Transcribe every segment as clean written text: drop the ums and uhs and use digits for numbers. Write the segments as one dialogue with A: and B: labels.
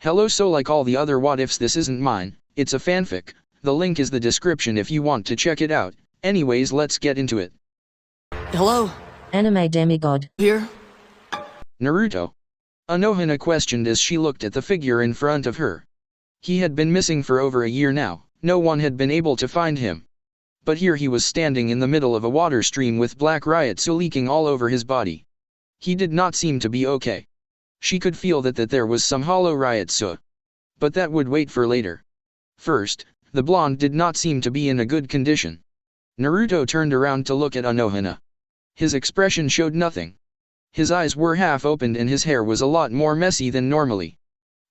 A: Hello, so like all the other what ifs, this isn't mine, it's a fanfic. The link is the description if you want to check it out. Anyways, let's get into it.
B: Hello?
C: Anime demigod.
B: Here?
A: Naruto. Anohana questioned as she looked at the figure in front of her. He had been missing for over a year now, no one had been able to find him. But here he was standing in the middle of a water stream with black ryotsu leaking all over his body. He did not seem to be okay. She could feel that there was some hollow ryotsu. But that would wait for later. First, the blonde did not seem to be in a good condition. Naruto turned around to look at Anohana. His expression showed nothing. His eyes were half opened and his hair was a lot more messy than normally.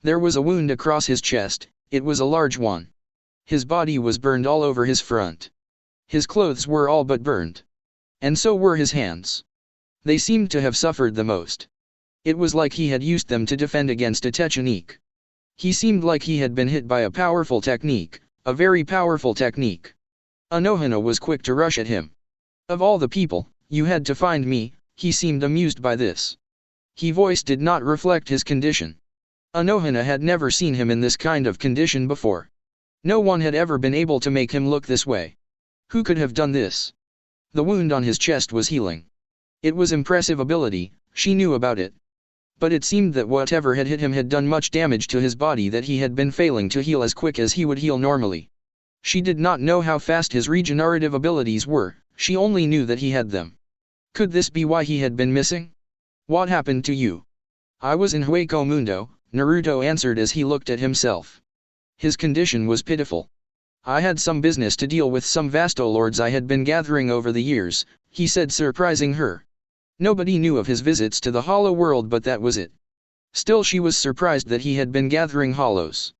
A: There was a wound across his chest, it was a large one. His body was burned all over his front. His clothes were all but burned. And so were his hands. They seemed to have suffered the most. It was like he had used them to defend against a technique. He seemed like he had been hit by a powerful technique, a very powerful technique. Anohana was quick to rush at him. Of all the people, you had to find me, he seemed amused by this. His voice did not reflect his condition. Anohana had never seen him in this kind of condition before. No one had ever been able to make him look this way. Who could have done this? The wound on his chest was healing. It was impressive ability, she knew about it. But it seemed that whatever had hit him had done much damage to his body that he had been failing to heal as quick as he would heal normally. She did not know how fast his regenerative abilities were, she only knew that he had them. Could this be why he had been missing? What happened to you? I was in Hueco Mundo, Naruto answered as he looked at himself. His condition was pitiful. I had some business to deal with some Vastolords I had been gathering over the years, he said, surprising her. Nobody knew of his visits to the Hollow World, but that was it. Still, she was surprised that he had been gathering hollows.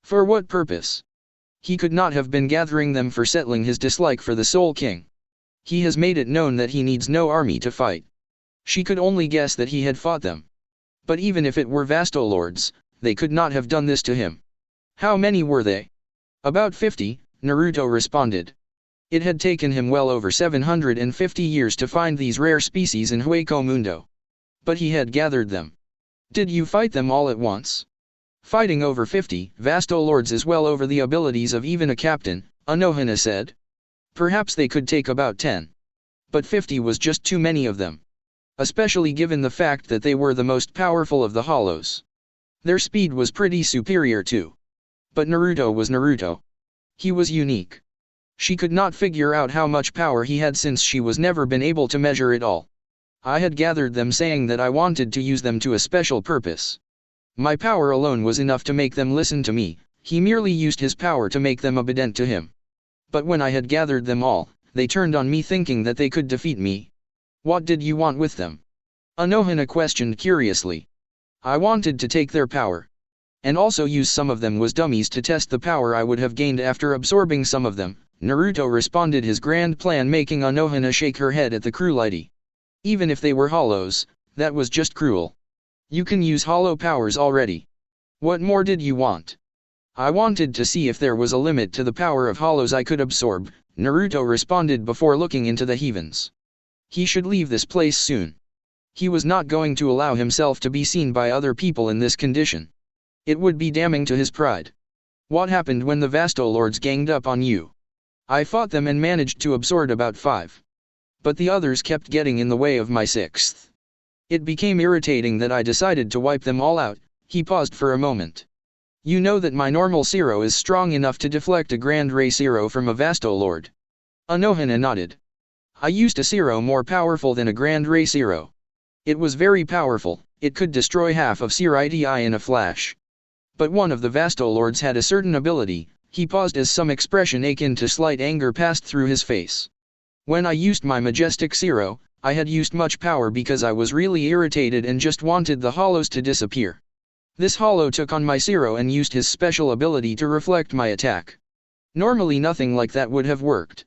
A: For what purpose? He could not have been gathering them for settling his dislike for the Soul King. He has made it known that he needs no army to fight. She could only guess that he had fought them. But even if it were Vastolords, they could not have done this to him. How many were they? About 50, Naruto responded. It had taken him well over 750 years to find these rare species in Hueco Mundo. But he had gathered them. Did you fight them all at once? Fighting over 50 Vastolords is well over the abilities of even a captain, Anohana said. Perhaps they could take about 10. But 50 was just too many of them. Especially given the fact that they were the most powerful of the hollows. Their speed was pretty superior too. But Naruto was Naruto. He was unique. She could not figure out how much power he had since she was never been able to measure it all. I had gathered them saying that I wanted to use them to a special purpose. My power alone was enough to make them listen to me, he merely used his power to make them obedient to him. But when I had gathered them all, they turned on me thinking that they could defeat me. What did you want with them? Anohana questioned curiously. I wanted to take their power. And also use some of them as dummies to test the power I would have gained after absorbing some of them, Naruto responded, his grand plan making Anohana shake her head at the cruelty. Even if they were hollows, that was just cruel. You can use hollow powers already. What more did you want? I wanted to see if there was a limit to the power of hollows I could absorb, Naruto responded before looking into the heavens. He should leave this place soon. He was not going to allow himself to be seen by other people in this condition. It would be damning to his pride. What happened when the Vastolords ganged up on you? I fought them and managed to absorb about 5. But the others kept getting in the way of my 6th. It became irritating that I decided to wipe them all out, he paused for a moment. You know that my normal Zero is strong enough to deflect a Grand Ray Zero from a Vastolord. Anohana nodded. I used a Zero more powerful than a Grand Ray Zero. It was very powerful, it could destroy half of Zero in a flash. But one of the Vastolords had a certain ability. He paused as some expression akin to slight anger passed through his face. When I used my majestic Zero, I had used much power because I was really irritated and just wanted the hollows to disappear. This hollow took on my Zero and used his special ability to reflect my attack. Normally nothing like that would have worked.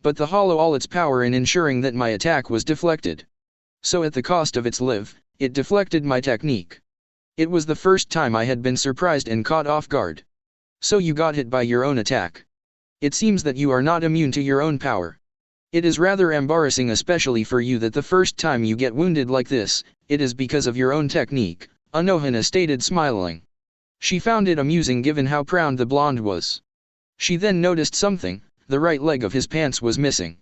A: But the hollow all its power in ensuring that my attack was deflected. So at the cost of its life, it deflected my technique. It was the first time I had been surprised and caught off guard. So you got hit by your own attack. It seems that you are not immune to your own power. It is rather embarrassing, especially for you, that the first time you get wounded like this, it is because of your own technique, Anohana stated, smiling. She found it amusing given how proud the blonde was. She then noticed something: the right leg of his pants was missing.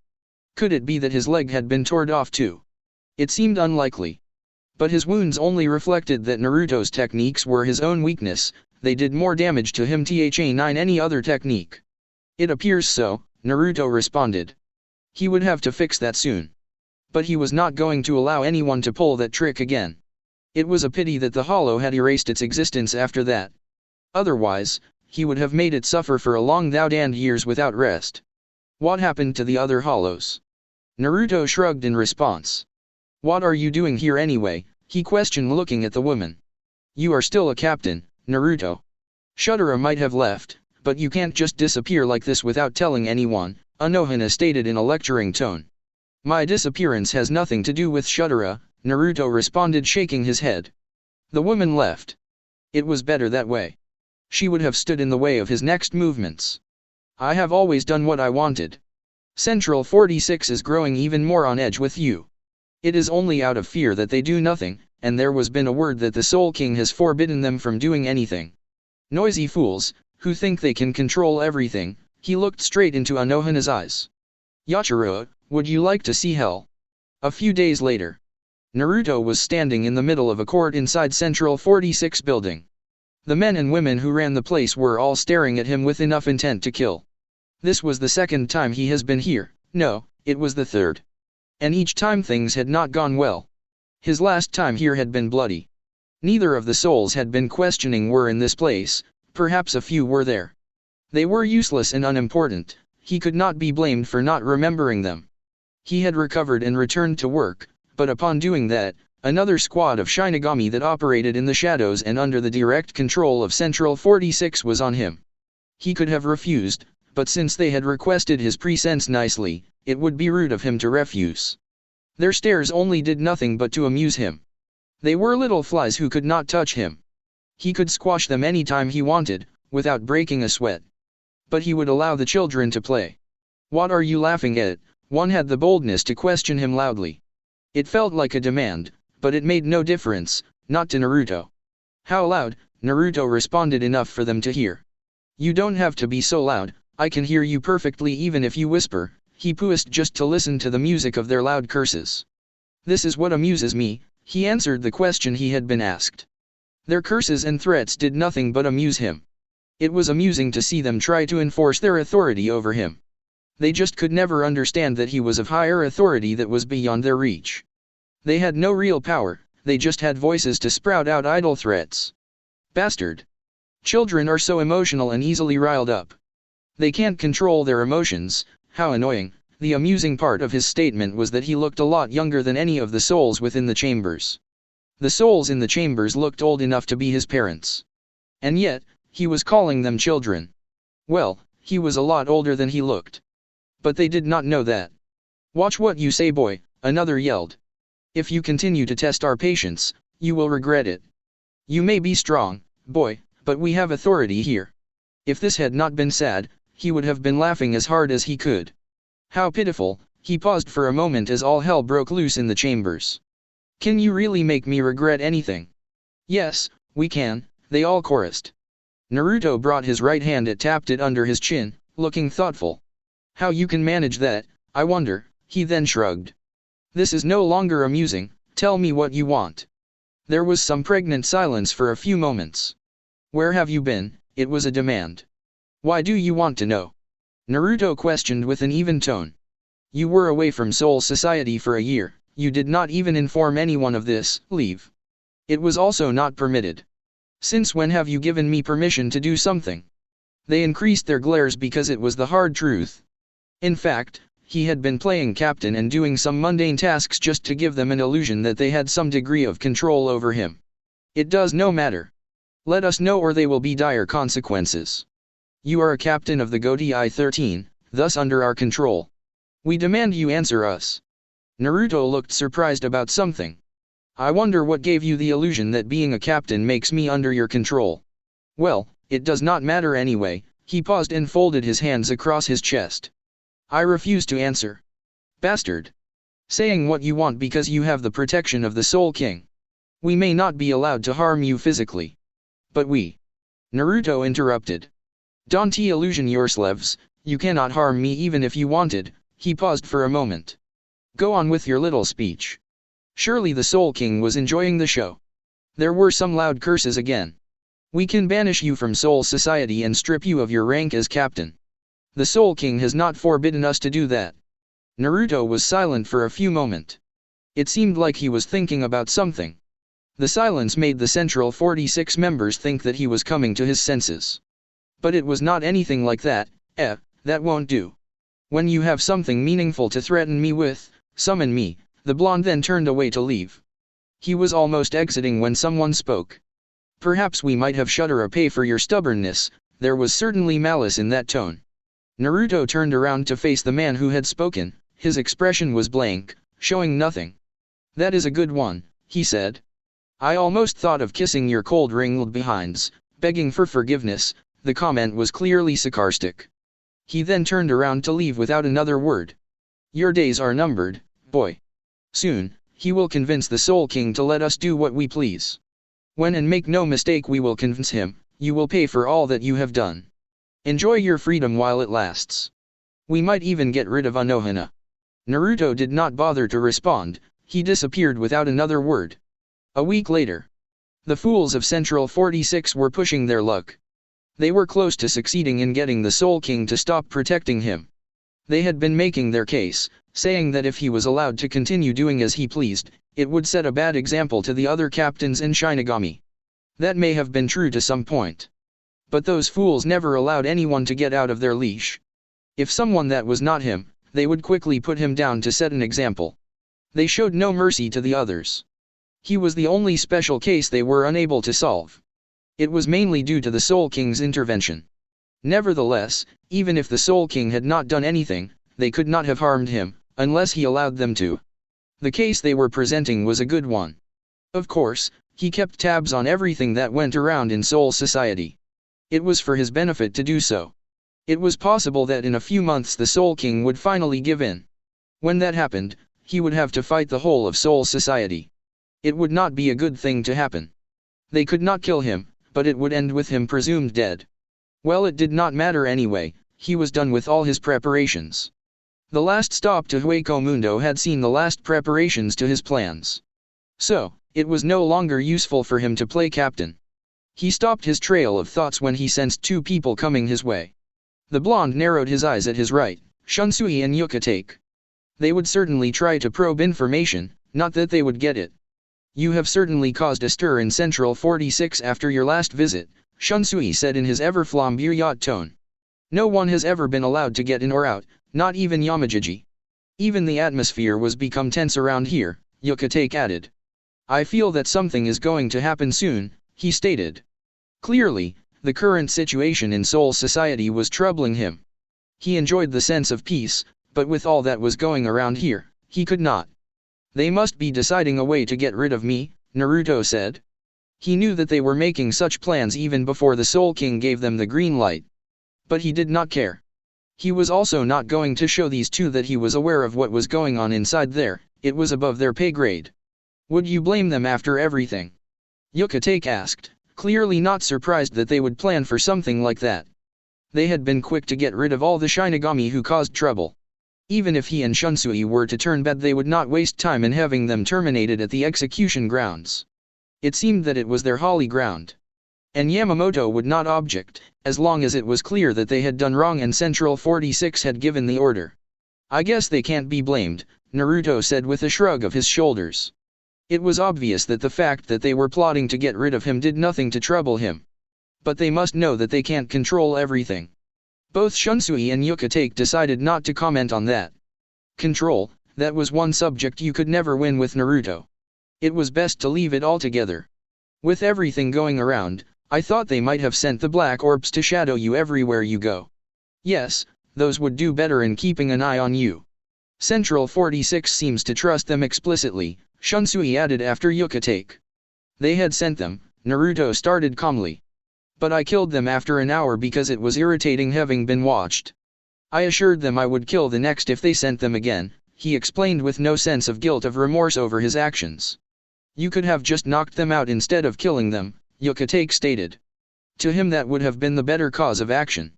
A: Could it be that his leg had been torn off too? It seemed unlikely. But his wounds only reflected that Naruto's techniques were his own weakness, they did more damage to him than any other technique. It appears so, Naruto responded. He would have to fix that soon. But he was not going to allow anyone to pull that trick again. It was a pity that the hollow had erased its existence after that. Otherwise, he would have made it suffer for a long thousand years without rest. What happened to the other hollows? Naruto shrugged in response. What are you doing here anyway? He questioned, looking at the woman. You are still a captain, Naruto. Shudera might have left, but you can't just disappear like this without telling anyone, Anohana stated in a lecturing tone. My disappearance has nothing to do with Shudera, Naruto responded, shaking his head. The woman left. It was better that way. She would have stood in the way of his next movements. I have always done what I wanted. Central 46 is growing even more on edge with you. It is only out of fear that they do nothing, and there was been a word that the Soul King has forbidden them from doing anything. Noisy fools, who think they can control everything. He looked straight into Anohana's eyes. Yachiroa, would you like to see hell? A few days later. Naruto was standing in the middle of a court inside Central 46 building. The men and women who ran the place were all staring at him with enough intent to kill. This was the second time he has been here. No, it was the third. And each time things had not gone well. His last time here had been bloody. Neither of the souls had been questioning were in this place, perhaps a few were there. They were useless and unimportant, he could not be blamed for not remembering them. He had recovered and returned to work, but upon doing that, another squad of Shinigami that operated in the shadows and under the direct control of Central 46 was on him. He could have refused, but since they had requested his presence nicely, it would be rude of him to refuse. Their stares only did nothing but to amuse him. They were little flies who could not touch him. He could squash them any time he wanted, without breaking a sweat. But he would allow the children to play. What are you laughing at? One had the boldness to question him loudly. It felt like a demand, but it made no difference, not to Naruto. How loud? Naruto responded enough for them to hear. You don't have to be so loud, I can hear you perfectly even if you whisper. He paused just to listen to the music of their loud curses. This is what amuses me, he answered the question he had been asked. Their curses and threats did nothing but amuse him. It was amusing to see them try to enforce their authority over him. They just could never understand that he was of higher authority that was beyond their reach. They had no real power, they just had voices to sprout out idle threats. Bastard. Children are so emotional and easily riled up. They can't control their emotions. How annoying. The amusing part of his statement was that he looked a lot younger than any of the souls within the chambers. The souls in the chambers looked old enough to be his parents. And yet, he was calling them children. Well, he was a lot older than he looked. But they did not know that. Watch what you say, boy, another yelled. If you continue to test our patience, you will regret it. You may be strong, boy, but we have authority here. If this had not been sad, he would have been laughing as hard as he could. How pitiful. He paused for a moment as all hell broke loose in the chambers. Can you really make me regret anything? Yes, we can, they all chorused. Naruto brought his right hand and tapped it under his chin, looking thoughtful. How you can manage that, I wonder, he then shrugged. This is no longer amusing, tell me what you want. There was some pregnant silence for a few moments. Where have you been? It was a demand. Why do you want to know? Naruto questioned with an even tone. You were away from Soul Society for a year, you did not even inform anyone of this, leave. It was also not permitted. Since when have you given me permission to do something? They increased their glares because it was the hard truth. In fact, he had been playing captain and doing some mundane tasks just to give them an illusion that they had some degree of control over him. It does no matter. Let us know or they will be dire consequences. You are a captain of the Goti 13, thus under our control. We demand you answer us. Naruto looked surprised about something. I wonder what gave you the illusion that being a captain makes me under your control. Well, it does not matter anyway, he paused and folded his hands across his chest. I refuse to answer. Bastard. Saying what you want because you have the protection of the Soul King. We may not be allowed to harm you physically. But we Naruto interrupted. Don't illusion yourselves, you cannot harm me even if you wanted. He paused for a moment. Go on with your little speech. Surely the Soul King was enjoying the show. There were some loud curses again. We can banish you from Soul Society and strip you of your rank as captain. The Soul King has not forbidden us to do that. Naruto was silent for a few moments. It seemed like he was thinking about something. The silence made the Central 46 members think that he was coming to his senses. But it was not anything like that. That won't do. When you have something meaningful to threaten me with, summon me. The blonde then turned away to leave. He was almost exiting when someone spoke. Perhaps we might have shut her pay for your stubbornness. There was certainly malice in that tone. Naruto turned around to face the man who had spoken. His expression was blank, showing nothing. That is a good one, he said. I almost thought of kissing your cold ringled behinds, begging for forgiveness. The comment was clearly sarcastic. He then turned around to leave without another word. Your days are numbered, boy. Soon, he will convince the Soul King to let us do what we please. When, and make no mistake, we will convince him, you will pay for all that you have done. Enjoy your freedom while it lasts. We might even get rid of Anohana. Naruto did not bother to respond, he disappeared without another word. A week later. The fools of Central 46 were pushing their luck. They were close to succeeding in getting the Soul King to stop protecting him. They had been making their case, saying that if he was allowed to continue doing as he pleased, it would set a bad example to the other captains in Shinigami. That may have been true to some point. But those fools never allowed anyone to get out of their leash. If someone that was not him, they would quickly put him down to set an example. They showed no mercy to the others. He was the only special case they were unable to solve. It was mainly due to the Soul King's intervention. Nevertheless, even if the Soul King had not done anything, they could not have harmed him, unless he allowed them to. The case they were presenting was a good one. Of course, he kept tabs on everything that went around in Soul Society. It was for his benefit to do so. It was possible that in a few months the Soul King would finally give in. When that happened, he would have to fight the whole of Soul Society. It would not be a good thing to happen. They could not kill him, but it would end with him presumed dead. Well, it did not matter anyway, he was done with all his preparations. The last stop to Hueco Mundo had seen the last preparations to his plans. So, it was no longer useful for him to play captain. He stopped his trail of thoughts when he sensed two people coming his way. The blonde narrowed his eyes at his right, Shunsui and Yukatake. They would certainly try to probe information, not that they would get it. You have certainly caused a stir in Central 46 after your last visit, Shunsui said in his ever flamboyant tone. No one has ever been allowed to get in or out, not even Yamajiji. Even the atmosphere was become tense around here, Yukatake added. I feel that something is going to happen soon, he stated. Clearly, the current situation in Soul Society was troubling him. He enjoyed the sense of peace, but with all that was going around here, he could not. They must be deciding a way to get rid of me, Naruto said. He knew that they were making such plans even before the Soul King gave them the green light. But he did not care. He was also not going to show these two that he was aware of what was going on inside there, it was above their pay grade. Would you blame them after everything? Yukatake asked, clearly not surprised that they would plan for something like that. They had been quick to get rid of all the Shinigami who caused trouble. Even if he and Shunsui were to turn bad, they would not waste time in having them terminated at the execution grounds. It seemed that it was their holy ground. And Yamamoto would not object, as long as it was clear that they had done wrong and Central 46 had given the order. I guess they can't be blamed, Naruto said with a shrug of his shoulders. It was obvious that the fact that they were plotting to get rid of him did nothing to trouble him. But they must know that they can't control everything. Both Shunsui and Yukatake decided not to comment on that. Control, that was one subject you could never win with Naruto. It was best to leave it altogether. With everything going around, I thought they might have sent the black orbs to shadow you everywhere you go. Yes, those would do better in keeping an eye on you. Central 46 seems to trust them explicitly, Shunsui added after Yukatake. They had sent them, Naruto started calmly. But I killed them after an hour because it was irritating having been watched. I assured them I would kill the next if they sent them again, he explained with no sense of guilt or remorse over his actions. You could have just knocked them out instead of killing them, Yukatake stated. To him that would have been the better cause of action.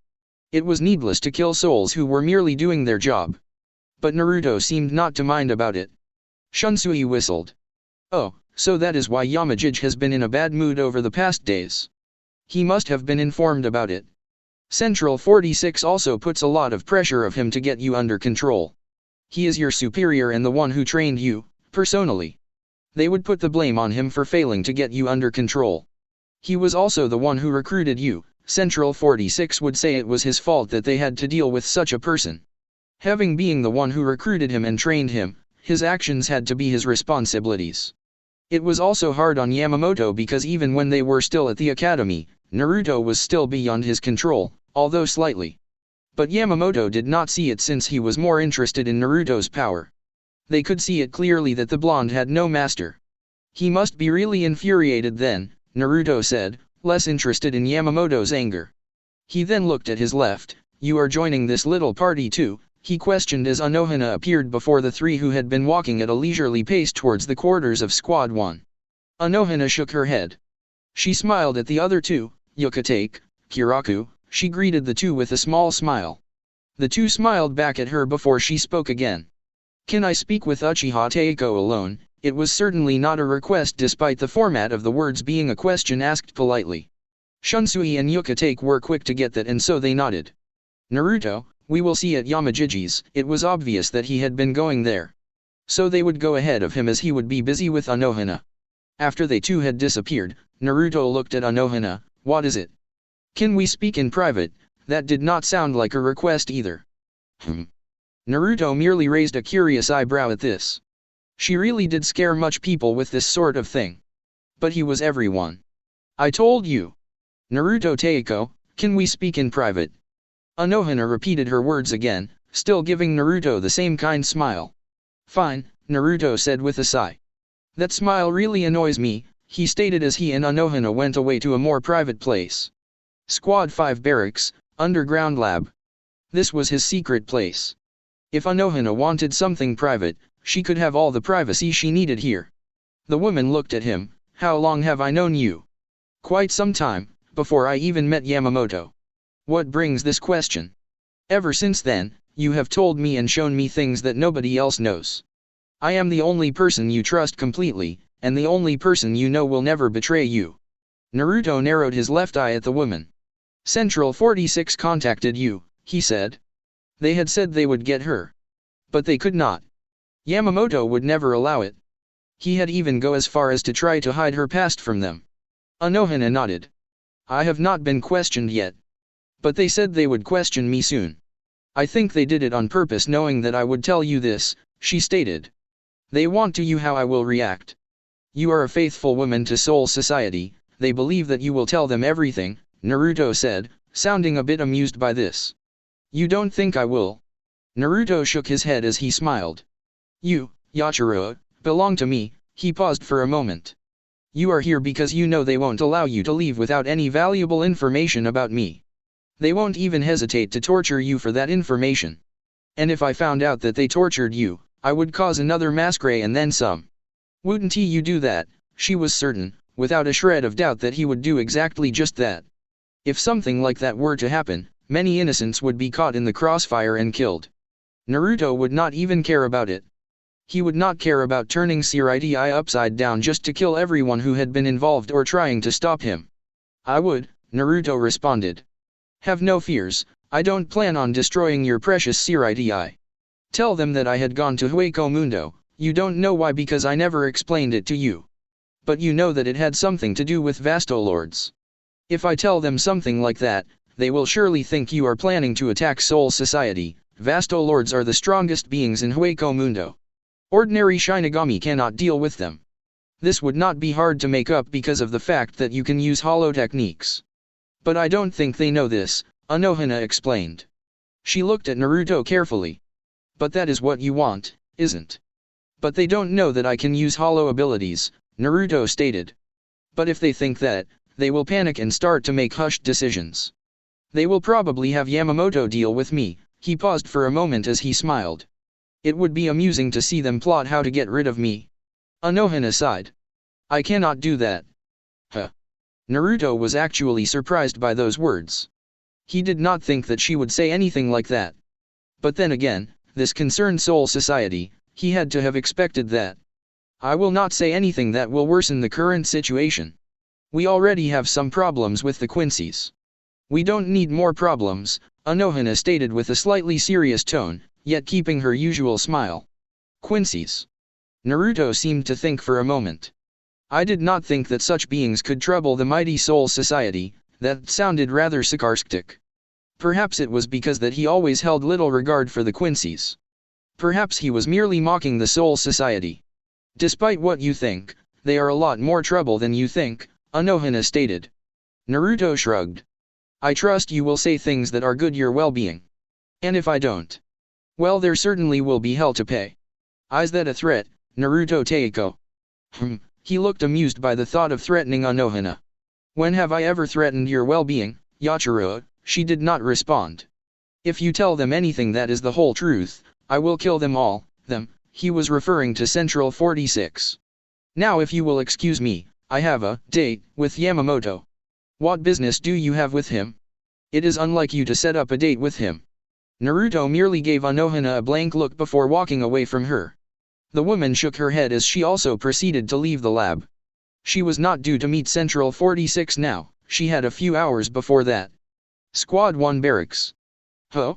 A: It was needless to kill souls who were merely doing their job. But Naruto seemed not to mind about it. Shunsui whistled. Oh, so that is why Yamajiji has been in a bad mood over the past days. He must have been informed about it. Central 46 also puts a lot of pressure of him to get you under control. He is your superior and the one who trained you, personally. They would put the blame on him for failing to get you under control. He was also the one who recruited you. Central 46 would say it was his fault that they had to deal with such a person. Having being the one who recruited him and trained him, his actions had to be his responsibilities. It was also hard on Yamamoto because even when they were still at the academy, Naruto was still beyond his control, although slightly. But Yamamoto did not see it since he was more interested in Naruto's power. They could see it clearly that the blonde had no master. He must be really infuriated then, Naruto said, less interested in Yamamoto's anger. He then looked at his left. You are joining this little party too? He questioned as Anohana appeared before the three who had been walking at a leisurely pace towards the quarters of Squad 1. Anohana shook her head. She smiled at the other two, Yukatake, Kiraku. She greeted the two with a small smile. The two smiled back at her before she spoke again. Can I speak with Uchiha Teiko alone? It was certainly not a request despite the format of the words being a question asked politely. Shunsui and Yukatake were quick to get that and so they nodded. Naruto, we will see at Yamajiji's. It was obvious that he had been going there. So they would go ahead of him as he would be busy with Anohana. After they two had disappeared, Naruto looked at Anohana. What is it? Can we speak in private? That did not sound like a request either. Naruto merely raised a curious eyebrow at this. She really did scare much people with this sort of thing. But he was everyone. I told you. Naruto Teiko, can we speak in private? Anohana repeated her words again, still giving Naruto the same kind smile. Fine, Naruto said with a sigh. That smile really annoys me, he stated as he and Anohana went away to a more private place. Squad 5 Barracks, Underground Lab. This was his secret place. If Anohana wanted something private, she could have all the privacy she needed here. The woman looked at him. How long have I known you? Quite some time, before I even met Yamamoto. What brings this question? Ever since then, you have told me and shown me things that nobody else knows. I am the only person you trust completely, and the only person you know will never betray you. Naruto narrowed his left eye at the woman. Central 46 contacted you, he said. They had said they would get her. But they could not. Yamamoto would never allow it. He had even go as far as to try to hide her past from them. Anohana nodded. I have not been questioned yet. But they said they would question me soon. I think they did it on purpose knowing that I would tell you this, she stated. They want to you how I will react. You are a faithful woman to Soul Society, they believe that you will tell them everything, Naruto said, sounding a bit amused by this. You don't think I will? Naruto shook his head as he smiled. You, Yachiroa, belong to me, he paused for a moment. You are here because you know they won't allow you to leave without any valuable information about me. They won't even hesitate to torture you for that information. And if I found out that they tortured you, I would cause another massacre and then some. Wouldn't you do that? She was certain, without a shred of doubt that he would do exactly just that. If something like that were to happen, many innocents would be caught in the crossfire and killed. Naruto would not even care about it. He would not care about turning Shirai upside down just to kill everyone who had been involved or trying to stop him. I would, Naruto responded. Have no fears, I don't plan on destroying your precious Shirai. Tell them that I had gone to Hueco Mundo, you don't know why because I never explained it to you. But you know that it had something to do with Vastolords. If I tell them something like that, they will surely think you are planning to attack Soul Society. Vastolords are the strongest beings in Hueco Mundo. Ordinary Shinigami cannot deal with them. This would not be hard to make up because of the fact that you can use hollow techniques. But I don't think they know this, Anohana explained. She looked at Naruto carefully. But that is what you want, isn't? But they don't know that I can use hollow abilities, Naruto stated. But if they think that, they will panic and start to make hushed decisions. They will probably have Yamamoto deal with me, he paused for a moment as he smiled. It would be amusing to see them plot how to get rid of me. Anohana sighed. I cannot do that. Huh. Naruto was actually surprised by those words. He did not think that she would say anything like that. But then again, this concerned Soul Society, he had to have expected that. I will not say anything that will worsen the current situation. We already have some problems with the Quincy's. We don't need more problems, Anohana stated with a slightly serious tone, yet keeping her usual smile. Quincy's. Naruto seemed to think for a moment. I did not think that such beings could trouble the mighty Soul Society. That sounded rather sarcastic. Perhaps it was because that he always held little regard for the Quincy's. Perhaps he was merely mocking the Soul Society. Despite what you think, they are a lot more trouble than you think, Anohana stated. Naruto shrugged. I trust you will say things that are good your well-being. And if I don't, well, there certainly will be hell to pay. Is that a threat, Naruto Teiko? He looked amused by the thought of threatening Anohana. When have I ever threatened your well-being, Yachiroa? She did not respond. If you tell them anything that is the whole truth, I will kill them all, them, he was referring to Central 46. Now if you will excuse me, I have a date with Yamamoto. What business do you have with him? It is unlike you to set up a date with him. Naruto merely gave Anohana a blank look before walking away from her. The woman shook her head as she also proceeded to leave the lab. She was not due to meet Central 46 now, she had a few hours before that. Squad 1 Barracks. Huh?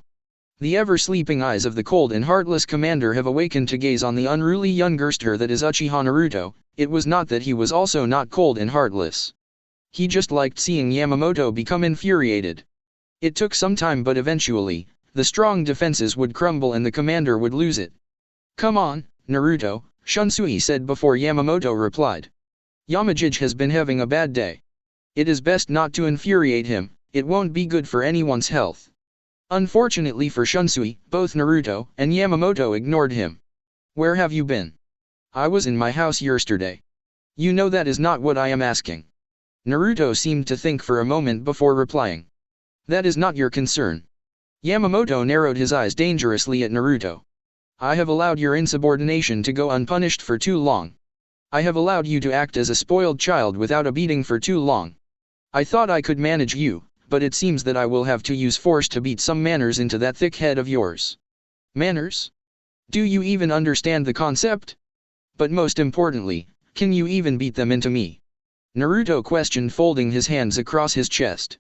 A: The ever-sleeping eyes of the cold and heartless commander have awakened to gaze on the unruly youngster that is Uchiha Naruto. It was not that he was also not cold and heartless. He just liked seeing Yamamoto become infuriated. It took some time, but eventually, the strong defenses would crumble and the commander would lose it. Come on, Naruto, Shunsui said before Yamamoto replied. Yamajiji has been having a bad day. It is best not to infuriate him, it won't be good for anyone's health. Unfortunately for Shunsui, both Naruto and Yamamoto ignored him. Where have you been? I was in my house yesterday. You know that is not what I am asking. Naruto seemed to think for a moment before replying. That is not your concern. Yamamoto narrowed his eyes dangerously at Naruto. I have allowed your insubordination to go unpunished for too long. I have allowed you to act as a spoiled child without a beating for too long. I thought I could manage you, but it seems that I will have to use force to beat some manners into that thick head of yours. Manners? Do you even understand the concept? But most importantly, can you even beat them into me? Naruto questioned, folding his hands across his chest.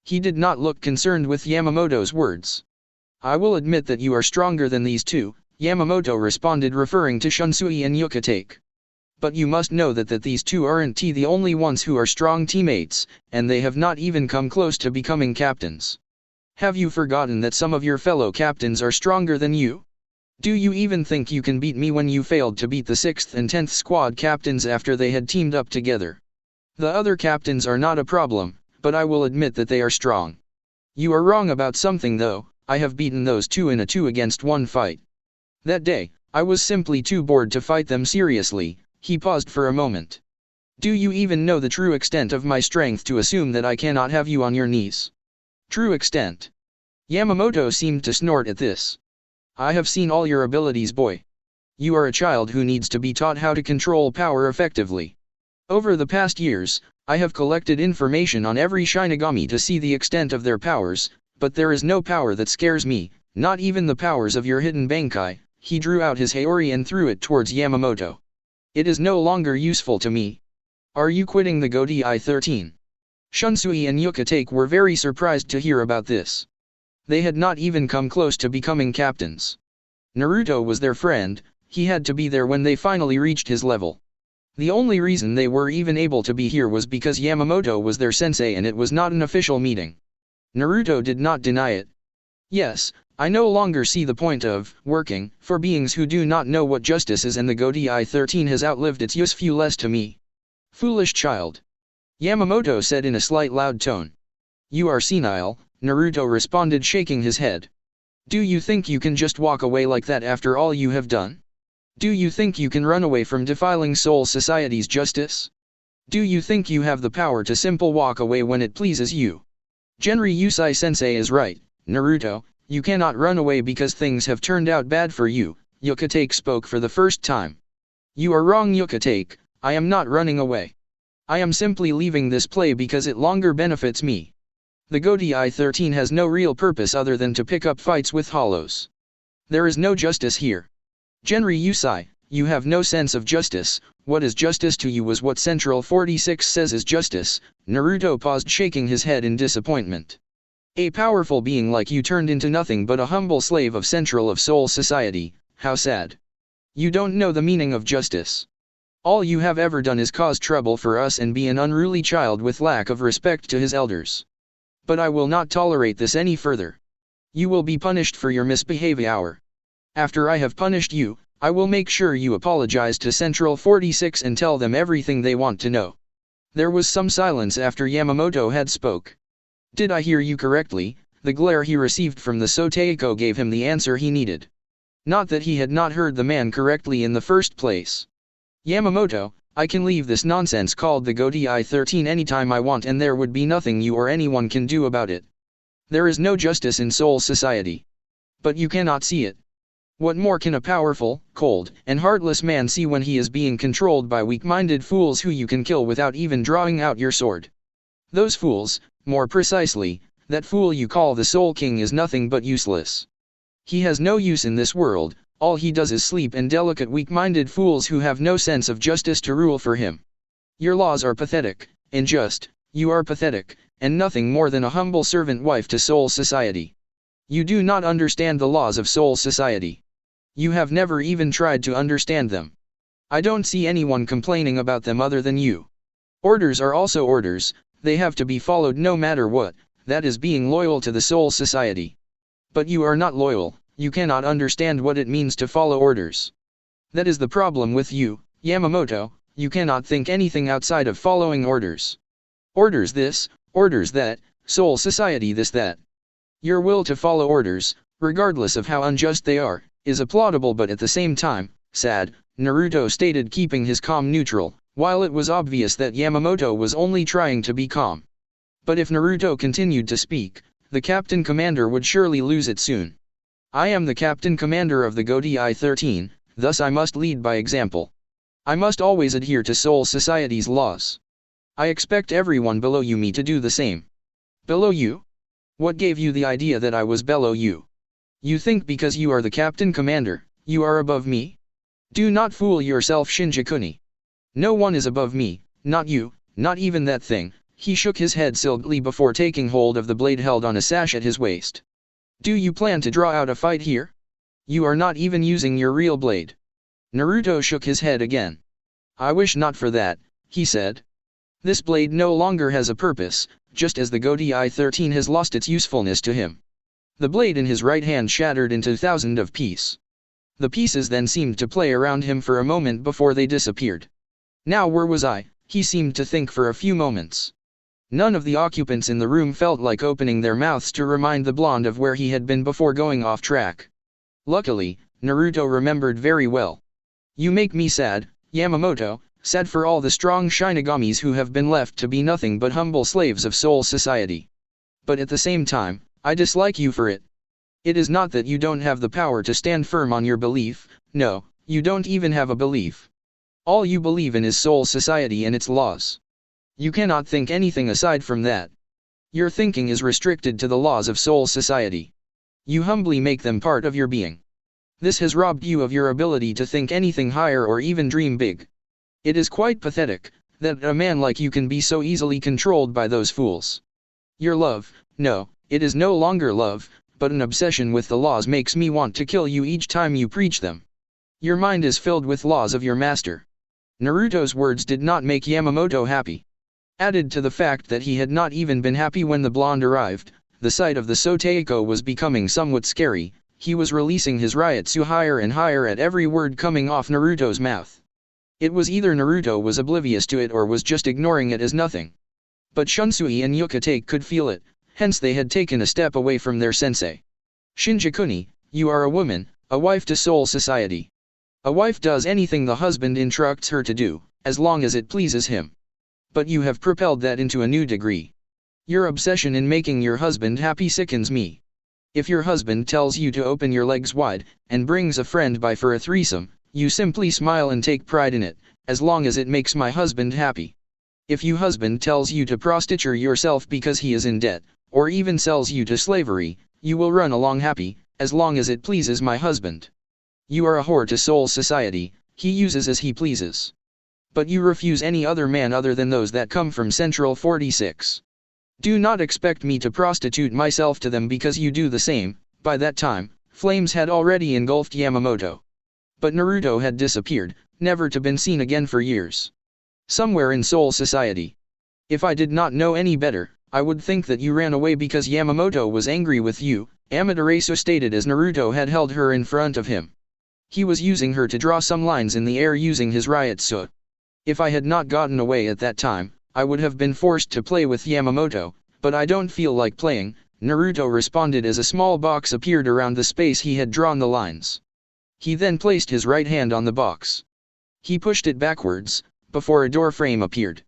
A: He did not look concerned with Yamamoto's words. I will admit that you are stronger than these two, Yamamoto responded, referring to Shunsui and Yukitake. But you must know that these two aren't the only ones who are strong teammates, and they have not even come close to becoming captains. Have you forgotten that some of your fellow captains are stronger than you? Do you even think you can beat me when you failed to beat the 6th and 10th squad captains after they had teamed up together? The other captains are not a problem, but I will admit that they are strong. You are wrong about something though, I have beaten those two in a 2-against-1 fight. That day, I was simply too bored to fight them seriously. He paused for a moment. Do you even know the true extent of my strength to assume that I cannot have you on your knees? True extent. Yamamoto seemed to snort at this. I have seen all your abilities, boy. You are a child who needs to be taught how to control power effectively. Over the past years, I have collected information on every Shinigami to see the extent of their powers, but there is no power that scares me, not even the powers of your hidden Bankai. He drew out his Haori and threw it towards Yamamoto. It is no longer useful to me. Are you quitting the Godai 13? Shunsui and Yukitake were very surprised to hear about this. They had not even come close to becoming captains. Naruto was their friend, he had to be there when they finally reached his level. The only reason they were even able to be here was because Yamamoto was their sensei and it was not an official meeting. Naruto did not deny it. Yes, I no longer see the point of working for beings who do not know what justice is, and the Godai 13 has outlived its usefulness to me. Foolish child. Yamamoto said in a slight loud tone. You are senile, Naruto responded, shaking his head. Do you think you can just walk away like that after all you have done? Do you think you can run away from defiling Soul Society's justice? Do you think you have the power to simple walk away when it pleases you? Genri Usai Sensei is right, Naruto. You cannot run away because things have turned out bad for you, Yukitake spoke for the first time. You are wrong, Yukitake, I am not running away. I am simply leaving this play because it longer benefits me. The Goti 13 has no real purpose other than to pick up fights with hollows. There is no justice here. Genri Yusai, you have no sense of justice. What is justice to you was what Central 46 says is justice. Naruto paused, shaking his head in disappointment. A powerful being like you turned into nothing but a humble slave of Central of Soul Society. How sad. You don't know the meaning of justice. All you have ever done is cause trouble for us and be an unruly child with lack of respect to his elders. But I will not tolerate this any further. You will be punished for your misbehavior. After I have punished you, I will make sure you apologize to Central 46 and tell them everything they want to know. There was some silence after Yamamoto had spoke. Did I hear you correctly? The glare he received from the Soteiko gave him the answer he needed. Not that he had not heard the man correctly in the first place. Yamamoto, I can leave this nonsense called the Goti 13 anytime I want and there would be nothing you or anyone can do about it. There is no justice in Soul Society. But you cannot see it. What more can a powerful, cold, and heartless man see when he is being controlled by weak-minded fools who you can kill without even drawing out your sword? Those fools, more precisely, that fool you call the Soul King is nothing but useless. He has no use in this world. All he does is sleep and delicate weak-minded fools who have no sense of justice to rule for him. Your laws are pathetic, unjust, you are pathetic, and nothing more than a humble servant wife to Soul Society. You do not understand the laws of Soul Society. You have never even tried to understand them. I don't see anyone complaining about them other than you. Orders are also orders, they have to be followed no matter what, that is being loyal to the Soul Society. But you are not loyal. You cannot understand what it means to follow orders. That is the problem with you, Yamamoto, you cannot think anything outside of following orders. Orders this, orders that, Soul Society this that. Your will to follow orders, regardless of how unjust they are, is applaudable but at the same time, sad, Naruto stated, keeping his calm neutral, while it was obvious that Yamamoto was only trying to be calm. But if Naruto continued to speak, the Captain Commander would surely lose it soon. I am the Captain Commander of the Goti 13, thus I must lead by example. I must always adhere to Soul Society's laws. I expect everyone below me to do the same. Below you? What gave you the idea that I was below you? You think because you are the Captain Commander, you are above me? Do not fool yourself, Shinji-kuni. No one is above me, not you, not even that thing. He shook his head silently before taking hold of the blade held on a sash at his waist. Do you plan to draw out a fight here? You are not even using your real blade. Naruto shook his head again. I wish not for that, he said. This blade no longer has a purpose, just as the Goti 13 has lost its usefulness to him. The blade in his right hand shattered into thousands of pieces. The pieces then seemed to play around him for a moment before they disappeared. Now where was I? He seemed to think for a few moments. None of the occupants in the room felt like opening their mouths to remind the blonde of where he had been before going off track. Luckily, Naruto remembered very well. You make me sad, Yamamoto, sad for all the strong Shinigamis who have been left to be nothing but humble slaves of Soul Society. But at the same time, I dislike you for it. It is not that you don't have the power to stand firm on your belief, no, you don't even have a belief. All you believe in is Soul Society and its laws. You cannot think anything aside from that. Your thinking is restricted to the laws of Soul Society. You humbly make them part of your being. This has robbed you of your ability to think anything higher or even dream big. It is quite pathetic, that a man like you can be so easily controlled by those fools. Your love, no, it is no longer love, but an obsession with the laws makes me want to kill you each time you preach them. Your mind is filled with laws of your master. Naruto's words did not make Yamamoto happy. Added to the fact that he had not even been happy when the blonde arrived, the sight of the Soteiko was becoming somewhat scary. He was releasing his Ryutsu higher and higher at every word coming off Naruto's mouth. It was either Naruto was oblivious to it or was just ignoring it as nothing. But Shunsui and Yukatake could feel it, hence they had taken a step away from their sensei. Shinji-kuni, you are a woman, a wife to Soul Society. A wife does anything the husband instructs her to do, as long as it pleases him. But you have propelled that into a new degree. Your obsession in making your husband happy sickens me. If your husband tells you to open your legs wide, and brings a friend by for a threesome, you simply smile and take pride in it, as long as it makes my husband happy. If your husband tells you to prostitute yourself because he is in debt, or even sells you to slavery, you will run along happy, as long as it pleases my husband. You are a whore to Soul Society, he uses as he pleases. But you refuse any other man other than those that come from Central 46. Do not expect me to prostitute myself to them because you do the same. By that time, flames had already engulfed Yamamoto. But Naruto had disappeared, never to been seen again for years. Somewhere in Soul Society. If I did not know any better, I would think that you ran away because Yamamoto was angry with you, Amaterasu stated as Naruto had held her in front of him. He was using her to draw some lines in the air using his riot suit. If I had not gotten away at that time, I would have been forced to play with Yamamoto, but I don't feel like playing, Naruto responded as a small box appeared around the space he had drawn the lines. He then placed his right hand on the box. He pushed it backwards, before a door frame appeared.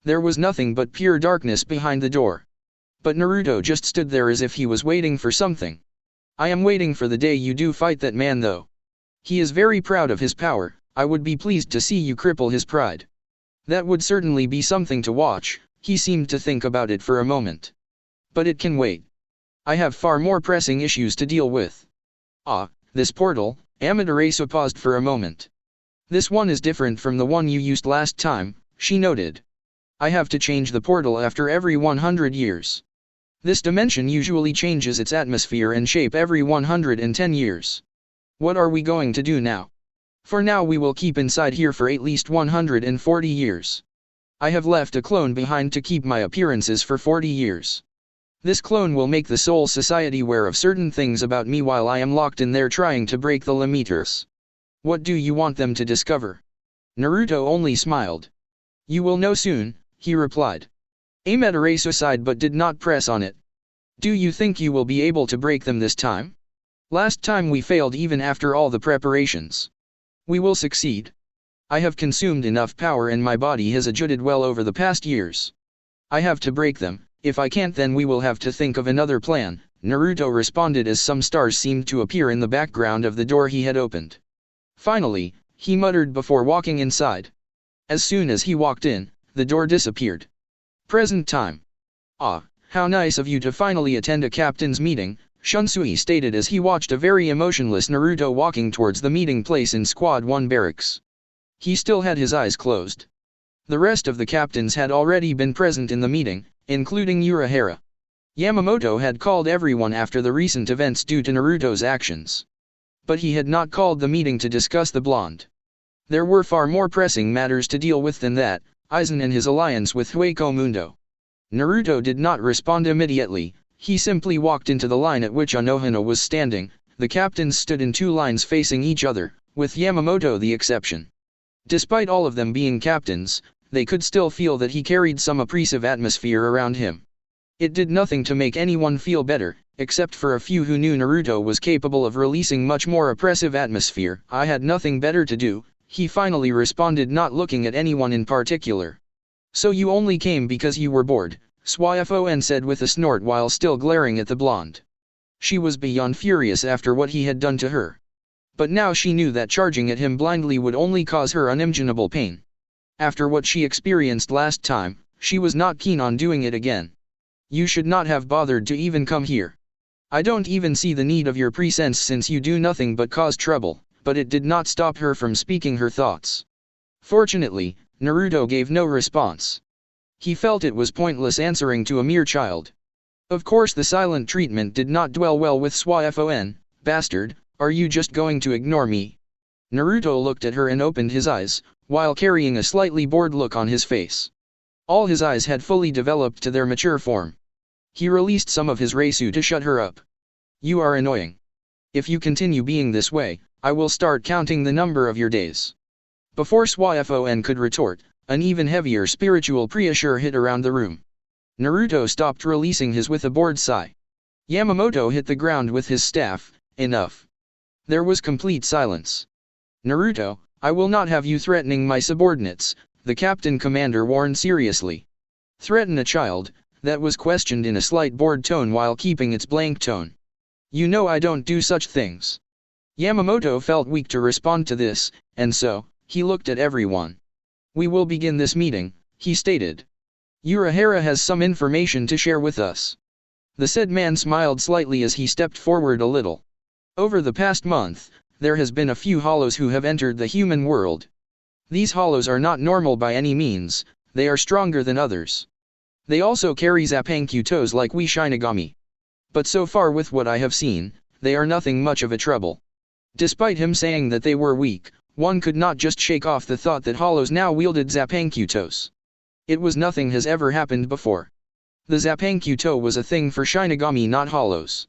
A: There was nothing but pure darkness behind the door. But Naruto just stood there as if he was waiting for something. I am waiting for the day you do fight that man though. He is very proud of his power, I would be pleased to see you cripple his pride. That would certainly be something to watch, he seemed to think about it for a moment. But it can wait. I have far more pressing issues to deal with. Ah, this portal, Amaterasu paused for a moment. This one is different from the one you used last time, she noted. I have to change the portal after every 100 years. This dimension usually changes its atmosphere and shape every 110 years. What are we going to do now? For now we will keep inside here for at least 140 years. I have left a clone behind to keep my appearances for 40 years. This clone will make the Soul Society aware of certain things about me while I am locked in there trying to break the limiters. What do you want them to discover? Naruto only smiled. You will know soon, he replied. Amaterasu sighed but did not press on it. Do you think you will be able to break them this time? Last time we failed even after all the preparations. We will succeed. I have consumed enough power and my body has adjusted well over the past years. I have to break them, if I can't then we will have to think of another plan, Naruto responded as some stars seemed to appear in the background of the door he had opened. Finally, he muttered before walking inside. As soon as he walked in, the door disappeared. Present time. Ah, how nice of you to finally attend a captain's meeting, Shunsui stated as he watched a very emotionless Naruto walking towards the meeting place in Squad 1 barracks. He still had his eyes closed. The rest of the captains had already been present in the meeting, including Urahara. Yamamoto had called everyone after the recent events due to Naruto's actions. But he had not called the meeting to discuss the blonde. There were far more pressing matters to deal with than that, Aizen and his alliance with Hueco Mundo. Naruto did not respond immediately, he simply walked into the line at which Anohana was standing. The captains stood in two lines facing each other, with Yamamoto the exception. Despite all of them being captains, they could still feel that he carried some oppressive atmosphere around him. It did nothing to make anyone feel better, except for a few who knew Naruto was capable of releasing much more oppressive atmosphere. I had nothing better to do, he finally responded, not looking at anyone in particular. So you only came because you were bored, Swyfon said with a snort while still glaring at the blonde. She was beyond furious after what he had done to her. But now she knew that charging at him blindly would only cause her unimaginable pain. After what she experienced last time, she was not keen on doing it again. You should not have bothered to even come here. I don't even see the need of your presence since you do nothing but cause trouble, but it did not stop her from speaking her thoughts. Fortunately, Naruto gave no response. He felt it was pointless answering to a mere child. Of course the silent treatment did not dwell well with Swyfon. Bastard, are you just going to ignore me? Naruto looked at her and opened his eyes, while carrying a slightly bored look on his face. All his eyes had fully developed to their mature form. He released some of his Reisu to shut her up. You are annoying. If you continue being this way, I will start counting the number of your days. Before Swyfon could retort, an even heavier spiritual pressure hit around the room. Naruto stopped releasing his with a bored sigh. Yamamoto hit the ground with his staff. Enough. There was complete silence. Naruto, I will not have you threatening my subordinates, the captain commander warned seriously. Threaten a child? That was questioned in a slight bored tone while keeping its blank tone. You know I don't do such things. Yamamoto felt weak to respond to this, and so, he looked at everyone. We will begin this meeting, he stated. Urahara has some information to share with us. The said man smiled slightly as he stepped forward a little. Over the past month, there has been a few hollows who have entered the human world. These hollows are not normal by any means, they are stronger than others. They also carry Zappankyu like we Shinigami. But so far with what I have seen, they are nothing much of a trouble. Despite him saying that they were weak, one could not just shake off the thought that hollows now wielded Zappankyu. It was nothing has ever happened before. The Zappankyu was a thing for Shinigami, not hollows.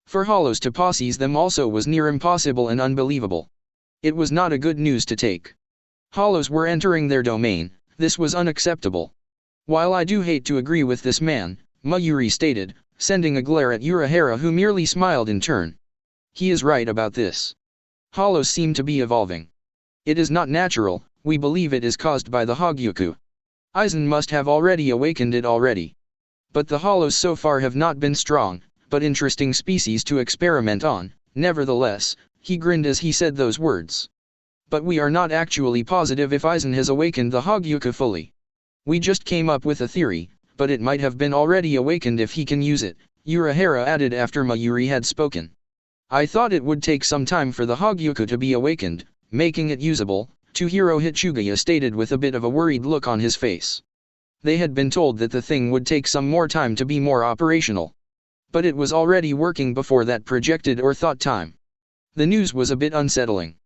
A: For hollows to possess them also was near impossible and unbelievable. It was not a good news to take. Hollows were entering their domain, this was unacceptable. While I do hate to agree with this man, Mayuri stated, sending a glare at Urahara, who merely smiled in turn. He is right about this. Hollows seem to be evolving. It is not natural, we believe it is caused by the Hogyoku. Aizen must have already awakened it already. But the hollows so far have not been strong, but interesting species to experiment on. Nevertheless, he grinned as he said those words. But we are not actually positive if Aizen has awakened the Hogyoku fully. We just came up with a theory, but it might have been already awakened if he can use it, Urahara added after Mayuri had spoken. I thought it would take some time for the Hogyoku to be awakened, making it usable, Tohiro Hichugaya stated with a bit of a worried look on his face. They had been told that the thing would take some more time to be more operational. But it was already working before that projected or thought time. The news was a bit unsettling.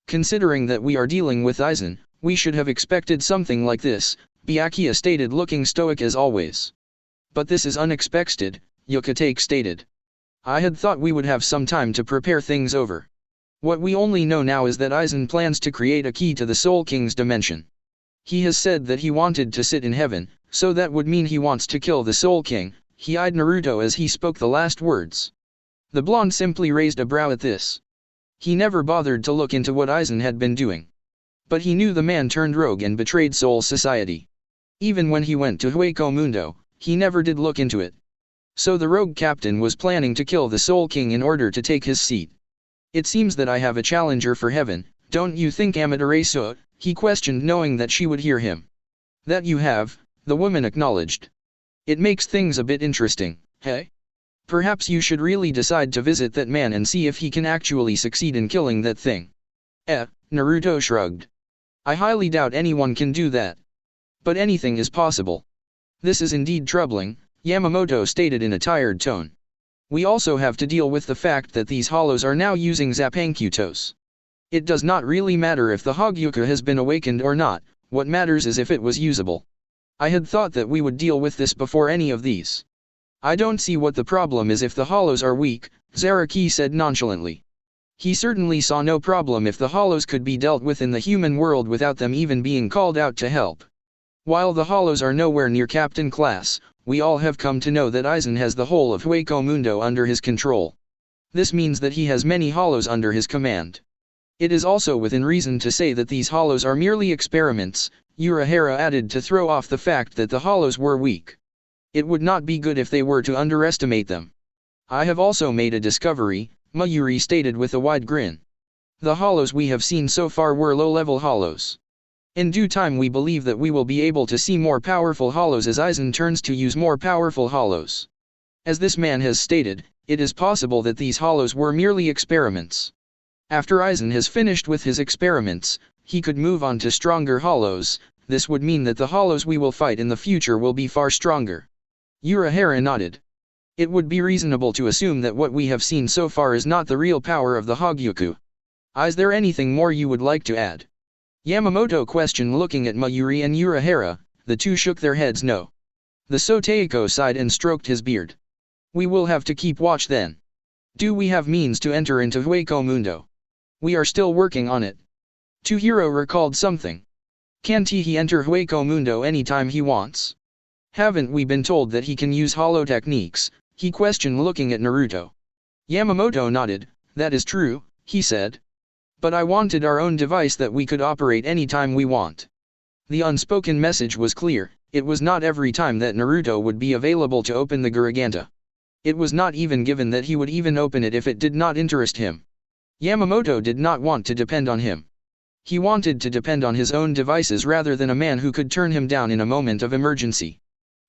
A: Considering that we are dealing with Aizen, we should have expected something like this, Byakuya stated, looking stoic as always. But this is unexpected, Yukatake stated. I had thought we would have some time to prepare things over. What we only know now is that Aizen plans to create a key to the Soul King's dimension. He has said that he wanted to sit in heaven, so that would mean he wants to kill the Soul King. He eyed Naruto as he spoke the last words. The blonde simply raised a brow at this. He never bothered to look into what Aizen had been doing. But he knew the man turned rogue and betrayed Soul Society. Even when he went to Hueco Mundo, he never did look into it. So the rogue captain was planning to kill the Soul King in order to take his seat. It seems that I have a challenger for heaven, don't you think, Amaterasu? He questioned, knowing that she would hear him. That you have, the woman acknowledged. It makes things a bit interesting, hey? Perhaps you should really decide to visit that man and see if he can actually succeed in killing that thing. Naruto shrugged. I highly doubt anyone can do that. But anything is possible. This is indeed troubling, Yamamoto stated in a tired tone. We also have to deal with the fact that these hollows are now using Zappankyu. It does not really matter if the Hogyoku has been awakened or not, what matters is if it was usable. I had thought that we would deal with this before any of these. I don't see what the problem is if the hollows are weak, Zaraki said nonchalantly. He certainly saw no problem if the hollows could be dealt with in the human world without them even being called out to help. While the hollows are nowhere near captain class, we all have come to know that Aizen has the whole of Hueco Mundo under his control. This means that he has many hollows under his command. It is also within reason to say that these hollows are merely experiments, Urahara added to throw off the fact that the hollows were weak. It would not be good if they were to underestimate them. I have also made a discovery, Mayuri stated with a wide grin. The hollows we have seen so far were low-level hollows. In due time we believe that we will be able to see more powerful hollows as Aizen turns to use more powerful hollows. As this man has stated, it is possible that these hollows were merely experiments. After Aizen has finished with his experiments, he could move on to stronger hollows. This would mean that the hollows we will fight in the future will be far stronger. Urahara nodded. It would be reasonable to assume that what we have seen so far is not the real power of the Hogyoku. Is there anything more you would like to add? Yamamoto questioned, looking at Mayuri and Urahara. The two shook their heads no. The Soteiko sighed and stroked his beard. We will have to keep watch then. Do we have means to enter into Hueco Mundo? We are still working on it. Tohiro recalled something. Can't he enter Hueco Mundo anytime he wants? Haven't we been told that he can use hollow techniques? He questioned, looking at Naruto. Yamamoto nodded. That is true, he said. But I wanted our own device that we could operate anytime we want. The unspoken message was clear. It was not every time that Naruto would be available to open the Guriganta. It was not even given that he would even open it if it did not interest him. Yamamoto did not want to depend on him. He wanted to depend on his own devices rather than a man who could turn him down in a moment of emergency.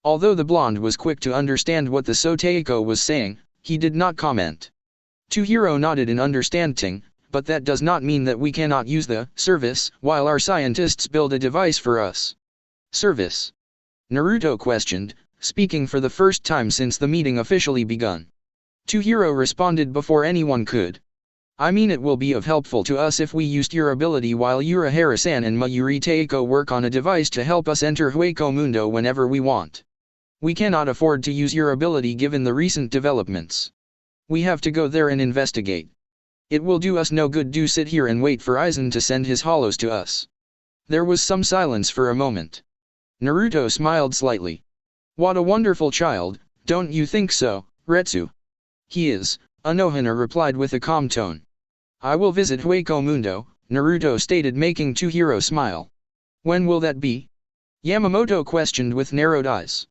A: Although the blonde was quick to understand what the Soteiko was saying, he did not comment. Chihiro nodded in understanding, but that does not mean that we cannot use the service while our scientists build a device for us. Service? Naruto questioned, speaking for the first time since the meeting officially begun. Chihiro responded before anyone could. I mean, it will be of helpful to us if we used your ability while Urahara-san and Mayuri Teiko work on a device to help us enter Hueco Mundo whenever we want. We cannot afford to use your ability given the recent developments. We have to go there and investigate. It will do us no good to sit here and wait for Aizen to send his hollows to us. There was some silence for a moment. Naruto smiled slightly. What a wonderful child, don't you think so, Retsu? He is, Anohana replied with a calm tone. I will visit Hueco Mundo, Naruto stated, making Chihiro smile. When will that be? Yamamoto questioned with narrowed eyes.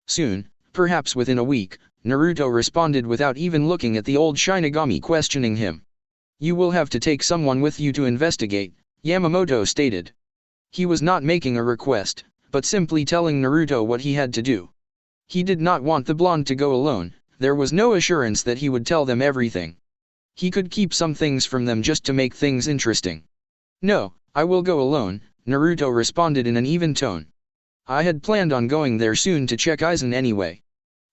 A: Soon, perhaps within a week, Naruto responded without even looking at the old Shinigami questioning him. You will have to take someone with you to investigate, Yamamoto stated. He was not making a request, but simply telling Naruto what he had to do. He did not want the blonde to go alone, there was no assurance that he would tell them everything. He could keep some things from them just to make things interesting. No, I will go alone, Naruto responded in an even tone. I had planned on going there soon to check Aizen anyway.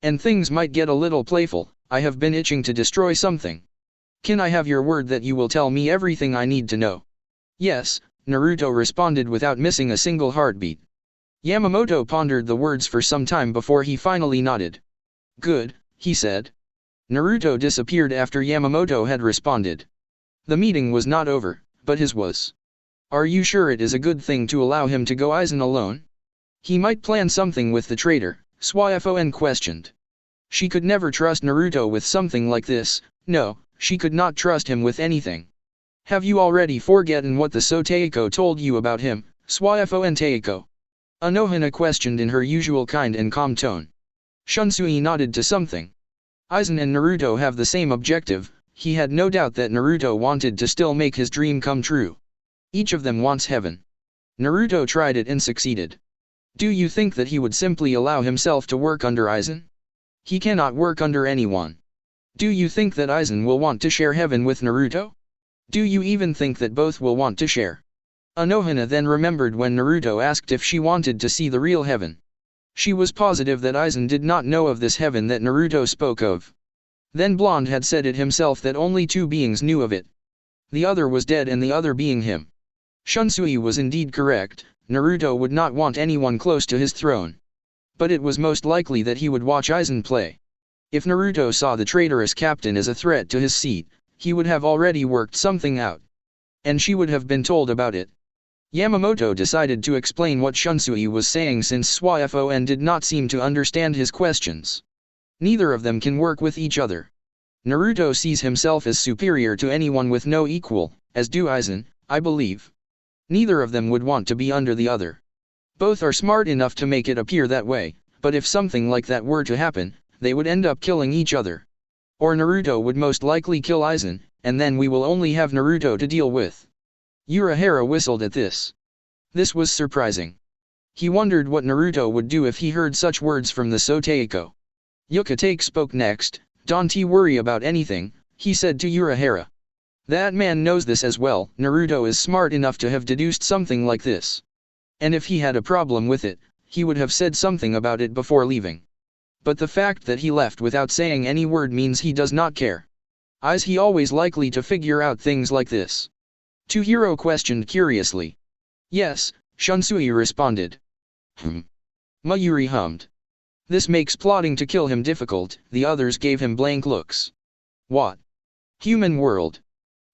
A: And things might get a little playful, I have been itching to destroy something. Can I have your word that you will tell me everything I need to know? Yes, Naruto responded without missing a single heartbeat. Yamamoto pondered the words for some time before he finally nodded. Good, he said. Naruto disappeared after Yamamoto had responded. The meeting was not over, but his was. Are you sure it is a good thing to allow him to go Aizen alone? He might plan something with the traitor, Swaifon questioned. She could never trust Naruto with something like this, no, she could not trust him with anything. Have you already forgotten what the Soteiko told you about him, Swaifon Teiko? Anohana questioned in her usual kind and calm tone. Shunsui nodded to something. Aizen and Naruto have the same objective, he had no doubt that Naruto wanted to still make his dream come true. Each of them wants heaven. Naruto tried it and succeeded. Do you think that he would simply allow himself to work under Aizen? He cannot work under anyone. Do you think that Aizen will want to share heaven with Naruto? Do you even think that both will want to share? Anohana then remembered when Naruto asked if she wanted to see the real heaven. She was positive that Aizen did not know of this heaven that Naruto spoke of. Then Blonde had said it himself that only two beings knew of it. The other was dead and the other being him. Shunsui was indeed correct, Naruto would not want anyone close to his throne. But it was most likely that he would watch Aizen play. If Naruto saw the traitorous captain as a threat to his seat, he would have already worked something out. And she would have been told about it. Yamamoto decided to explain what Shunsui was saying since Swaifon did not seem to understand his questions. Neither of them can work with each other. Naruto sees himself as superior to anyone with no equal, as do Aizen, I believe. Neither of them would want to be under the other. Both are smart enough to make it appear that way, but if something like that were to happen, they would end up killing each other. Or Naruto would most likely kill Aizen, and then we will only have Naruto to deal with. Urahara whistled at this. This was surprising. He wondered what Naruto would do if he heard such words from the Soteiko. Yukatake spoke next. Don't worry about anything, he said to Urahara. That man knows this as well, Naruto is smart enough to have deduced something like this. And if he had a problem with it, he would have said something about it before leaving. But the fact that he left without saying any word means he does not care. Is he always likely to figure out things like this? Chihiro questioned curiously. Yes, Shunsui responded. Mayuri hummed. This makes plotting to kill him difficult, the others gave him blank looks. What? Human world.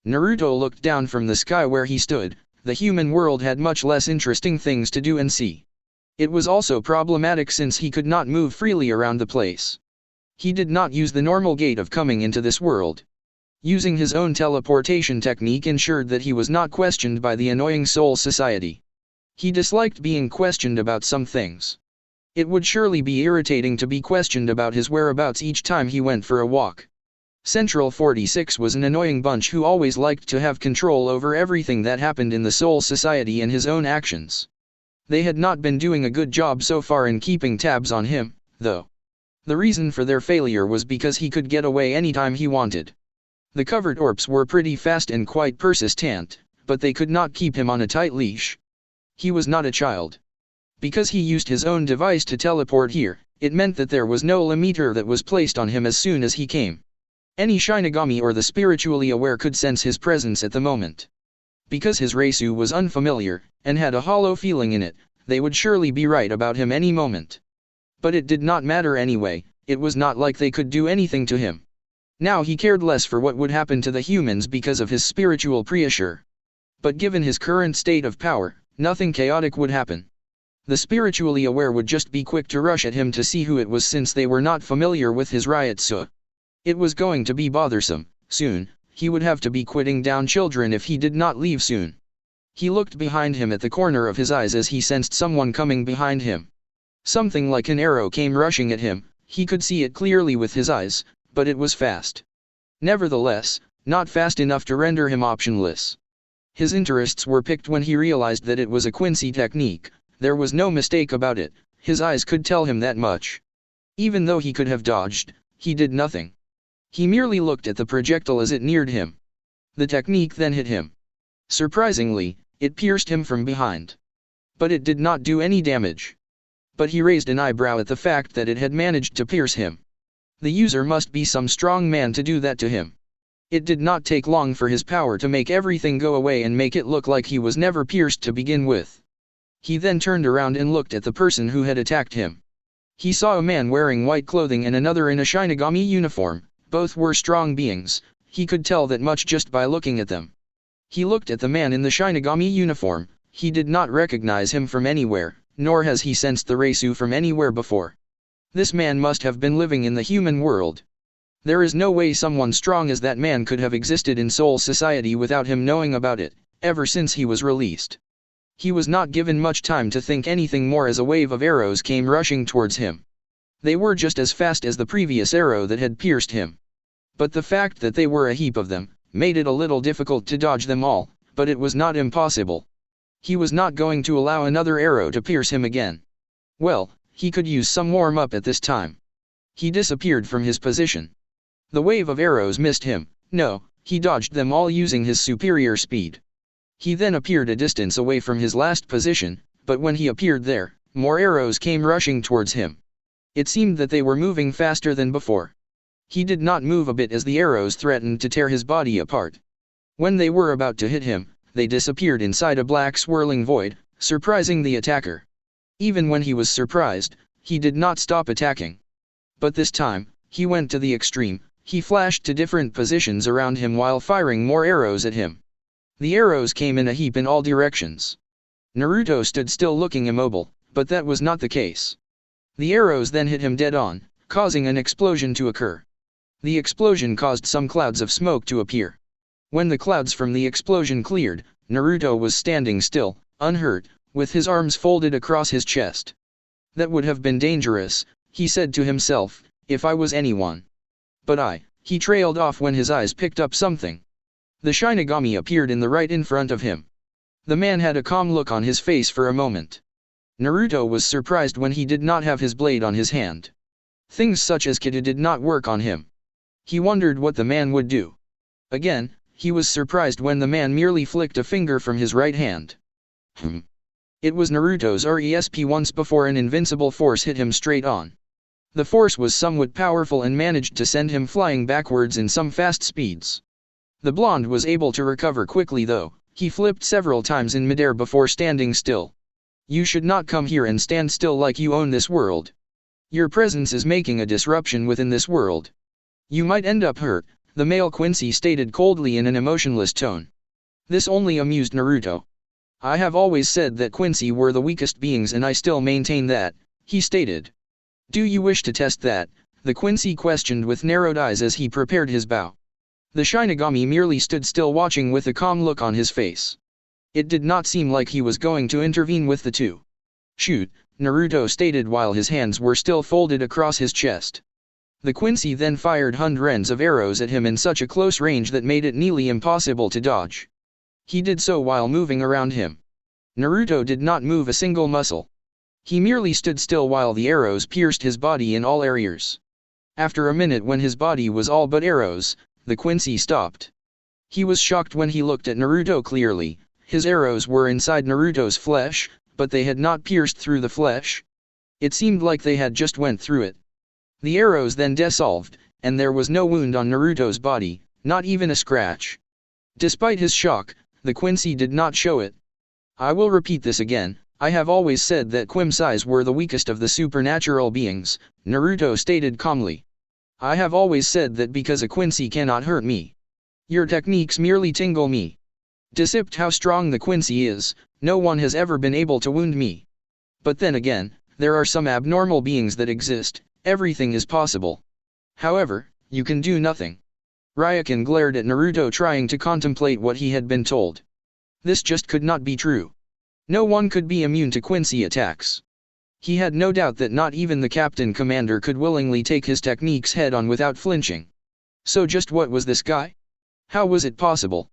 A: Naruto looked down from the sky where he stood, the human world had much less interesting things to do and see. It was also problematic since he could not move freely around the place. He did not use the normal gate of coming into this world. Using his own teleportation technique ensured that he was not questioned by the annoying Soul Society. He disliked being questioned about some things. It would surely be irritating to be questioned about his whereabouts each time he went for a walk. Central 46 was an annoying bunch who always liked to have control over everything that happened in the Soul Society and his own actions. They had not been doing a good job so far in keeping tabs on him, though. The reason for their failure was because he could get away anytime he wanted. The covert orbs were pretty fast and quite persistent, but they could not keep him on a tight leash. He was not a child. Because he used his own device to teleport here, it meant that there was no limiter that was placed on him as soon as he came. Any Shinigami or the spiritually aware could sense his presence at the moment. Because his Reisu was unfamiliar, and had a hollow feeling in it, they would surely be right about him any moment. But it did not matter anyway, it was not like they could do anything to him. Now he cared less for what would happen to the humans because of his spiritual pressure. But given his current state of power, nothing chaotic would happen. The spiritually aware would just be quick to rush at him to see who it was since they were not familiar with his Ryutsu. It was going to be bothersome. Soon, he would have to be quitting down children if he did not leave soon. He looked behind him at the corner of his eyes as he sensed someone coming behind him. Something like an arrow came rushing at him. He could see it clearly with his eyes, but it was fast. Nevertheless, not fast enough to render him optionless. His interests were piqued when he realized that it was a Quincy technique. There was no mistake about it, his eyes could tell him that much. Even though he could have dodged, he did nothing. He merely looked at the projectile as it neared him. The technique then hit him. Surprisingly, it pierced him from behind. But it did not do any damage. But he raised an eyebrow at the fact that it had managed to pierce him. The user must be some strong man to do that to him. It did not take long for his power to make everything go away and make it look like he was never pierced to begin with. He then turned around and looked at the person who had attacked him. He saw a man wearing white clothing and another in a Shinigami uniform. Both were strong beings. He could tell that much just by looking at them. He looked at the man in the Shinigami uniform. He did not recognize him from anywhere, nor has he sensed the Reisu from anywhere before. This man must have been living in the human world. There is no way someone strong as that man could have existed in Soul Society without him knowing about it, ever since he was released. He was not given much time to think anything more as a wave of arrows came rushing towards him. They were just as fast as the previous arrow that had pierced him. But the fact that they were a heap of them, made it a little difficult to dodge them all, but it was not impossible. He was not going to allow another arrow to pierce him again. Well, he could use some warm-up at this time. He disappeared from his position. The wave of arrows missed him. No, he dodged them all using his superior speed. He then appeared a distance away from his last position, but when he appeared there, more arrows came rushing towards him. It seemed that they were moving faster than before. He did not move a bit as the arrows threatened to tear his body apart. When they were about to hit him, they disappeared inside a black swirling void, surprising the attacker. Even when he was surprised, he did not stop attacking. But this time, he went to the extreme. He flashed to different positions around him while firing more arrows at him. The arrows came in a heap in all directions. Naruto stood still looking immobile, but that was not the case. The arrows then hit him dead on, causing an explosion to occur. The explosion caused some clouds of smoke to appear. When the clouds from the explosion cleared, Naruto was standing still, unhurt, with his arms folded across his chest. That would have been dangerous, he said to himself, if I was anyone. But he trailed off when his eyes picked up something. The Shinigami appeared right in front of him. The man had a calm look on his face for a moment. Naruto was surprised when he did not have his blade on his hand. Things such as Kita did not work on him. He wondered what the man would do. Again, he was surprised when the man merely flicked a finger from his right hand. It was Naruto's RESP once before an invincible force hit him straight on. The force was somewhat powerful and managed to send him flying backwards in some fast speeds. The blonde was able to recover quickly though. He flipped several times in midair before standing still. You should not come here and stand still like you own this world. Your presence is making a disruption within this world. You might end up hurt, the male Quincy stated coldly in an emotionless tone. This only amused Naruto. I have always said that Quincy were the weakest beings and I still maintain that, he stated. Do you wish to test that? The Quincy questioned with narrowed eyes as he prepared his bow. The Shinigami merely stood still watching with a calm look on his face. It did not seem like he was going to intervene with the two. Shoot, Naruto stated while his hands were still folded across his chest. The Quincy then fired hundreds of arrows at him in such a close range that made it nearly impossible to dodge. He did so while moving around him. Naruto did not move a single muscle. He merely stood still while the arrows pierced his body in all areas. After a minute, when his body was all but arrows, the Quincy stopped. He was shocked when he looked at Naruto clearly. His arrows were inside Naruto's flesh, but they had not pierced through the flesh. It seemed like they had just went through it. The arrows then dissolved, and there was no wound on Naruto's body, not even a scratch. Despite his shock, the Quincy did not show it. I will repeat this again. I have always said that Quincy's were the weakest of the supernatural beings, Naruto stated calmly. I have always said that because a Quincy cannot hurt me. Your techniques merely tingle me. Despite how strong the Quincy is, no one has ever been able to wound me. But then again, there are some abnormal beings that exist. Everything is possible. However, you can do nothing. Ryukin glared at Naruto, trying to contemplate what he had been told. This just could not be true. No one could be immune to Quincy attacks. He had no doubt that not even the Captain Commander could willingly take his techniques head-on without flinching. So just what was this guy? How was it possible?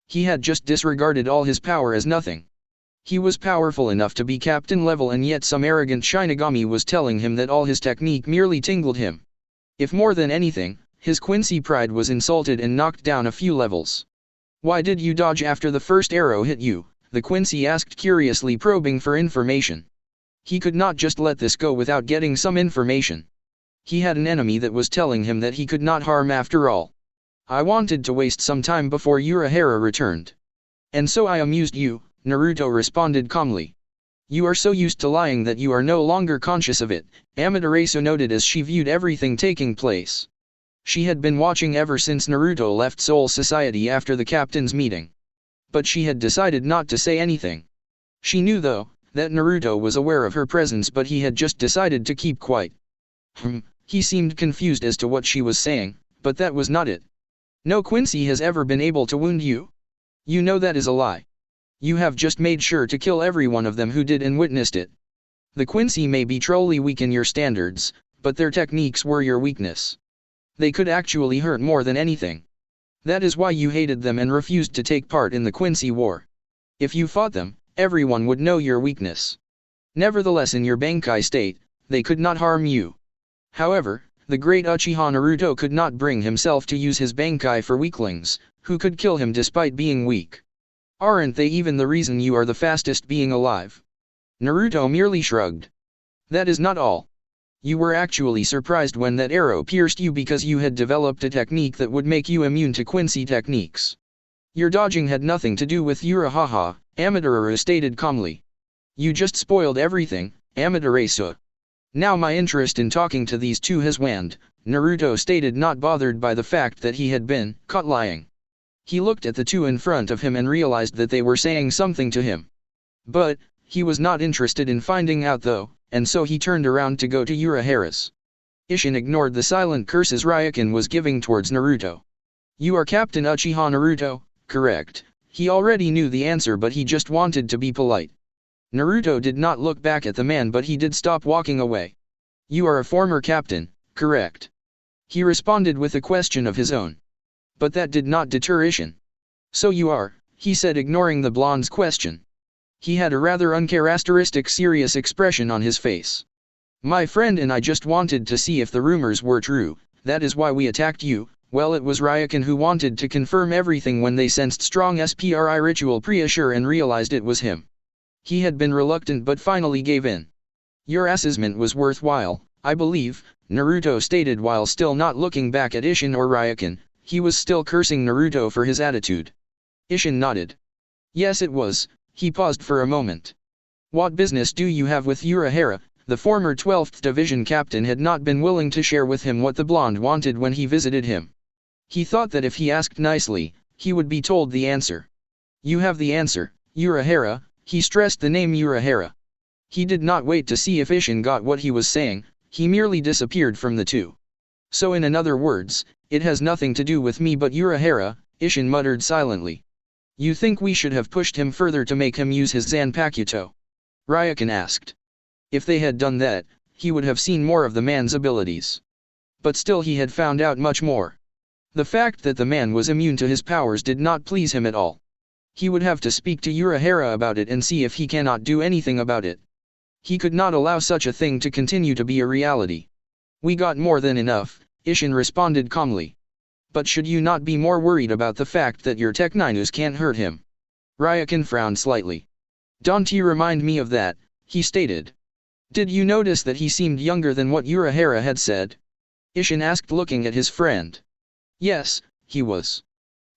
A: He had just disregarded all his power as nothing. He was powerful enough to be captain level, and yet some arrogant Shinigami was telling him that all his technique merely tingled him. If more than anything, his Quincy pride was insulted and knocked down a few levels. Why did you dodge after the first arrow hit you? The Quincy asked curiously, probing for information. He could not just let this go without getting some information. He had an enemy that was telling him that he could not harm after all. I wanted to waste some time before Urahara returned. And so I amused you, Naruto responded calmly. You are so used to lying that you are no longer conscious of it, Amaterasu noted as she viewed everything taking place. She had been watching ever since Naruto left Soul Society after the captain's meeting. But she had decided not to say anything. She knew, though, that Naruto was aware of her presence, but he had just decided to keep quiet. He seemed confused as to what she was saying, but that was not it. No Quincy has ever been able to wound you. You know that is a lie. You have just made sure to kill every one of them who did and witnessed it. The Quincy may be truly weak in your standards, but their techniques were your weakness. They could actually hurt more than anything. That is why you hated them and refused to take part in the Quincy War. If you fought them, everyone would know your weakness. Nevertheless, in your Bankai state, they could not harm you. However, the great Uchiha Naruto could not bring himself to use his Bankai for weaklings, who could kill him despite being weak. Aren't they even the reason you are the fastest being alive? Naruto merely shrugged. That is not all. You were actually surprised when that arrow pierced you because you had developed a technique that would make you immune to Quincy techniques. Your dodging had nothing to do with Urahaha, Amaterasu stated calmly. You just spoiled everything, Amaterasu. Now my interest in talking to these two has waned, Naruto stated, not bothered by the fact that he had been caught lying. He looked at the two in front of him and realized that they were saying something to him. But he was not interested in finding out though, and so he turned around to go to Urahara's. Isshin ignored the silent curses Ryukin was giving towards Naruto. You are Captain Uchiha Naruto, correct? He already knew the answer, but he just wanted to be polite. Naruto did not look back at the man, but he did stop walking away. You are a former captain, correct? He responded with a question of his own. But that did not deter Isshin. So you are, he said, ignoring the blonde's question. He had a rather uncharacteristic serious expression on his face. My friend and I just wanted to see if the rumors were true, that is why we attacked you. Well, it was Ryukin who wanted to confirm everything when they sensed strong SPRI ritual pressure and realized it was him. He had been reluctant but finally gave in. Your assessment was worthwhile, I believe, Naruto stated while still not looking back at Isshin or Ryukin. He was still cursing Naruto for his attitude. Isshin nodded. Yes, it was. He paused for a moment. What business do you have with Urahara? The former 12th Division captain had not been willing to share with him what the blonde wanted when he visited him. He thought that if he asked nicely, he would be told the answer. You have the answer, Urahara. He stressed the name Urahara. He did not wait to see if Isshin got what he was saying, he merely disappeared from the two. So in other words, it has nothing to do with me but Urahara, Isshin muttered silently. You think we should have pushed him further to make him use his Zanpakuto? Ryukin asked. If they had done that, he would have seen more of the man's abilities. But still he had found out much more. The fact that the man was immune to his powers did not please him at all. He would have to speak to Urahara about it and see if he cannot do anything about it. He could not allow such a thing to continue to be a reality. We got more than enough, Ishin responded calmly. But should you not be more worried about the fact that your Techninus can't hurt him? Ryukin frowned slightly. Don't you remind me of that, he stated. Did you notice that he seemed younger than what Urahara had said? Ishin asked, looking at his friend. Yes, he was.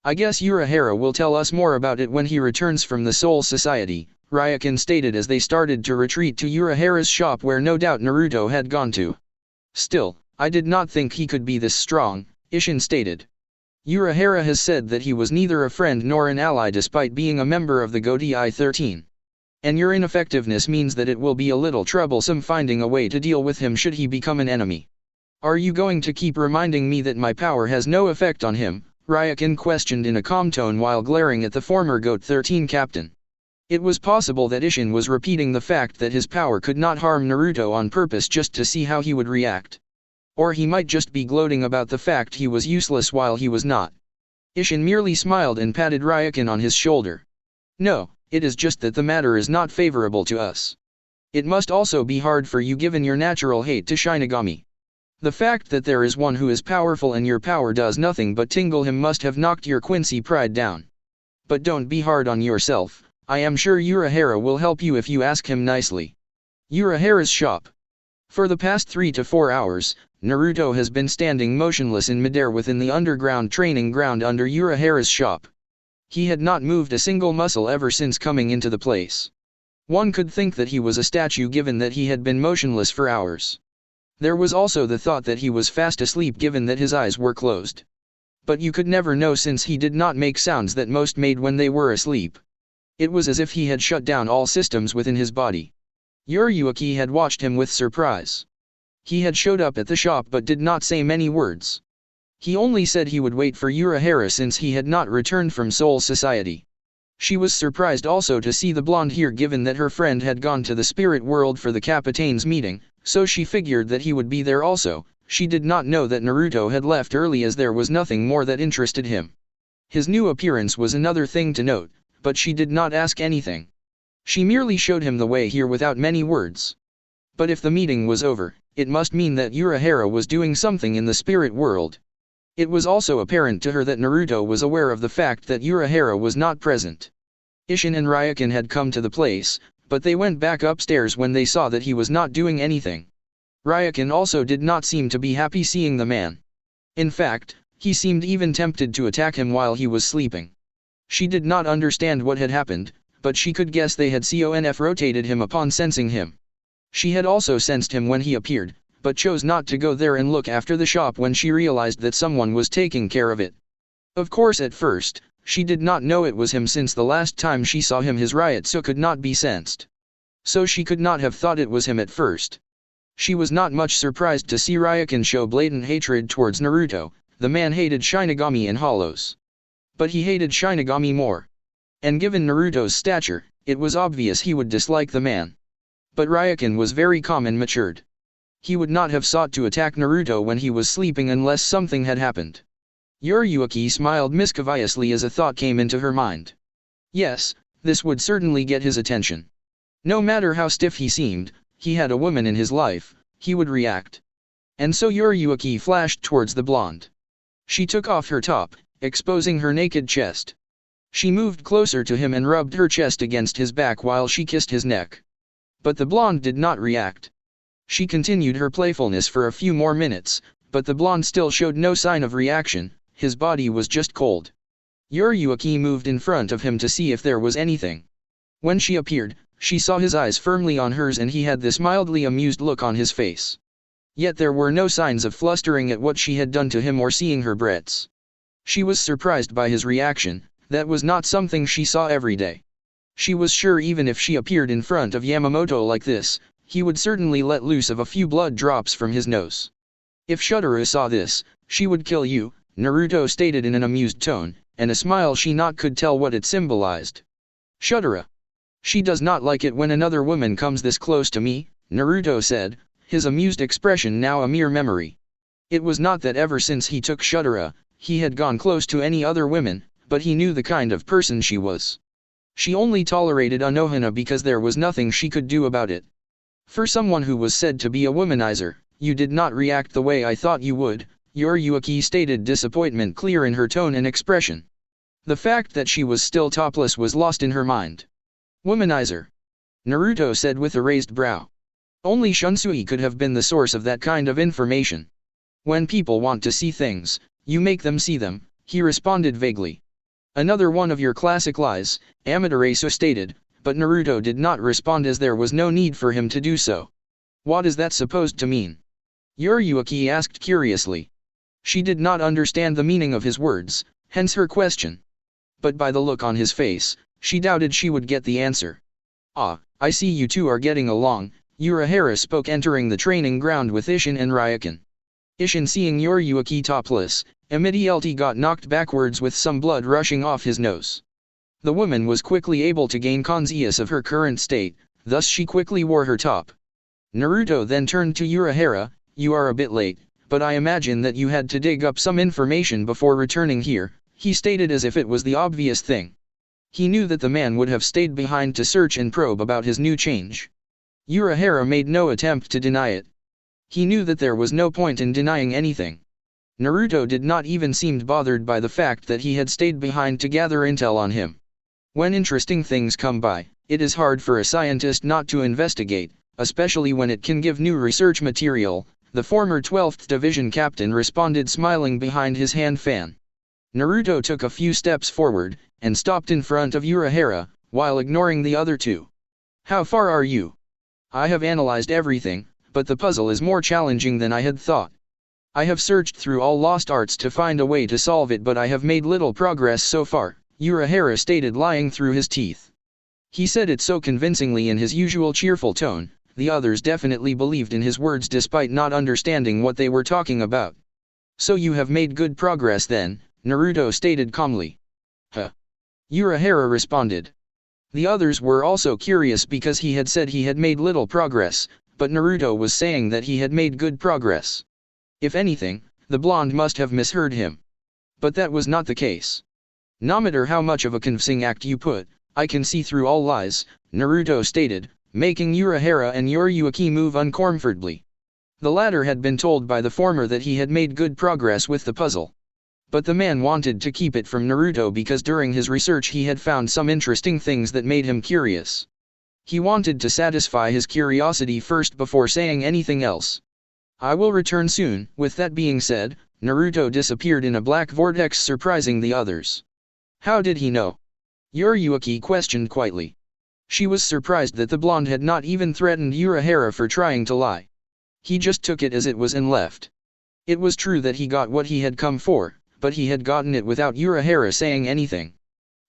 A: I guess Urahara will tell us more about it when he returns from the Soul Society, Ryukin stated as they started to retreat to Urahara's shop, where no doubt Naruto had gone to. Still, I did not think he could be this strong, Ishin stated. Urahara has said that he was neither a friend nor an ally despite being a member of the Godai 13. And your ineffectiveness means that it will be a little troublesome finding a way to deal with him should he become an enemy. Are you going to keep reminding me that my power has no effect on him? Ryukin questioned in a calm tone while glaring at the former Goat 13 captain. It was possible that Ishin was repeating the fact that his power could not harm Naruto on purpose just to see how he would react. Or he might just be gloating about the fact he was useless while he was not. Ishin merely smiled and patted Ryukin on his shoulder. No, it is just that the matter is not favorable to us. It must also be hard for you given your natural hate to Shinigami. The fact that there is one who is powerful and your power does nothing but tingle him must have knocked your Quincy pride down. But don't be hard on yourself, I am sure Urahara will help you if you ask him nicely. Urahara's shop. For the past 3 to 4 hours, Naruto has been standing motionless in midair within the underground training ground under Urahara's shop. He had not moved a single muscle ever since coming into the place. One could think that he was a statue given that he had been motionless for hours. There was also the thought that he was fast asleep given that his eyes were closed. But you could never know since he did not make sounds that most made when they were asleep. It was as if he had shut down all systems within his body. Urayuki had watched him with surprise. He had showed up at the shop but did not say many words. He only said he would wait for Urahara since he had not returned from Soul Society. She was surprised also to see the blonde here given that her friend had gone to the spirit world for the Capitane's meeting, so she figured that he would be there also. She did not know that Naruto had left early as there was nothing more that interested him. His new appearance was another thing to note, but she did not ask anything. She merely showed him the way here without many words. But if the meeting was over, it must mean that Urahara was doing something in the spirit world. It was also apparent to her that Naruto was aware of the fact that Urahara was not present. Ishin and Ryukin had come to the place, but they went back upstairs when they saw that he was not doing anything. Ryukin also did not seem to be happy seeing the man. In fact, he seemed even tempted to attack him while he was sleeping. She did not understand what had happened, but she could guess they had rotated him upon sensing him. She had also sensed him when he appeared, but chose not to go there and look after the shop when she realized that someone was taking care of it. Of course at first, she did not know it was him since the last time she saw him his Ryutsu could not be sensed. So she could not have thought it was him at first. She was not much surprised to see Ryukin show blatant hatred towards Naruto. The man hated Shinigami in hollows. But he hated Shinigami more. And given Naruto's stature, it was obvious he would dislike the man. But Ryukin was very calm and matured. He would not have sought to attack Naruto when he was sleeping unless something had happened. Urayuki smiled mischievously as a thought came into her mind. Yes, this would certainly get his attention. No matter how stiff he seemed, he had a woman in his life, he would react. And so Urayuki flashed towards the blonde. She took off her top, exposing her naked chest. She moved closer to him and rubbed her chest against his back while she kissed his neck. But the blonde did not react. She continued her playfulness for a few more minutes, but the blonde still showed no sign of reaction. His body was just cold. Urayuki moved in front of him to see if there was anything. When she appeared, she saw his eyes firmly on hers and he had this mildly amused look on his face. Yet there were no signs of flustering at what she had done to him or seeing her breaths. She was surprised by his reaction. That was not something she saw every day. She was sure even if she appeared in front of Yamamoto like this, he would certainly let loose of a few blood drops from his nose. If Shutara saw this, she would kill you, Naruto stated in an amused tone, and a smile she not could tell what it symbolized. Shutara. She does not like it when another woman comes this close to me, Naruto said, his amused expression now a mere memory. It was not that ever since he took Shudera, he had gone close to any other women, but he knew the kind of person she was. She only tolerated Anohana because there was nothing she could do about it. For someone who was said to be a womanizer, you did not react the way I thought you would, Yoriuki stated, disappointment clear in her tone and expression. The fact that she was still topless was lost in her mind. Womanizer, Naruto said with a raised brow. Only Shunsui could have been the source of that kind of information. When people want to see things, you make them see them, he responded vaguely. Another one of your classic lies, Amaterasu stated, but Naruto did not respond as there was no need for him to do so. What is that supposed to mean? Yoriuki asked curiously. She did not understand the meaning of his words, hence her question. But by the look on his face, she doubted she would get the answer. Ah, I see you two are getting along, Urahara spoke, entering the training ground with Isshin and Ryukin. Isshin, seeing Yoriuki topless, immediately got knocked backwards with some blood rushing off his nose. The woman was quickly able to gain conscious of her current state, thus she quickly wore her top. Naruto then turned to Urahara, you are a bit late, but I imagine that you had to dig up some information before returning here, he stated as if it was the obvious thing. He knew that the man would have stayed behind to search and probe about his new change. Urahara made no attempt to deny it. He knew that there was no point in denying anything. Naruto did not even seem bothered by the fact that he had stayed behind to gather intel on him. When interesting things come by, it is hard for a scientist not to investigate, especially when it can give new research material, the former 12th Division captain responded, smiling behind his hand fan. Naruto took a few steps forward, and stopped in front of Urahara, while ignoring the other two. How far are you? I have analyzed everything, but the puzzle is more challenging than I had thought. I have searched through all lost arts to find a way to solve it, but I have made little progress so far, Urahara stated, lying through his teeth. He said it so convincingly in his usual cheerful tone, the others definitely believed in his words despite not understanding what they were talking about. So you have made good progress then, Naruto stated calmly. Huh? Urahara responded. The others were also curious because he had said he had made little progress, but Naruto was saying that he had made good progress. If anything, the blonde must have misheard him. But that was not the case. No matter how much of a convincing act you put, I can see through all lies, Naruto stated, making Urahara and Yoriuki move uncomfortably. The latter had been told by the former that he had made good progress with the puzzle. But the man wanted to keep it from Naruto because during his research he had found some interesting things that made him curious. He wanted to satisfy his curiosity first before saying anything else. I will return soon. With that being said, Naruto disappeared in a black vortex, surprising the others. How did he know? Yoriuki questioned quietly. She was surprised that the blonde had not even threatened Urahara for trying to lie. He just took it as it was and left. It was true that he got what he had come for, but he had gotten it without Urahara saying anything.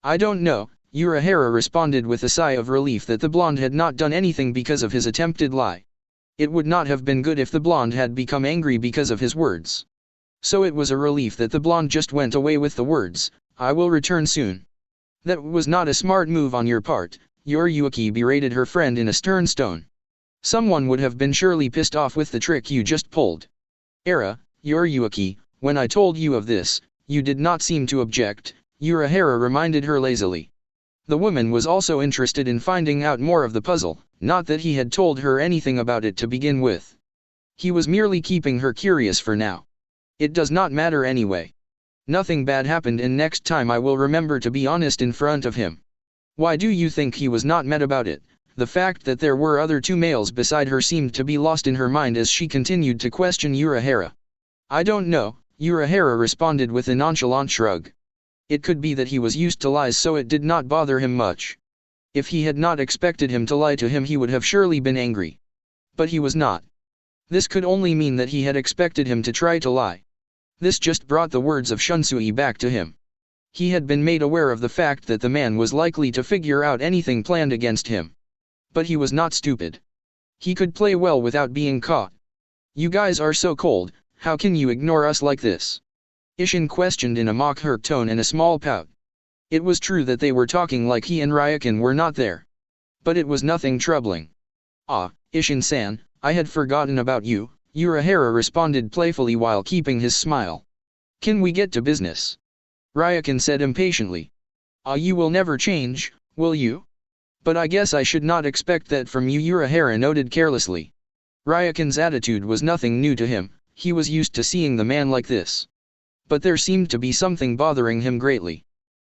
A: I don't know, Urahara responded with a sigh of relief that the blonde had not done anything because of his attempted lie. It would not have been good if the blonde had become angry because of his words. So it was a relief that the blonde just went away with the words, I will return soon. That was not a smart move on your part, Yoriuki berated her friend in a stern tone. Someone would have been surely pissed off with the trick you just pulled. Yoriuki, when I told you of this, you did not seem to object, Urahara reminded her lazily. The woman was also interested in finding out more of the puzzle, not that he had told her anything about it to begin with. He was merely keeping her curious for now. It does not matter anyway. Nothing bad happened, and next time I will remember to be honest in front of him. Why do you think he was not mad about it? The fact that there were other two males beside her seemed to be lost in her mind as she continued to question Urahara. I don't know, Urahara responded with a nonchalant shrug. It could be that he was used to lies, so it did not bother him much. If he had not expected him to lie to him, he would have surely been angry. But he was not. This could only mean that he had expected him to try to lie. This just brought the words of Shunsui back to him. He had been made aware of the fact that the man was likely to figure out anything planned against him. But he was not stupid. He could play well without being caught. You guys are so cold, how can you ignore us like this? Isshin questioned in a mock-hurt tone and a small pout. It was true that they were talking like he and Ryukin were not there. But it was nothing troubling. Ah, Isshin-san, I had forgotten about you, Urahara responded playfully while keeping his smile. Can we get to business? Ryukin said impatiently. You will never change, will you? But I guess I should not expect that from you, Urahara noted carelessly. Ryukin's attitude was nothing new to him, he was used to seeing the man like this. But there seemed to be something bothering him greatly.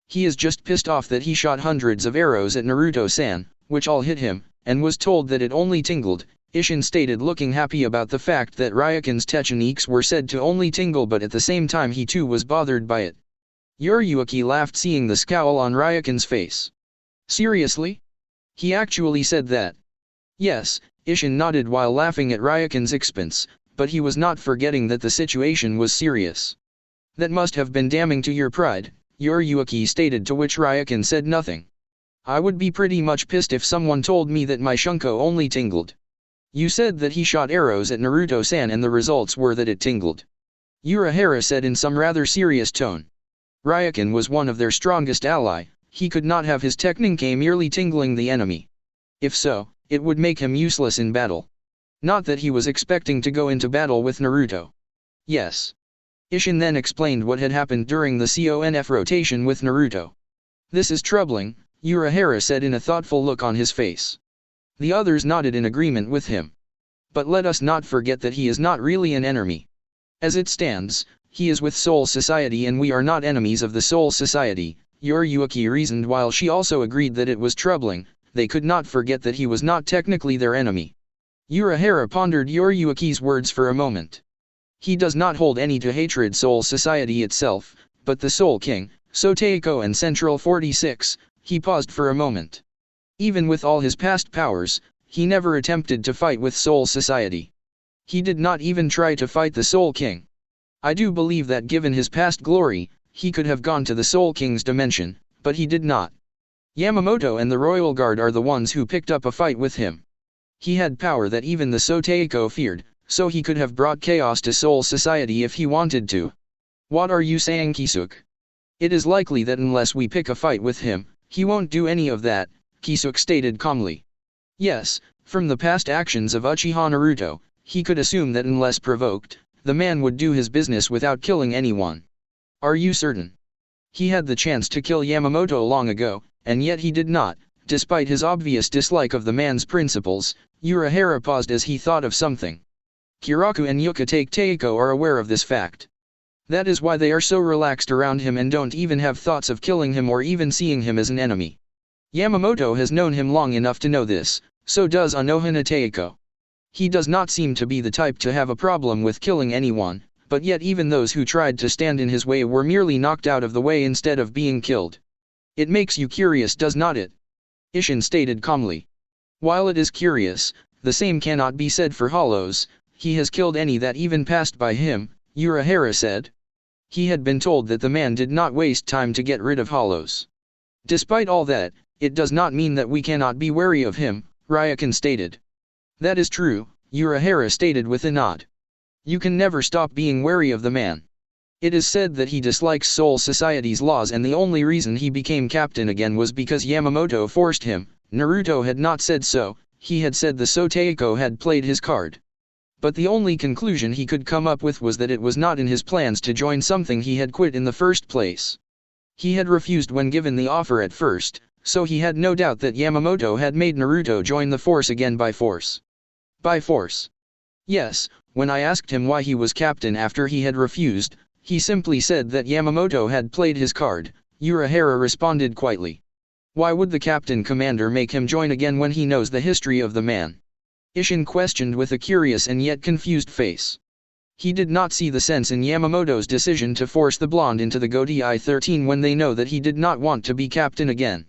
A: He is just pissed off that he shot hundreds of arrows at Naruto-san, which all hit him, and was told that it only tingled. Isshin stated, looking happy about the fact that Ryukin's techniques were said to only tingle, but at the same time he too was bothered by it. Yuriyuki laughed seeing the scowl on Ryukin's face. Seriously? He actually said that? Yes, Isshin nodded while laughing at Ryukin's expense, but he was not forgetting that the situation was serious. That must have been damning to your pride, Yuriyuki stated, to which Ryukin said nothing. I would be pretty much pissed if someone told me that my shunko only tingled. You said that he shot arrows at Naruto-san and the results were that it tingled. Urahara said in some rather serious tone. Ryukin was one of their strongest ally, he could not have his technique merely tingling the enemy. If so, it would make him useless in battle. Not that he was expecting to go into battle with Naruto. Yes. Isshin then explained what had happened during the CONF rotation with Naruto. This is troubling, Urahara said in a thoughtful look on his face. The others nodded in agreement with him. But let us not forget that he is not really an enemy. As it stands, he is with Soul Society and we are not enemies of the Soul Society, Yuriyuki reasoned while she also agreed that it was troubling, they could not forget that he was not technically their enemy. Urahara pondered Yuriyuki's words for a moment. He does not hold any to hatred Soul Society itself, but the Soul King, Soteiko and Central 46, he paused for a moment. Even with all his past powers, he never attempted to fight with Soul Society. He did not even try to fight the Soul King. I do believe that given his past glory, he could have gone to the Soul King's dimension, but he did not. Yamamoto and the Royal Guard are the ones who picked up a fight with him. He had power that even the Soteiko feared, so he could have brought chaos to Soul Society if he wanted to. What are you saying, Kisuke? It is likely that unless we pick a fight with him, he won't do any of that, Kisuke stated calmly. Yes, from the past actions of Uchiha Naruto, he could assume that unless provoked, the man would do his business without killing anyone. Are you certain? He had the chance to kill Yamamoto long ago, and yet he did not, despite his obvious dislike of the man's principles. Urahara paused as he thought of something. Kiraku and Teiko are aware of this fact. That is why they are so relaxed around him and don't even have thoughts of killing him or even seeing him as an enemy. Yamamoto has known him long enough to know this, so does Anohana Teiko. He does not seem to be the type to have a problem with killing anyone, but yet even those who tried to stand in his way were merely knocked out of the way instead of being killed. It makes you curious, does not it? Isshin stated calmly. While it is curious, the same cannot be said for Hollows. He has killed any that even passed by him, Urahara said. He had been told that the man did not waste time to get rid of Hollows. Despite all that, it does not mean that we cannot be wary of him, Ryukin stated. That is true, Urahara stated with a nod. You can never stop being wary of the man. It is said that he dislikes Soul Society's laws and the only reason he became captain again was because Yamamoto forced him. Naruto had not said so, he had said the Soteiko had played his card. But the only conclusion he could come up with was that it was not in his plans to join something he had quit in the first place. He had refused when given the offer at first, so he had no doubt that Yamamoto had made Naruto join the force again by force. By force? Yes, when I asked him why he was captain after he had refused, he simply said that Yamamoto had played his card, Urahara responded quietly. Why would the captain commander make him join again when he knows the history of the man? Isshin questioned with a curious and yet confused face. He did not see the sense in Yamamoto's decision to force the blonde into the Godai 13 when they know that he did not want to be captain again.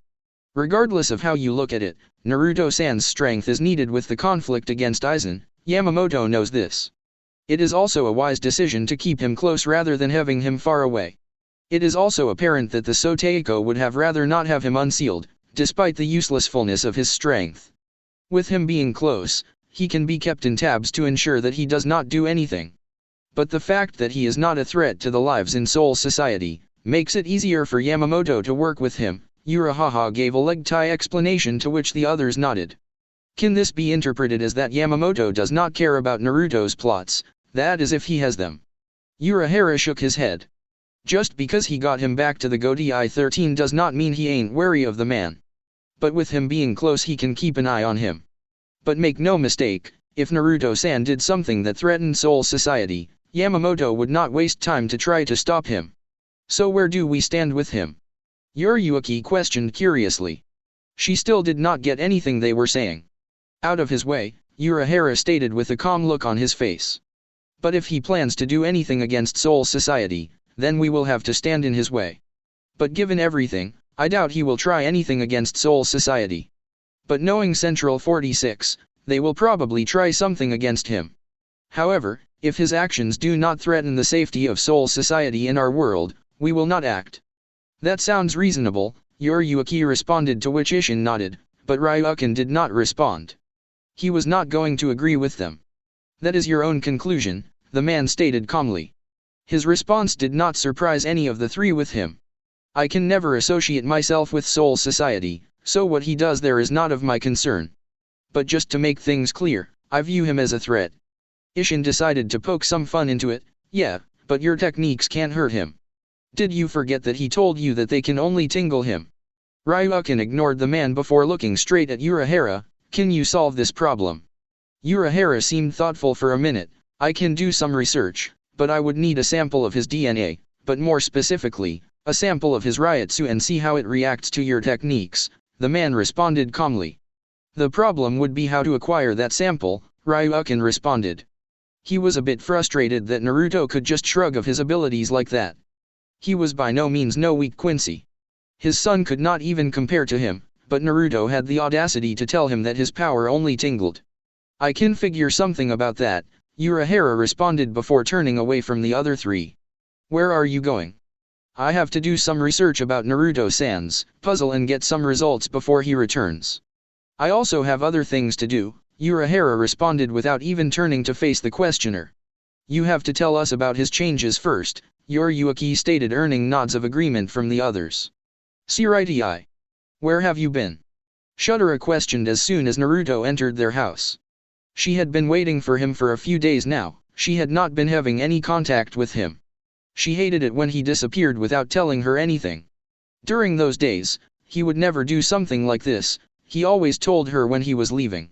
A: Regardless of how you look at it, Naruto-san's strength is needed with the conflict against Aizen, Yamamoto knows this. It is also a wise decision to keep him close rather than having him far away. It is also apparent that the Soteiko would have rather not have him unsealed, despite the uselessfulness of his strength. With him being close, he can be kept in tabs to ensure that he does not do anything. But the fact that he is not a threat to the lives in Soul Society, makes it easier for Yamamoto to work with him. Urahara gave a leg-tie explanation to which the others nodded. Can this be interpreted as that Yamamoto does not care about Naruto's plots, That is if he has them. Urahara shook his head. Just because he got him back to the Godi I-13 does not mean he ain't wary of the man. But with him being close he can keep an eye on him. But make no mistake, if Naruto-san did something that threatened Soul Society, Yamamoto would not waste time to try to stop him. So where do we stand with him? Yuriuki questioned curiously. She still did not get anything they were saying. Out of his way, Urahara stated with a calm look on his face. But if he plans to do anything against Soul Society, then we will have to stand in his way. But given everything, I doubt he will try anything against Soul Society. But knowing Central 46, they will probably try something against him. However, if his actions do not threaten the safety of Soul Society in our world, we will not act. That sounds reasonable, Yuriuki responded, to which Isshin nodded, but Ryukin did not respond. He was not going to agree with them. That is your own conclusion, the man stated calmly. His response did not surprise any of the three with him. I can never associate myself with Soul Society, so what he does there is not of my concern. But just to make things clear, I view him as a threat. Isshin decided to poke some fun into it. Yeah, but your techniques can't hurt him. Did you forget that he told you that they can only tingle him? Ryukin ignored the man before looking straight at Urahara. Can you solve this problem? Urahara seemed thoughtful for a minute. I can do some research, but I would need a sample of his DNA, but more specifically, a sample of his Ryutsu and see how it reacts to your techniques, the man responded calmly. The problem would be how to acquire that sample, Ryukin responded. He was a bit frustrated that Naruto could just shrug off his abilities like that. He was by no means no weak Quincy. His son could not even compare to him, but Naruto had the audacity to tell him that his power only tingled. I can figure something about that, Urahara responded before turning away from the other three. Where are you going? I have to do some research about Naruto-san's puzzle and get some results before he returns. I also have other things to do, Urahara responded without even turning to face the questioner. You have to tell us about his changes first, Yuriuki stated, earning nods of agreement from the others. Sirighty, where have you been? Shudera questioned as soon as Naruto entered their house. She had been waiting for him for a few days now. She had not been having any contact with him. She hated it when he disappeared without telling her anything. During those days, he would never do something like this. He always told her when he was leaving.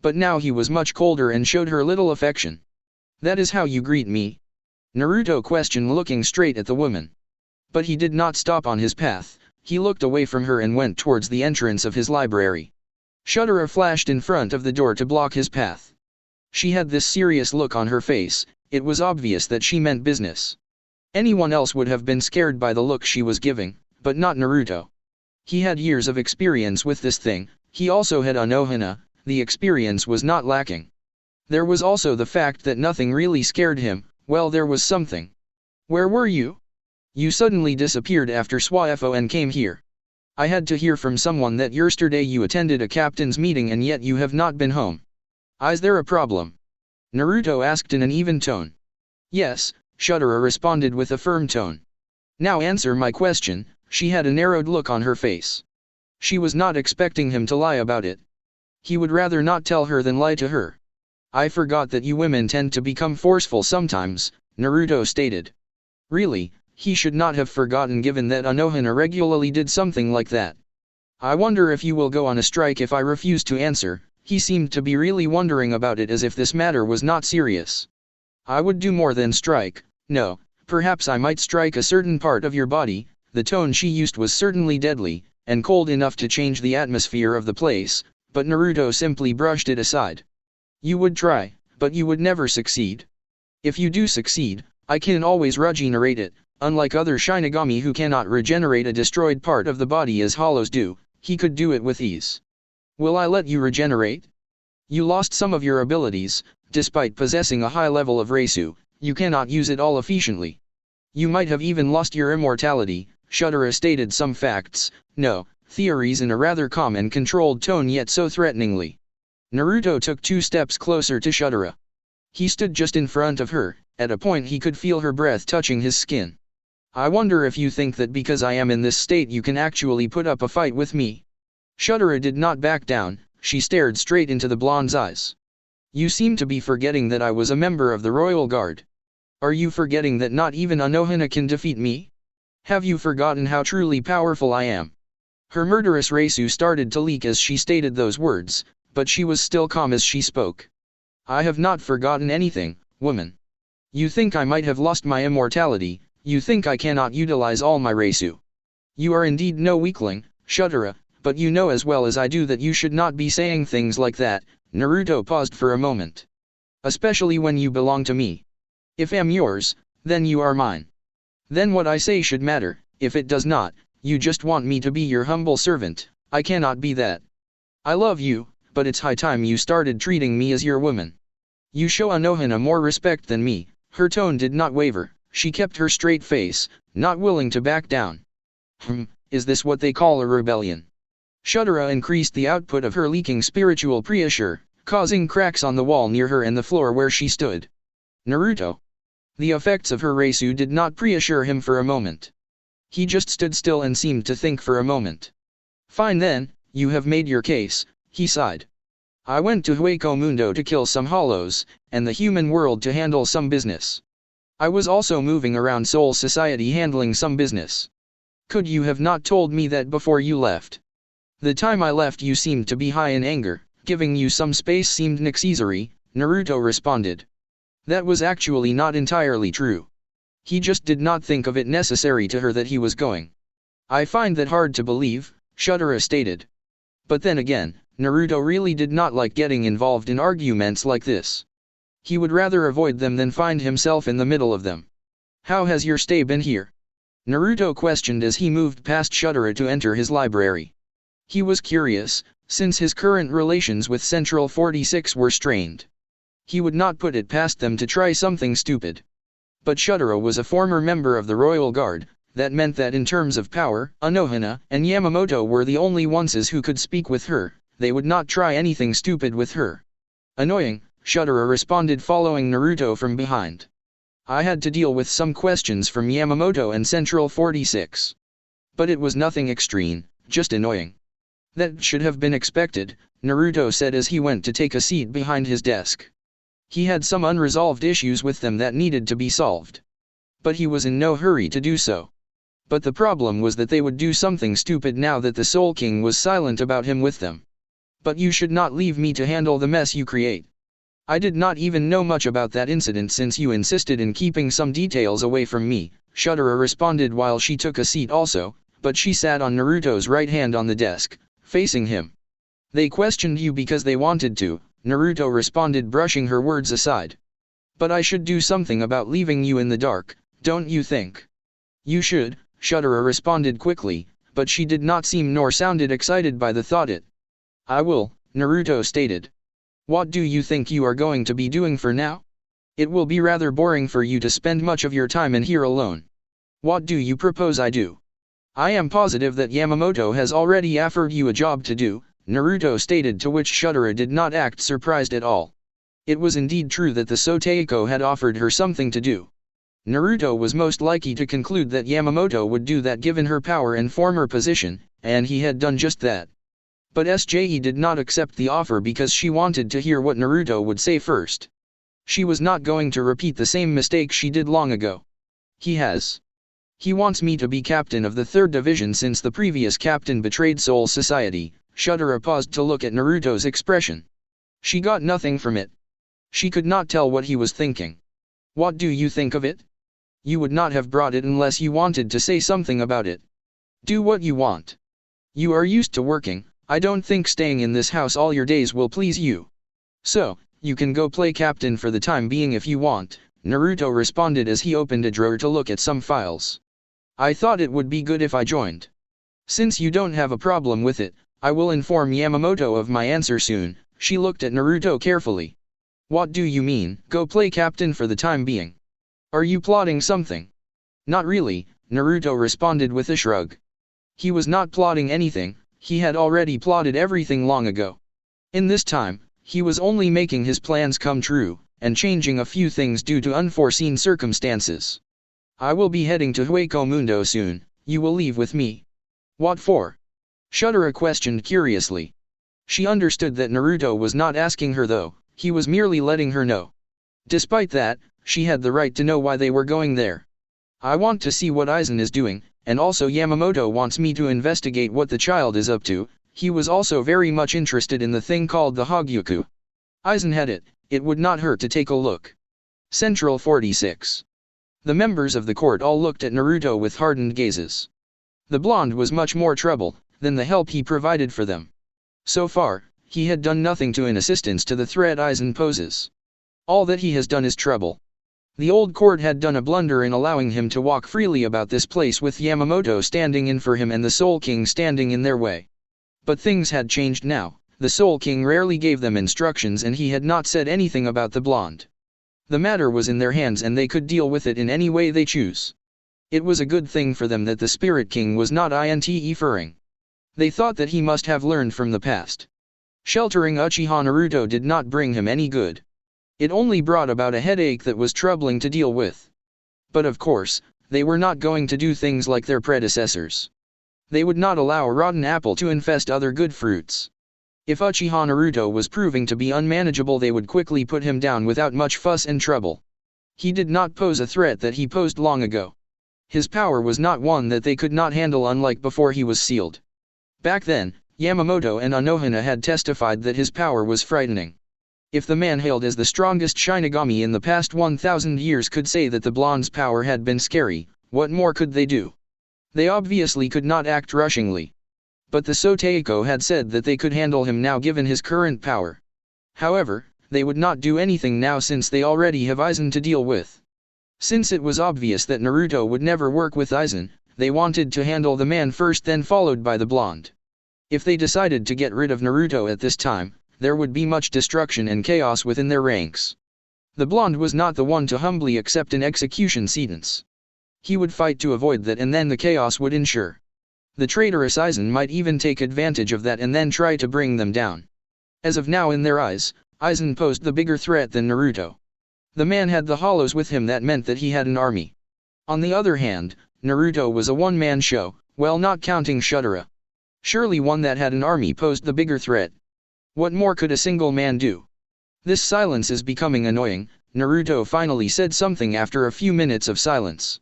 A: But now he was much colder and showed her little affection. That is how you greet me? Naruto questioned, looking straight at the woman. But he did not stop on his path. He looked away from her and went towards the entrance of his library. Shudera flashed in front of the door to block his path. She had this serious look on her face. It was obvious that she meant business. Anyone else would have been scared by the look she was giving, but not Naruto. He had years of experience with this thing. He also had Anohana. The experience was not lacking. There was also the fact that nothing really scared him. Well, there was something. Where were you? You suddenly disappeared after SWAFO and came here. I had to hear from someone that yesterday you attended a captain's meeting and yet you have not been home. Is there a problem? Naruto asked in an even tone. Yes, Shudera responded with a firm tone. Now answer my question. She had a narrowed look on her face. She was not expecting him to lie about it. He would rather not tell her than lie to her. I forgot that you women tend to become forceful sometimes, Naruto stated. Really, he should not have forgotten given that Anohana regularly did something like that. I wonder if you will go on a strike if I refuse to answer. He seemed to be really wondering about it, as if this matter was not serious. I would do more than strike. No, perhaps I might strike a certain part of your body. The tone she used was certainly deadly, and cold enough to change the atmosphere of the place, but Naruto simply brushed it aside. You would try, but you would never succeed. If you do succeed, I can always regenerate it. Unlike other Shinigami who cannot regenerate a destroyed part of the body as hollows do, he could do it with ease. Will I let you regenerate? You lost some of your abilities. Despite possessing a high level of Reisu, you cannot use it all efficiently. You might have even lost your immortality. Shudera stated some facts, no, theories, in a rather calm and controlled tone, yet so threateningly. Naruto took 2 steps closer to Shudera. He stood just in front of her. At a point he could feel her breath touching his skin. I wonder if you think that because I am in this state you can actually put up a fight with me. Shudera did not back down. She stared straight into the blonde's eyes. You seem to be forgetting that I was a member of the Royal Guard. Are you forgetting that not even Anohana can defeat me? Have you forgotten how truly powerful I am? Her murderous Reisu started to leak as she stated those words, but she was still calm as she spoke. I have not forgotten anything, woman. You think I might have lost my immortality, you think I cannot utilize all my Reisu. You are indeed no weakling, Shudera, but you know as well as I do that you should not be saying things like that. Naruto paused for a moment. Especially when you belong to me. If I'm yours, then you are mine. Then what I say should matter. If it does not, you just want me to be your humble servant. I cannot be that. I love you, but it's high time you started treating me as your woman. You show Anohana more respect than me. Her tone did not waver, she kept her straight face, not willing to back down. Is this what they call a rebellion? Shudera increased the output of her leaking spiritual pressure, causing cracks on the wall near her and the floor where she stood. Naruto. The effects of her Reisu did not reassure him for a moment. He just stood still and seemed to think for a moment. Fine then, you have made your case, he sighed. I went to Hueco Mundo to kill some hollows, and the human world to handle some business. I was also moving around Soul Society handling some business. Could you have not told me that before you left? The time I left you seemed to be high in anger, giving you some space seemed necessary, Naruto responded. That was actually not entirely true. He just did not think of it necessary to her that he was going. I find that hard to believe, Shudera stated. But then again, Naruto really did not like getting involved in arguments like this. He would rather avoid them than find himself in the middle of them. How has your stay been here? Naruto questioned as he moved past Shudera to enter his library. He was curious, since his current relations with Central 46 were strained. He would not put it past them to try something stupid. But Shudera was a former member of the Royal Guard, that meant that in terms of power, Anohana and Yamamoto were the only ones who could speak with her, they would not try anything stupid with her. Annoying, Shudera responded following Naruto from behind. I had to deal with some questions from Yamamoto and Central 46. But it was nothing extreme, just annoying. That should have been expected, Naruto said as he went to take a seat behind his desk. He had some unresolved issues with them that needed to be solved. But he was in no hurry to do so. But the problem was that they would do something stupid now that the Soul King was silent about him with them. But you should not leave me to handle the mess you create. I did not even know much about that incident since you insisted in keeping some details away from me, Shudera responded while she took a seat also, but she sat on Naruto's right hand on the desk, facing him. They questioned you because they wanted to, Naruto responded brushing her words aside. But I should do something about leaving you in the dark, don't you think? You should, Shudera responded quickly, but she did not seem nor sounded excited by the thought it. I will, Naruto stated. What do you think you are going to be doing for now? It will be rather boring for you to spend much of your time in here alone. What do you propose I do? I am positive that Yamamoto has already offered you a job to do, Naruto stated, to which Shudera did not act surprised at all. It was indeed true that the Soteiko had offered her something to do. Naruto was most likely to conclude that Yamamoto would do that given her power and former position, and he had done just that. But SJE did not accept the offer because she wanted to hear what Naruto would say first. She was not going to repeat the same mistake she did long ago. He wants me to be captain of the 3rd division since the previous captain betrayed Soul Society. Shudera paused to look at Naruto's expression. She got nothing from it. She could not tell what he was thinking. What do you think of it? You would not have brought it unless you wanted to say something about it. Do what you want. You are used to working, I don't think staying in this house all your days will please you. So, you can go play captain for the time being if you want, Naruto responded as he opened a drawer to look at some files. I thought it would be good if I joined. Since you don't have a problem with it, I will inform Yamamoto of my answer soon, she looked at Naruto carefully. What do you mean, go play captain for the time being? Are you plotting something? Not really, Naruto responded with a shrug. He was not plotting anything, he had already plotted everything long ago. In this time, he was only making his plans come true, and changing a few things due to unforeseen circumstances. I will be heading to Hueco Mundo soon, you will leave with me. What for? Shudera questioned curiously. She understood that Naruto was not asking her though, He was merely letting her know. Despite that, she had the right to know why they were going there. I want to see what Aizen is doing, and also Yamamoto wants me to investigate what the child is up to. He was also very much interested in the thing called the Hogyuku. Aizen had it, it would not hurt to take a look. Central 46. The members of the court all looked at Naruto with hardened gazes. The blonde was much more trouble than the help he provided for them. So far, he had done nothing to in assistance to the threat Aizen poses. All that he has done is trouble. The old court had done a blunder in allowing him to walk freely about this place with Yamamoto standing in for him and the Soul King standing in their way. But things had changed now. The Soul King rarely gave them instructions and he had not said anything about the blonde. The matter was in their hands and they could deal with it in any way they choose. It was a good thing for them that the Spirit King was not interfering. They thought that he must have learned from the past. Sheltering Uchiha Naruto did not bring him any good. It only brought about a headache that was troubling to deal with. But of course, they were not going to do things like their predecessors. They would not allow a rotten apple to infest other good fruits. If Uchiha Naruto was proving to be unmanageable, they would quickly put him down without much fuss and trouble. He did not pose a threat that he posed long ago. His power was not one that they could not handle, unlike before he was sealed. Back then, Yamamoto and Anohana had testified that his power was frightening. If the man hailed as the strongest Shinigami in the past 1,000 years could say that the blonde's power had been scary, what more could they do? They obviously could not act rushingly. But the Soteiko had said that they could handle him now given his current power. However, they would not do anything now since they already have Aizen to deal with. Since it was obvious that Naruto would never work with Aizen, they wanted to handle the man first, then followed by the blonde. If they decided to get rid of Naruto at this time, there would be much destruction and chaos within their ranks. The blonde was not the one to humbly accept an execution sentence. He would fight to avoid that, and then the chaos would ensure. The traitorous Aizen might even take advantage of that and then try to bring them down. As of now, in their eyes, Aizen posed the bigger threat than Naruto. The man had the hollows with him, that meant that he had an army. On the other hand, Naruto was a one-man show, well, not counting Shudera. Surely one that had an army posed the bigger threat. What more could a single man do? This silence is becoming annoying. Naruto finally said something after a few minutes of silence.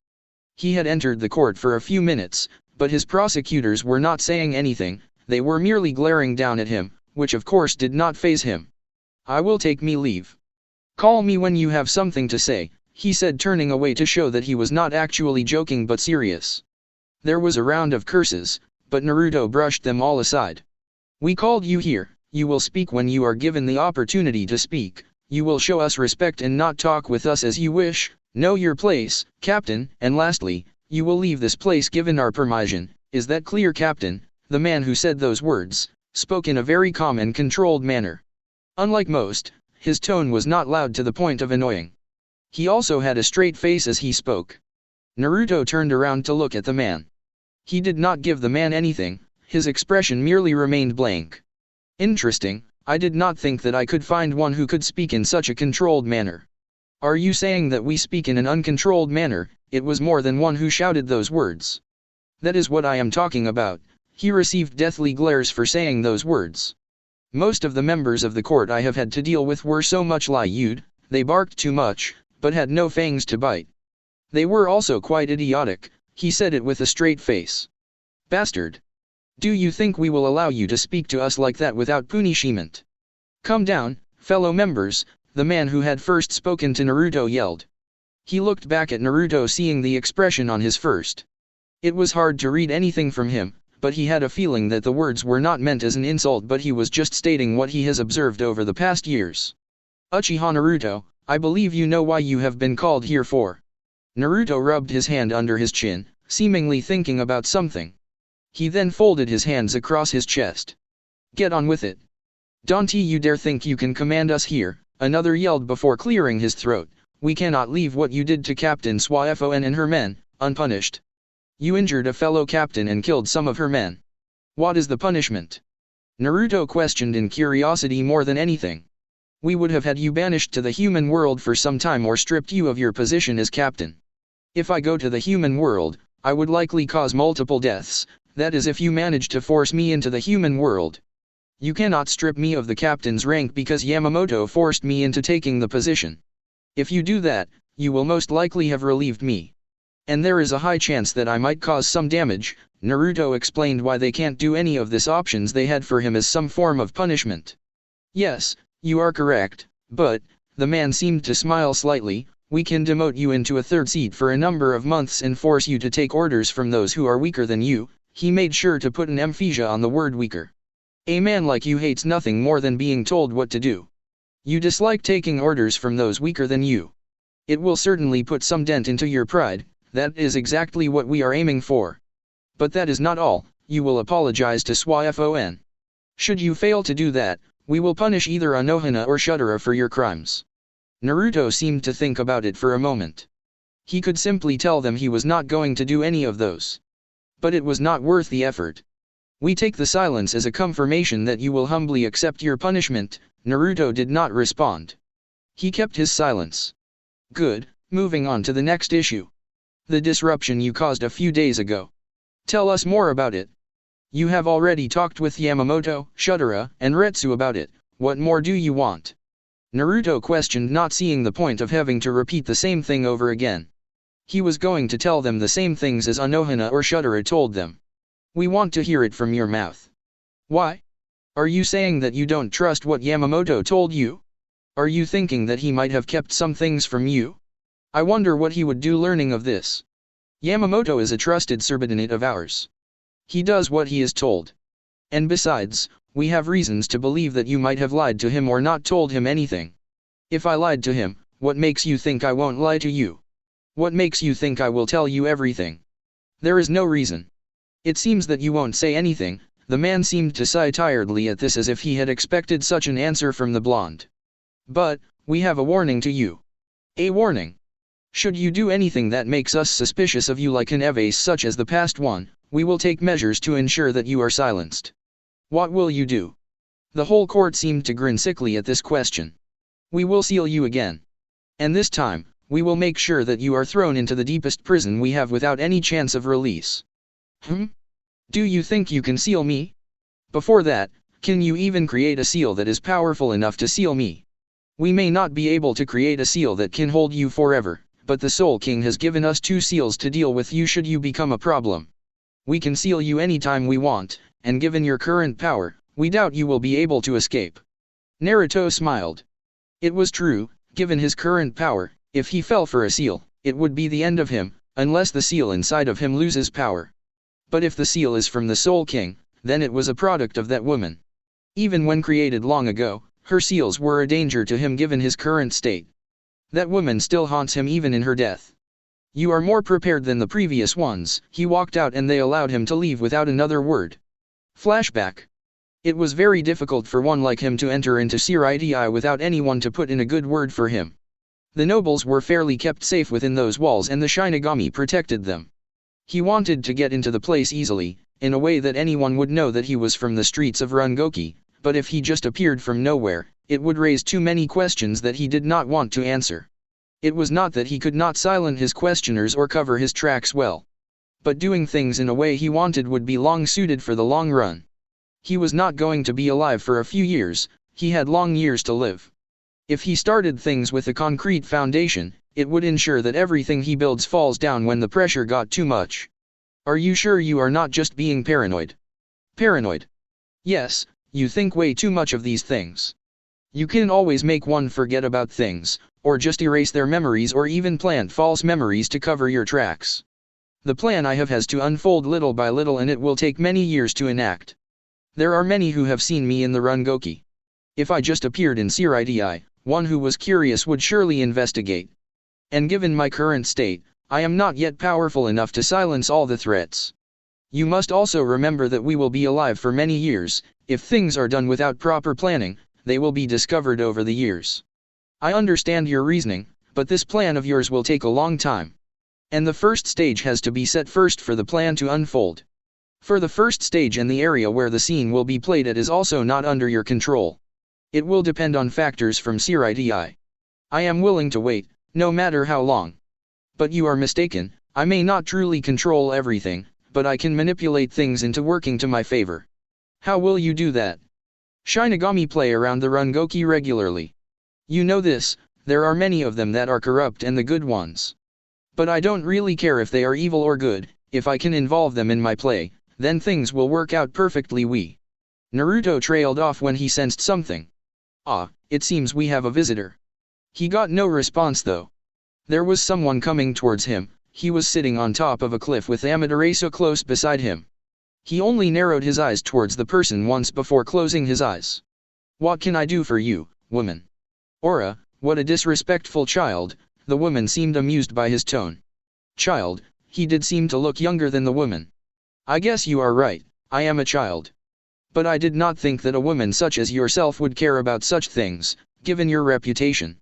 A: He had entered the court for a few minutes, but his prosecutors were not saying anything, they were merely glaring down at him, which of course did not faze him. I will take me leave. Call me when you have something to say, he said, turning away to show that he was not actually joking but serious. There was a round of curses, but Naruto brushed them all aside. We called you here. You will speak when you are given the opportunity to speak, you will show us respect and not talk with us as you wish, know your place, Captain, and lastly, you will leave this place given our permission. Is that clear, Captain? The man who said those words spoke in a very calm and controlled manner. Unlike most, his tone was not loud to the point of annoying. He also had a straight face as he spoke. Naruto turned around to look at the man. He did not give the man anything, his expression merely remained blank. Interesting, I did not think that I could find one who could speak in such a controlled manner. Are you saying that we speak in an uncontrolled manner? It was more than one who shouted those words. That is what I am talking about. He received deathly glares for saying those words. Most of the members of the court I have had to deal with were so much lied, they barked too much, but had no fangs to bite. They were also quite idiotic. He said it with a straight face. Bastard! Do you think we will allow you to speak to us like that without punishment? Come down, fellow members, the man who had first spoken to Naruto yelled. He looked back at Naruto, seeing the expression on his first. It was hard to read anything from him, but he had a feeling that the words were not meant as an insult, but he was just stating what he has observed over the past years. Uchiha Naruto, I believe you know why you have been called here for. Naruto rubbed his hand under his chin, seemingly thinking about something. He then folded his hands across his chest. Get on with it. Don't you dare think you can command us here, another yelled before clearing his throat. We cannot leave what you did to Captain Swaifon and her men, unpunished. You injured a fellow captain and killed some of her men. What is the punishment? Naruto questioned in curiosity more than anything. We would have had you banished to the human world for some time or stripped you of your position as captain. If I go to the human world, I would likely cause multiple deaths. That is if you manage to force me into the human world. You cannot strip me of the captain's rank because Yamamoto forced me into taking the position. If you do that, you will most likely have relieved me. And there is a high chance that I might cause some damage. Naruto explained why they can't do any of this options they had for him as some form of punishment. Yes, you are correct, but, the man seemed to smile slightly, we can demote you into a third seat for a number of months and force you to take orders from those who are weaker than you. He made sure to put an emphasis on the word weaker. A man like you hates nothing more than being told what to do. You dislike taking orders from those weaker than you. It will certainly put some dent into your pride. That is exactly what we are aiming for. But that is not all. You will apologize to Swyfon. Should you fail to do that, we will punish either Anohana or Shudera for your crimes. Naruto seemed to think about it for a moment. He could simply tell them he was not going to do any of those. But it was not worth the effort. We take the silence as a confirmation that you will humbly accept your punishment. Naruto did not respond. He kept his silence. Good, moving on to the next issue. The disruption you caused a few days ago. Tell us more about it. You have already talked with Yamamoto, Shudera, and Retsu about it. What more do you want? Naruto questioned, not seeing the point of having to repeat the same thing over again. He was going to tell them the same things as Anohana or Shudera told them. We want to hear it from your mouth. Why? Are you saying that you don't trust what Yamamoto told you? Are you thinking that he might have kept some things from you? I wonder what he would do learning of this. Yamamoto is a trusted subordinate of ours. He does what he is told. And besides, we have reasons to believe that you might have lied to him or not told him anything. If I lied to him, what makes you think I won't lie to you? What makes you think I will tell you everything? There is no reason. It seems that you won't say anything. The man seemed to sigh tiredly at this as if he had expected such an answer from the blonde. But, we have a warning to you. A warning. Should you do anything that makes us suspicious of you like an evase such as the past one, we will take measures to ensure that you are silenced. What will you do? The whole court seemed to grin sickly at this question. We will seal you again. And this time, we will make sure that you are thrown into the deepest prison we have without any chance of release. Do you think you can seal me? Before that, can you even create a seal that is powerful enough to seal me? We may not be able to create a seal that can hold you forever, but the Soul King has given us 2 seals to deal with you should you become a problem. We can seal you anytime we want, and given your current power, we doubt you will be able to escape. Naruto smiled. It was true, given his current power, if he fell for a seal, it would be the end of him, unless the seal inside of him loses power. But if the seal is from the Soul King, then it was a product of that woman. Even when created long ago, her seals were a danger to him given his current state. That woman still haunts him even in her death. You are more prepared than the previous ones. He walked out and they allowed him to leave without another word. Flashback. It was very difficult for one like him to enter into Siridi without anyone to put in a good word for him. The nobles were fairly kept safe within those walls and the Shinigami protected them. He wanted to get into the place easily, in a way that anyone would know that he was from the streets of Rungoki, but if he just appeared from nowhere, it would raise too many questions that he did not want to answer. It was not that he could not silence his questioners or cover his tracks well. But doing things in a way he wanted would be long suited for the long run. He was not going to be alive for a few years, he had long years to live. If he started things with a concrete foundation, it would ensure that everything he builds falls down when the pressure got too much. Are you sure you are not just being paranoid? Paranoid? Yes, you think way too much of these things. You can always make one forget about things, or just erase their memories or even plant false memories to cover your tracks. The plan I have has to unfold little by little and it will take many years to enact. There are many who have seen me in the Rungoki. If I just appeared in Siridi, one who was curious would surely investigate. And given my current state, I am not yet powerful enough to silence all the threats. You must also remember that we will be alive for many years. If things are done without proper planning, they will be discovered over the years. I understand your reasoning, but this plan of yours will take a long time. And the first stage has to be set first for the plan to unfold. For the first stage and the area where the scene will be played at is also not under your control. It will depend on factors from Siridi. I am willing to wait, no matter how long. But you are mistaken, I may not truly control everything, but I can manipulate things into working to my favor. How will you do that? Shinigami play around the Rungoki regularly. You know this, there are many of them that are corrupt and the good ones. But I don't really care if they are evil or good, if I can involve them in my play, then things will work out perfectly. Naruto trailed off when he sensed something. Ah, it seems we have a visitor. He got no response though. There was someone coming towards him. He was sitting on top of a cliff with Amaterasu close beside him. He only narrowed his eyes towards the person once before closing his eyes. What can I do for you, woman? Ora, what a disrespectful child, the woman seemed amused by his tone. Child, he did seem to look younger than the woman. I guess you are right, I am a child. But I did not think that a woman such as yourself would care about such things, given your reputation.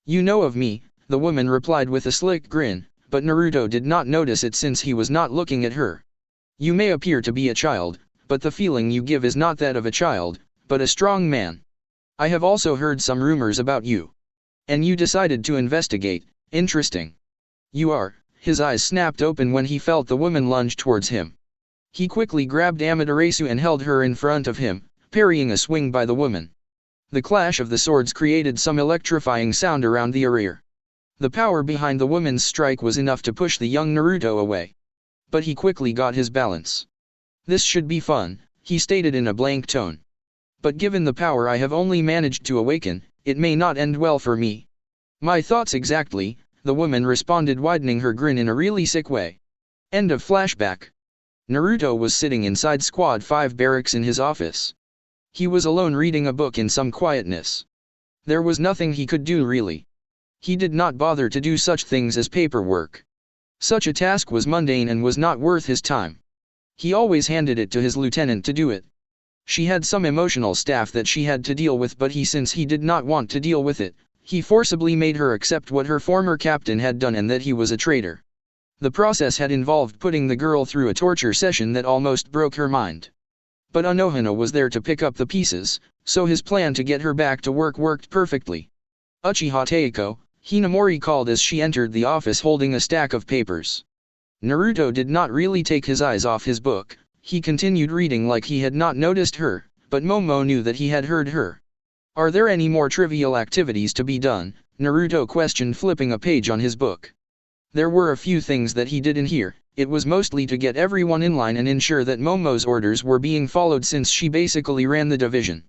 A: You know of me, the woman replied with a slick grin, but Naruto did not notice it since he was not looking at her. You may appear to be a child, but the feeling you give is not that of a child, but a strong man. I have also heard some rumors about you. And you decided to investigate, interesting. You are, his eyes snapped open when he felt the woman lunge towards him. He quickly grabbed Amaterasu and held her in front of him, parrying a swing by the woman. The clash of the swords created some electrifying sound around the area. The power behind the woman's strike was enough to push the young Naruto away. But he quickly got his balance. This should be fun, he stated in a blank tone. But given the power I have only managed to awaken, it may not end well for me. My thoughts exactly, the woman responded, widening her grin in a really sick way. End of flashback. Naruto was sitting inside Squad 5 barracks in his office. He was alone reading a book in some quietness. There was nothing he could do really. He did not bother to do such things as paperwork. Such a task was mundane and was not worth his time. He always handed it to his lieutenant to do it. She had some emotional staff that she had to deal with, but since he did not want to deal with it, he forcibly made her accept what her former captain had done and that he was a traitor. The process had involved putting the girl through a torture session that almost broke her mind. But Anohana was there to pick up the pieces, so his plan to get her back to work worked perfectly. Uchiha Teiko, Hinamori called as she entered the office holding a stack of papers. Naruto did not really take his eyes off his book, he continued reading like he had not noticed her, but Momo knew that he had heard her. Are there any more trivial activities to be done? Naruto questioned, flipping a page on his book. There were a few things that he didn't hear, it was mostly to get everyone in line and ensure that Momo's orders were being followed since she basically ran the division.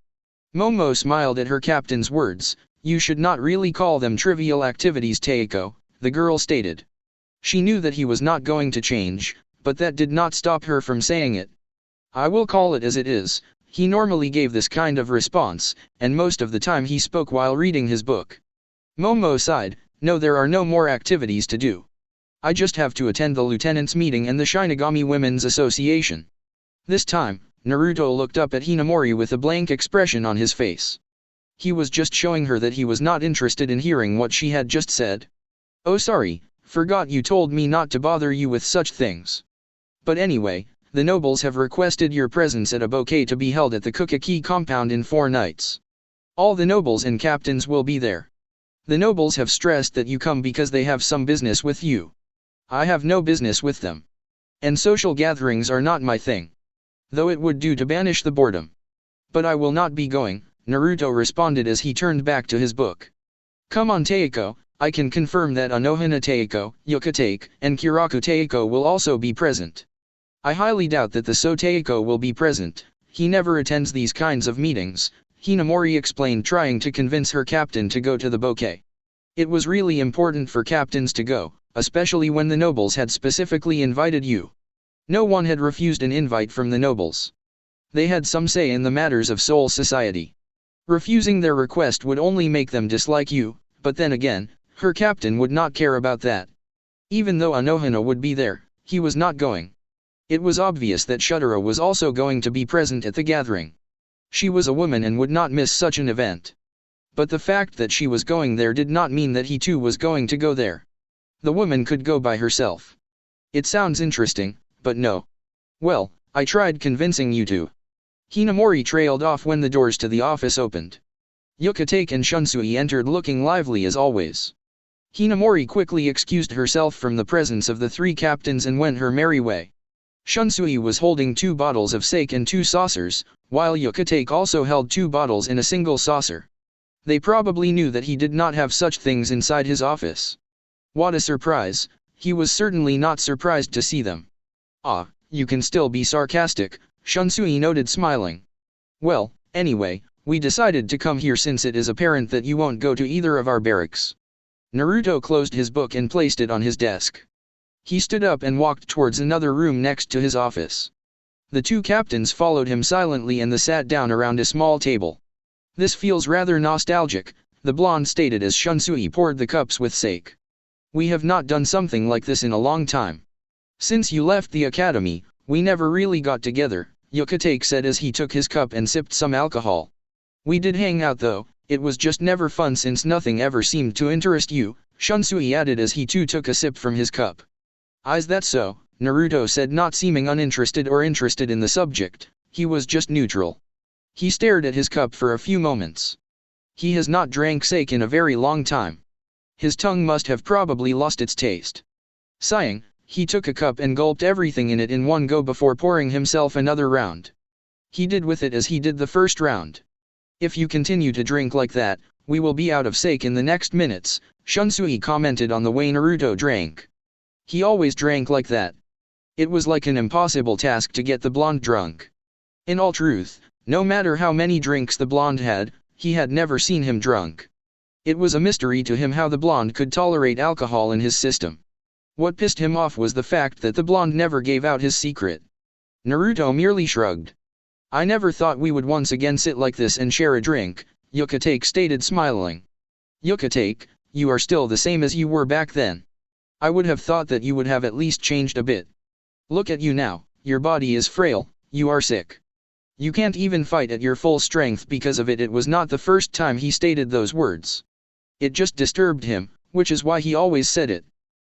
A: Momo smiled at her captain's words. You should not really call them trivial activities, Teiko, the girl stated. She knew that he was not going to change, but that did not stop her from saying it. I will call it as it is. He normally gave this kind of response, and most of the time he spoke while reading his book. Momo sighed, no, there are no more activities to do. I just have to attend the lieutenant's meeting and the Shinigami Women's Association. This time, Naruto looked up at Hinamori with a blank expression on his face. He was just showing her that he was not interested in hearing what she had just said. Oh sorry, forgot you told me not to bother you with such things. But anyway, the nobles have requested your presence at a bouquet to be held at the Kukaki compound in 4 nights. All the nobles and captains will be there. The nobles have stressed that you come because they have some business with you. I have no business with them. And social gatherings are not my thing. Though it would do to banish the boredom. But I will not be going, Naruto responded as he turned back to his book. Come on Teiko, I can confirm that Anohana Teiko, Yuka Take, and Kiraku Teiko will also be present. I highly doubt that the So Teiko will be present, he never attends these kinds of meetings, Hinamori explained, trying to convince her captain to go to the bouquet. It was really important for captains to go, especially when the nobles had specifically invited you. No one had refused an invite from the nobles. They had some say in the matters of Soul Society. Refusing their request would only make them dislike you, but then again, her captain would not care about that. Even though Anohana would be there, he was not going. It was obvious that Shutara was also going to be present at the gathering. She was a woman and would not miss such an event. But the fact that she was going there did not mean that he too was going to go there. The woman could go by herself. It sounds interesting, but no. Well, I tried convincing you to. Hinamori trailed off when the doors to the office opened. Yukatake and Shunsui entered looking lively as always. Hinamori quickly excused herself from the presence of the 3 captains and went her merry way. Shunsui was holding 2 bottles of sake and 2 saucers, while Yukatake also held 2 bottles in a single saucer. They probably knew that he did not have such things inside his office. What a surprise! He was certainly not surprised to see them. Ah, you can still be sarcastic, Shunsui noted, smiling. Well, anyway, we decided to come here since it is apparent that you won't go to either of our barracks. Naruto closed his book and placed it on his desk. He stood up and walked towards another room next to his office. The 2 captains followed him silently and they sat down around a small table. This feels rather nostalgic, the blonde stated as Shunsui poured the cups with sake. We have not done something like this in a long time. Since you left the academy, we never really got together, Yukatake said as he took his cup and sipped some alcohol. We did hang out though, it was just never fun since nothing ever seemed to interest you, Shunsui added as he too took a sip from his cup. Is that so? Naruto said, not seeming uninterested or interested in the subject, he was just neutral. He stared at his cup for a few moments. He has not drank sake in a very long time. His tongue must have probably lost its taste. Sighing, he took a cup and gulped everything in it in one go before pouring himself another round. He did with it as he did the first round. If you continue to drink like that, we will be out of sake in the next minutes, Shunsui commented on the way Naruto drank. He always drank like that. It was like an impossible task to get the blonde drunk. In all truth, no matter how many drinks the blonde had, he had never seen him drunk. It was a mystery to him how the blonde could tolerate alcohol in his system. What pissed him off was the fact that the blonde never gave out his secret. Naruto merely shrugged. I never thought we would once again sit like this and share a drink, Yukatake stated, smiling. Yukatake, you are still the same as you were back then. I would have thought that you would have at least changed a bit. Look at you now, your body is frail, you are sick. You can't even fight at your full strength because of it. It was not the first time he stated those words. It just disturbed him, which is why he always said it.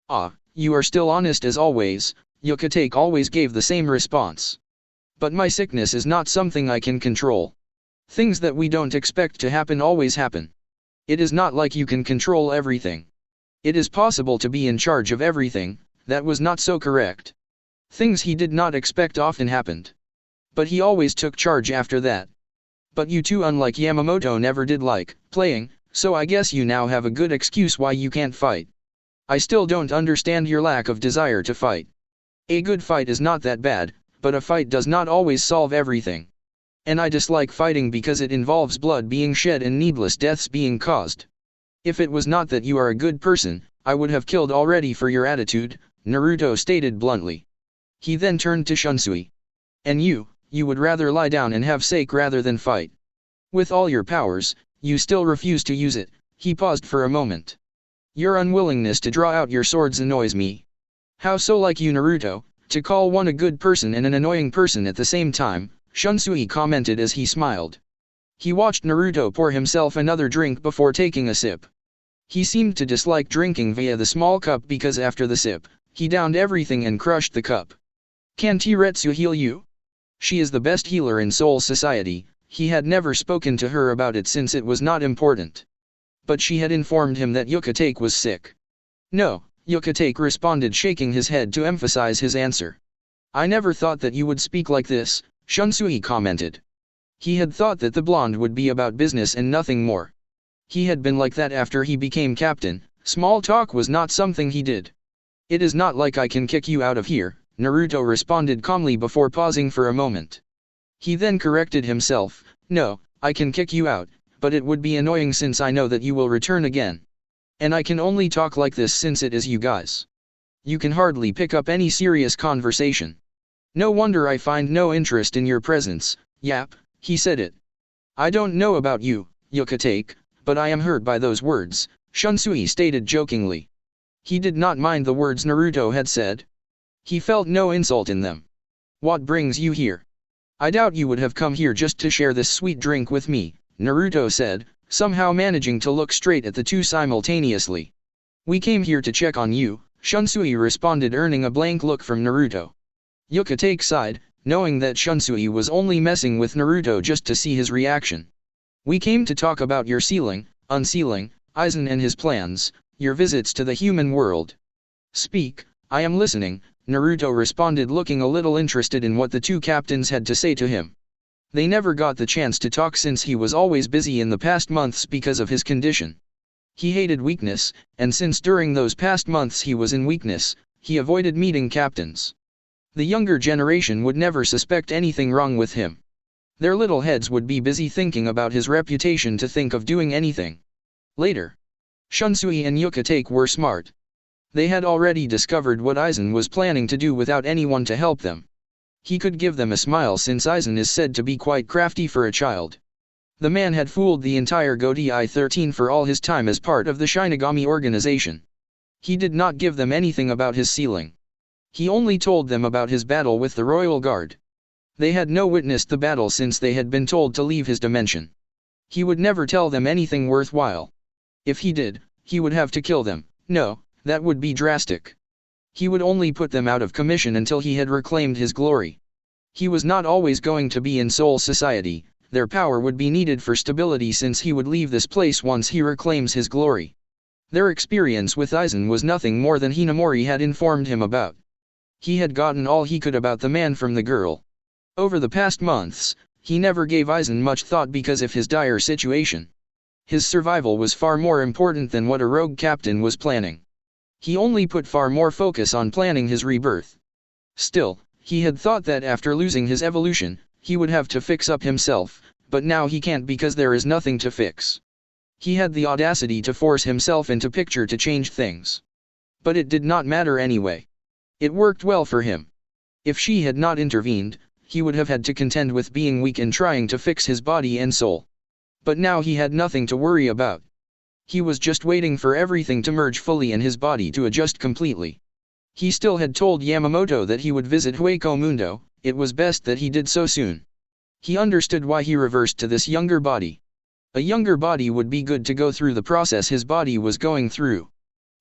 A: Ah, you are still honest as always, Yukatake always gave the same response. But my sickness is not something I can control. Things that we don't expect to happen always happen. It is not like you can control everything. It is possible to be in charge of everything, that was not so correct. Things he did not expect often happened. But he always took charge after that. But you too, unlike Yamamoto, never did like playing, so I guess you now have a good excuse why you can't fight. I still don't understand your lack of desire to fight. A good fight is not that bad, but a fight does not always solve everything. And I dislike fighting because it involves blood being shed and needless deaths being caused. If it was not that you are a good person, I would have killed already for your attitude, Naruto stated bluntly. He then turned to Shunsui. And you would rather lie down and have sake rather than fight. With all your powers, you still refuse to use it, he paused for a moment. Your unwillingness to draw out your swords annoys me. How so like you, Naruto, to call one a good person and an annoying person at the same time, Shunsui commented as he smiled. He watched Naruto pour himself another drink before taking a sip. He seemed to dislike drinking via the small cup because after the sip, he downed everything and crushed the cup. Can Tiretsu heal you? She is the best healer in Soul Society. He had never spoken to her about it since it was not important. But she had informed him that Yukatake was sick. No, Yukatake responded, shaking his head to emphasize his answer. I never thought that you would speak like this, Shunsui commented. He had thought that the blonde would be about business and nothing more. He had been like that after he became captain. Small talk was not something he did. It is not like I can kick you out of here, Naruto responded calmly before pausing for a moment. He then corrected himself, no, I can kick you out, but it would be annoying since I know that you will return again. And I can only talk like this since it is you guys. You can hardly pick up any serious conversation. No wonder I find no interest in your presence, yap, he said it. I don't know about you, Yukatake, but I am hurt by those words, Shunsui stated jokingly. He did not mind the words Naruto had said. He felt no insult in them. What brings you here? I doubt you would have come here just to share this sweet drink with me, Naruto said, somehow managing to look straight at the two simultaneously. We came here to check on you, Shunsui responded, earning a blank look from Naruto. Yukatake sighed, knowing that Shunsui was only messing with Naruto just to see his reaction. We came to talk about your sealing, unsealing, Aizen and his plans, your visits to the human world. Speak, I am listening, Naruto responded, looking a little interested in what the two captains had to say to him. They never got the chance to talk since he was always busy in the past months because of his condition. He hated weakness, and since during those past months he was in weakness, he avoided meeting captains. The younger generation would never suspect anything wrong with him. Their little heads would be busy thinking about his reputation to think of doing anything. Later, Shunsui and Yukatake were smart. They had already discovered what Aizen was planning to do without anyone to help them. He could give them a smile since Aizen is said to be quite crafty for a child. The man had fooled the entire Godi 13 for all his time as part of the Shinigami organization. He did not give them anything about his sealing. He only told them about his battle with the Royal Guard. They had no witnessed the battle since they had been told to leave his dimension. He would never tell them anything worthwhile. If he did, he would have to kill them. No, that would be drastic. He would only put them out of commission until he had reclaimed his glory. He was not always going to be in Soul Society. Their power would be needed for stability since he would leave this place once he reclaims his glory. Their experience with Aizen was nothing more than Hinamori had informed him about. He had gotten all he could about the man from the girl. Over the past months, he never gave Aizen much thought because of his dire situation. His survival was far more important than what a rogue captain was planning. He only put far more focus on planning his rebirth. Still, he had thought that after losing his evolution, he would have to fix up himself, but now he can't because there is nothing to fix. He had the audacity to force himself into picture to change things. But it did not matter anyway. It worked well for him. If she had not intervened, he would have had to contend with being weak and trying to fix his body and soul. But now he had nothing to worry about. He was just waiting for everything to merge fully and his body to adjust completely. He still had told Yamamoto that he would visit Hueco Mundo. It was best that he did so soon. He understood why he reversed to this younger body. A younger body would be good to go through the process his body was going through.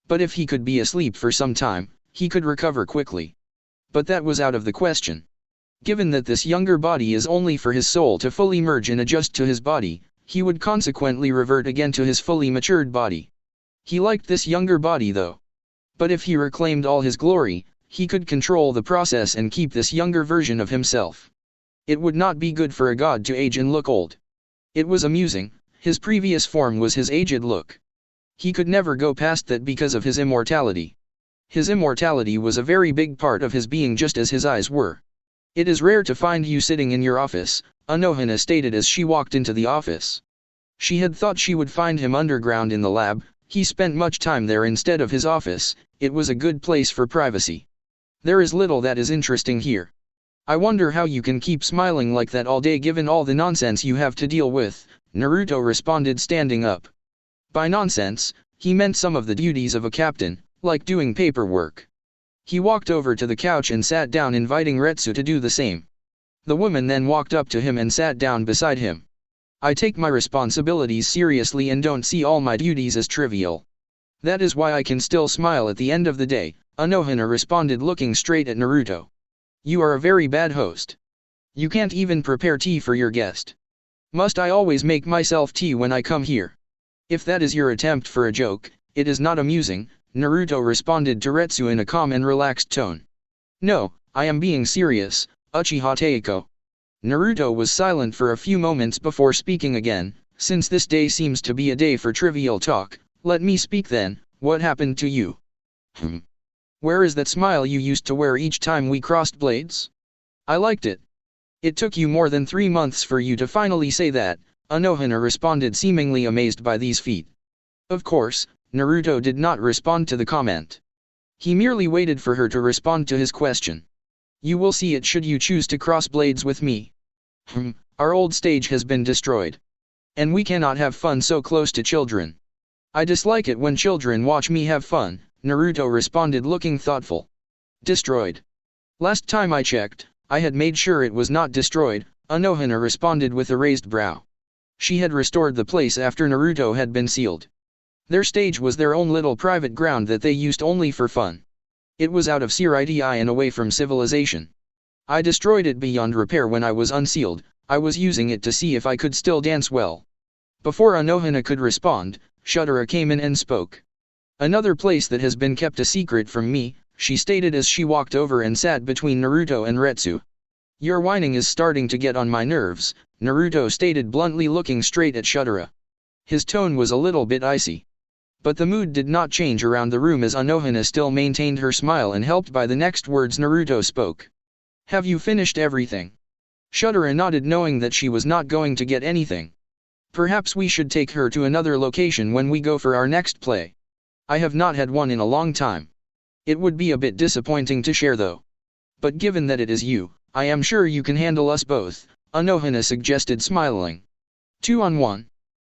A: But if he could be asleep for some time, he could recover quickly. But that was out of the question. Given that this younger body is only for his soul to fully merge and adjust to his body, he would consequently revert again to his fully matured body. He liked this younger body though. But if he reclaimed all his glory, he could control the process and keep this younger version of himself. It would not be good for a god to age and look old. It was amusing, his previous form was his aged look. He could never go past that because of his immortality. His immortality was a very big part of his being, just as his eyes were. "It is rare to find you sitting in your office," Anohana stated as she walked into the office. She had thought she would find him underground in the lab. He spent much time there instead of his office. It was a good place for privacy. "There is little that is interesting here. I wonder how you can keep smiling like that all day given all the nonsense you have to deal with," Naruto responded, standing up. By nonsense, he meant some of the duties of a captain, like doing paperwork. He walked over to the couch and sat down, inviting Retsu to do the same. The woman then walked up to him and sat down beside him. "I take my responsibilities seriously and don't see all my duties as trivial. That is why I can still smile at the end of the day," Anohana responded, looking straight at Naruto. "You are a very bad host. You can't even prepare tea for your guest. Must I always make myself tea when I come here? If that is your attempt for a joke, it is not amusing," Naruto responded to Retsu in a calm and relaxed tone. "No, I am being serious, Uchiha Teiko." Naruto was silent for a few moments before speaking again. "Since this day seems to be a day for trivial talk, let me speak then. What happened to you? Where is that smile you used to wear each time we crossed blades? I liked it. It took you more than 3 months for you to finally say that," Anohana responded, seemingly amazed by these feat. Of course, Naruto did not respond to the comment. He merely waited for her to respond to his question. "You will see it should you choose to cross blades with me. Our old stage has been destroyed. And we cannot have fun so close to children. I dislike it when children watch me have fun," Naruto responded, looking thoughtful. "Destroyed? Last time I checked, I had made sure it was not destroyed," Anohana responded with a raised brow. She had restored the place after Naruto had been sealed. Their stage was their own little private ground that they used only for fun. It was out of Siriti and away from civilization. I destroyed it beyond repair when I was unsealed. I was using it to see if I could still dance well. Before Anohana could respond, Shutara came in and spoke. "Another place that has been kept a secret from me," she stated as she walked over and sat between Naruto and Retsu. Your whining is starting to get on my nerves, Naruto stated bluntly, looking straight at Shutara. His tone was a little bit icy. But the mood did not change around the room as Anohana still maintained her smile, and helped by the next words Naruto spoke. Have you finished everything? Shutara nodded, knowing that she was not going to get anything. Perhaps we should take her to another location when we go for our next play. I have not had one in a long time. It would be a bit disappointing to share though. But given that it is you, I am sure you can handle us both, Anohana suggested, smiling. 2-on-1.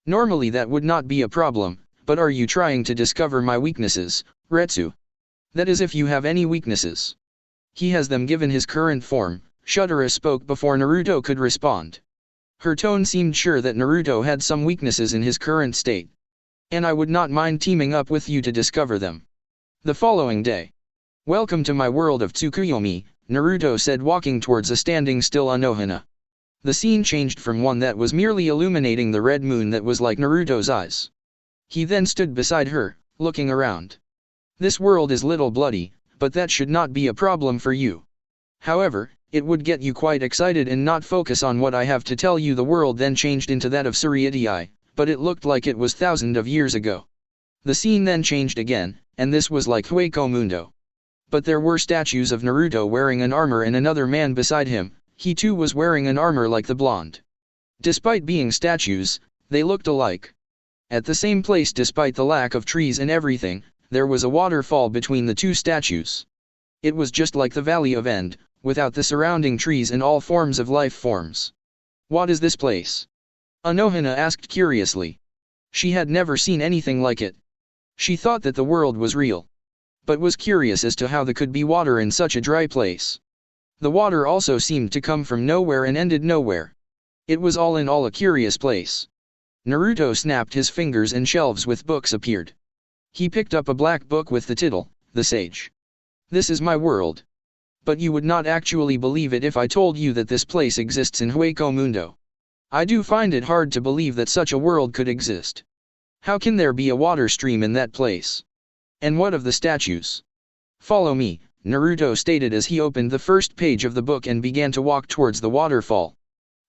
A: Normally that would not be a problem, but are you trying to discover my weaknesses, Retsu? That is, if you have any weaknesses. He has them given his current form, Shutara spoke before Naruto could respond. Her tone seemed sure that Naruto had some weaknesses in his current state. And I would not mind teaming up with you to discover them. The following day. Welcome to my world of Tsukuyomi, Naruto said, walking towards a standing still Anohana. The scene changed from one that was merely illuminating the red moon that was like Naruto's eyes. He then stood beside her, looking around. This world is little bloody, but that should not be a problem for you. However, it would get you quite excited and not focus on what I have to tell you. The world then changed into that of Suryatii, but it looked like it was thousands of years ago. The scene then changed again, and this was like Hueco Mundo. But there were statues of Naruto wearing an armor and another man beside him. He too was wearing an armor like the blonde. Despite being statues, they looked alike. At the same place, despite the lack of trees and everything, there was a waterfall between the two statues. It was just like the Valley of End, without the surrounding trees and all forms of life forms. What is this place? Anohana asked curiously. She had never seen anything like it. She thought that the world was real, but was curious as to how there could be water in such a dry place. The water also seemed to come from nowhere and ended nowhere. It was all in all a curious place. Naruto snapped his fingers and shelves with books appeared. He picked up a black book with the title, The Sage. This is my world. But you would not actually believe it if I told you that this place exists in Hueco Mundo. I do find it hard to believe that such a world could exist. How can there be a water stream in that place? And what of the statues? Follow me, Naruto stated as he opened the first page of the book and began to walk towards the waterfall.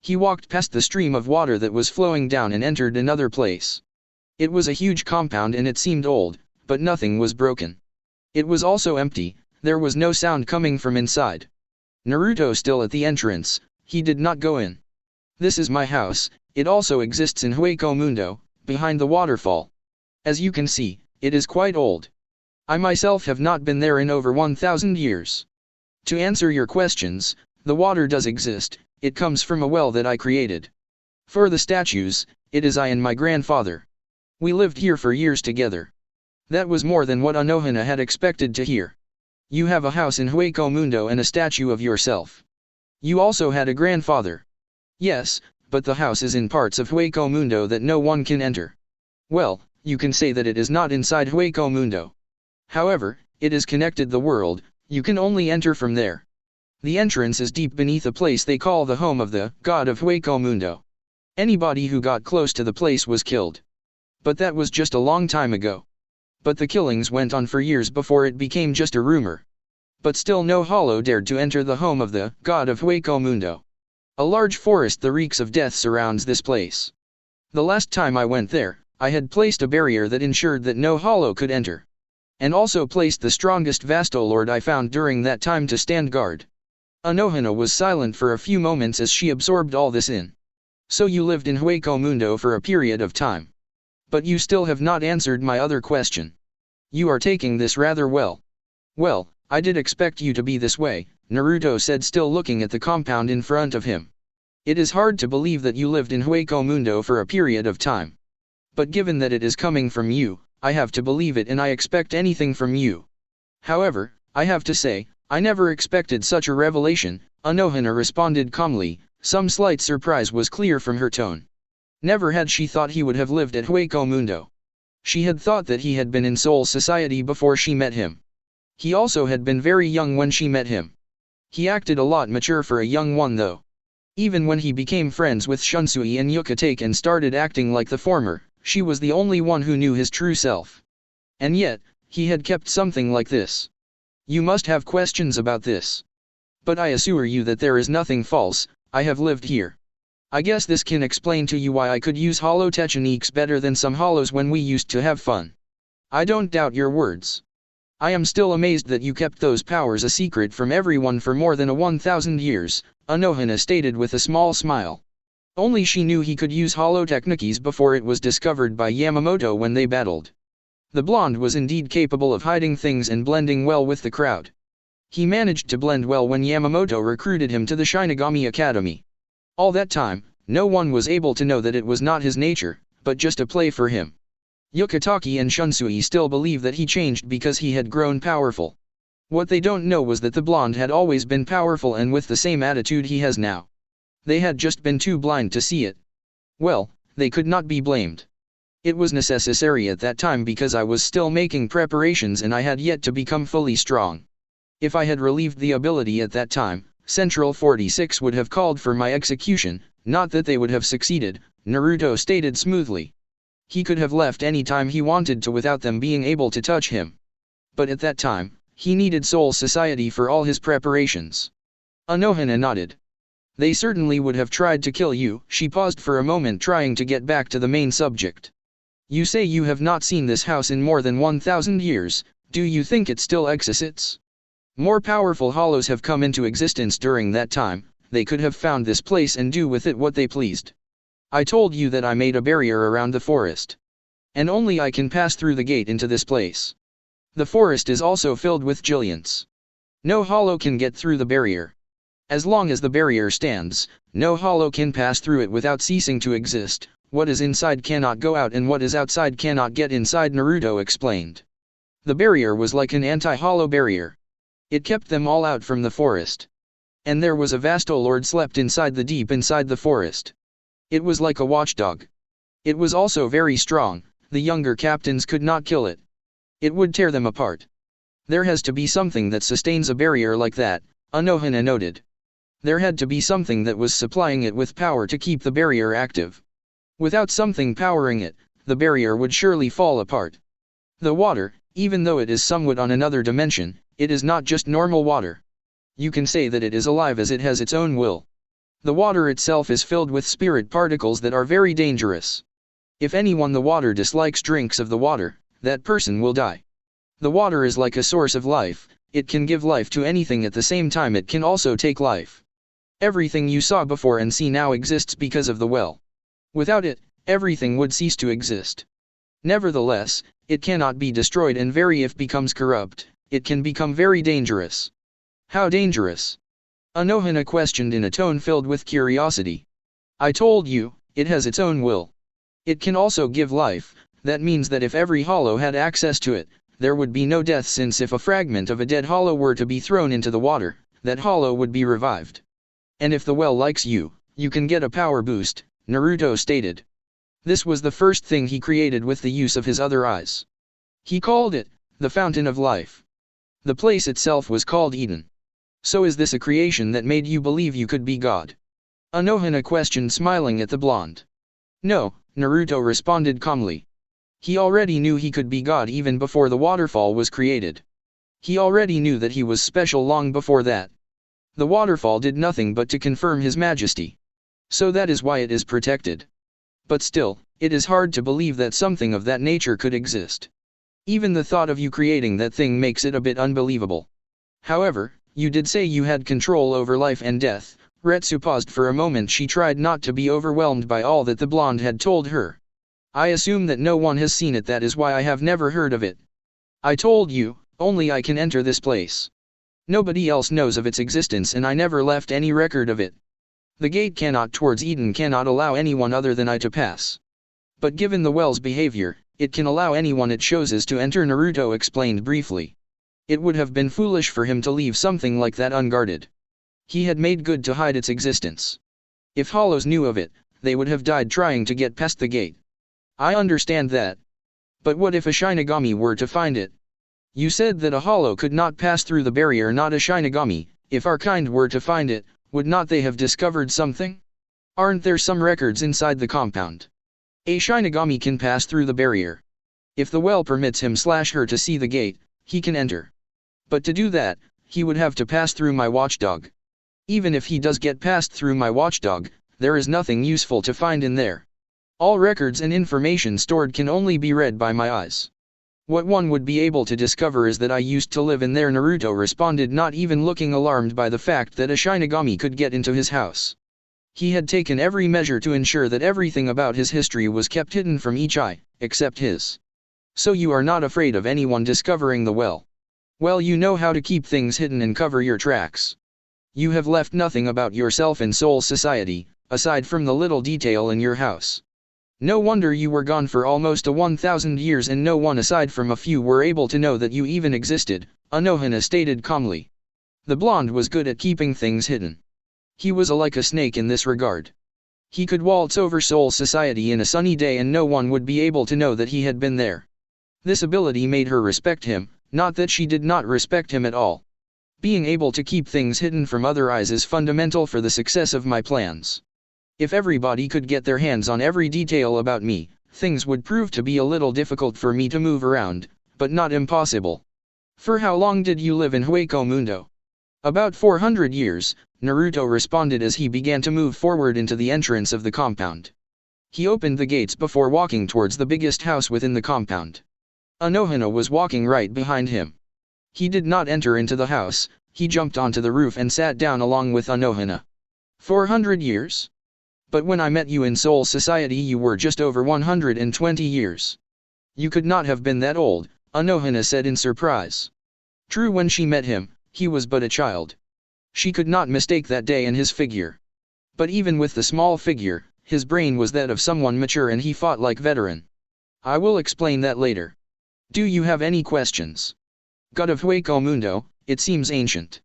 A: He walked past the stream of water that was flowing down and entered another place. It was a huge compound and it seemed old, but nothing was broken. It was also empty, there was no sound coming from inside. Naruto still at the entrance, he did not go in. This is my house, it also exists in Hueco Mundo, behind the waterfall. As you can see, it is quite old. I myself have not been there in over 1,000 years. To answer your questions, the water does exist, it comes from a well that I created. For the statues, it is I and my grandfather. We lived here for years together. That was more than what Anohana had expected to hear. You have a house in Hueco Mundo and a statue of yourself. You also had a grandfather. Yes, but the house is in parts of Hueco Mundo that no one can enter. Well, you can say that it is not inside Hueco Mundo. However, it is connected the world, you can only enter from there. The entrance is deep beneath a place they call the home of the god of Hueco Mundo. Anybody who got close to the place was killed. But that was just a long time ago. But the killings went on for years before it became just a rumor. But still no hollow dared to enter the home of the god of Hueco Mundo. A large forest that reeks of death surrounds this place. The last time I went there, I had placed a barrier that ensured that no hollow could enter. And also placed the strongest Vastolord I found during that time to stand guard. Anohana was silent for a few moments as she absorbed all this in. So you lived in Hueco Mundo for a period of time. But you still have not answered my other question. You are taking this rather well. Well, I did expect you to be this way, Naruto said, still looking at the compound in front of him. It is hard to believe that you lived in Hueco Mundo for a period of time. But given that it is coming from you, I have to believe it and I expect anything from you. However, I have to say, I never expected such a revelation, Anohana responded calmly. Some slight surprise was clear from her tone. Never had she thought he would have lived at Hueco Mundo. She had thought that he had been in Soul Society before she met him. He also had been very young when she met him. He acted a lot mature for a young one though. Even when he became friends with Shunsui and Yukatake and started acting like the former, she was the only one who knew his true self. And yet, he had kept something like this. You must have questions about this. But I assure you that there is nothing false. I have lived here. I guess this can explain to you why I could use hollow techniques better than some hollows when we used to have fun. I don't doubt your words. I am still amazed that you kept those powers a secret from everyone for more than 1,000 years, Anohana stated with a small smile. Only she knew he could use hollow techniques before it was discovered by Yamamoto when they battled. The blonde was indeed capable of hiding things and blending well with the crowd. He managed to blend well when Yamamoto recruited him to the Shinigami Academy. All that time, no one was able to know that it was not his nature, but just a play for him. Yukitake and Shunsui still believe that he changed because he had grown powerful. What they don't know was that the blonde had always been powerful and with the same attitude he has now. They had just been too blind to see it. Well, they could not be blamed. It was necessary at that time because I was still making preparations and I had yet to become fully strong. If I had relieved the ability at that time, Central 46 would have called for my execution, not that they would have succeeded, Naruto stated smoothly. He could have left any time he wanted to without them being able to touch him. But at that time, he needed Soul Society for all his preparations. Anohana nodded. They certainly would have tried to kill you. She paused for a moment trying to get back to the main subject. You say you have not seen this house in more than 1,000 years, do you think it still exists? More powerful hollows have come into existence during that time, they could have found this place and do with it what they pleased. I told you that I made a barrier around the forest. And only I can pass through the gate into this place. The forest is also filled with giants. No hollow can get through the barrier. As long as the barrier stands, no hollow can pass through it without ceasing to exist. What is inside cannot go out and what is outside cannot get inside, Naruto explained. The barrier was like an anti-hollow barrier. It kept them all out from the forest. And there was a Vastolord slept inside the forest. It was like a watchdog. It was also very strong, the younger captains could not kill it. It would tear them apart. There has to be something that sustains a barrier like that, Anohana noted. There had to be something that was supplying it with power to keep the barrier active. Without something powering it, the barrier would surely fall apart. The water, even though it is somewhat on another dimension, it is not just normal water. You can say that it is alive as it has its own will. The water itself is filled with spirit particles that are very dangerous. If anyone the water dislikes drinks of the water, that person will die. The water is like a source of life, it can give life to anything at the same time it can also take life. Everything you saw before and see now exists because of the well. Without it, everything would cease to exist. Nevertheless, it cannot be destroyed and if becomes corrupt, it can become very dangerous. How dangerous? Anohana questioned in a tone filled with curiosity. I told you, it has its own will. It can also give life, that means that if every hollow had access to it, there would be no death since if a fragment of a dead hollow were to be thrown into the water, that hollow would be revived. And if the well likes you, you can get a power boost, Naruto stated. This was the first thing he created with the use of his other eyes. He called it, the Fountain of Life. The place itself was called Eden. So is this a creation that made you believe you could be God? Anohana questioned smiling at the blonde. No, Naruto responded calmly. He already knew he could be God even before the waterfall was created. He already knew that he was special long before that. The waterfall did nothing but to confirm his majesty. So that is why it is protected. But still, it is hard to believe that something of that nature could exist. Even the thought of you creating that thing makes it a bit unbelievable. However, you did say you had control over life and death. Retsu paused for a moment. She tried not to be overwhelmed by all that the blonde had told her. I assume that no one has seen it, that is why I have never heard of it. I told you, only I can enter this place. Nobody else knows of its existence and I never left any record of it. The gate towards Eden cannot allow anyone other than I to pass. But given the well's behavior, it can allow anyone it chooses to enter, Naruto explained briefly. It would have been foolish for him to leave something like that unguarded. He had made good to hide its existence. If hollows knew of it, they would have died trying to get past the gate. I understand that. But what if a Shinigami were to find it? You said that a hollow could not pass through the barrier, not a Shinigami. If our kind were to find it, would not they have discovered something? Aren't there some records inside the compound? A Shinigami can pass through the barrier. If the well permits him/her to see the gate, he can enter. But to do that, he would have to pass through my watchdog. Even if he does get passed through my watchdog, there is nothing useful to find in there. All records and information stored can only be read by my eyes. What one would be able to discover is that I used to live in there. Naruto responded, not even looking alarmed by the fact that a Shinigami could get into his house. He had taken every measure to ensure that everything about his history was kept hidden from each eye, except his. So you are not afraid of anyone discovering the well? Well, you know how to keep things hidden and cover your tracks. You have left nothing about yourself in Soul Society, aside from the little detail in your house. No wonder you were gone for almost 1,000 years and no one aside from a few were able to know that you even existed, Anohana stated calmly. The blonde was good at keeping things hidden. He was like a snake in this regard. He could waltz over Soul Society in a sunny day and no one would be able to know that he had been there. This ability made her respect him, not that she did not respect him at all. Being able to keep things hidden from other eyes is fundamental for the success of my plans. If everybody could get their hands on every detail about me, things would prove to be a little difficult for me to move around, but not impossible. For how long did you live in Hueco Mundo? About 400 years, Naruto responded as he began to move forward into the entrance of the compound. He opened the gates before walking towards the biggest house within the compound. Anohana was walking right behind him. He did not enter into the house, he jumped onto the roof and sat down along with Anohana. 400 years? But when I met you in Soul Society you were just over 120 years. You could not have been that old, Anohana said in surprise. True, when she met him, he was but a child. She could not mistake that day and his figure. But even with the small figure, his brain was that of someone mature and he fought like veteran. I will explain that later. Do you have any questions? God of Hueco Mundo, it seems ancient.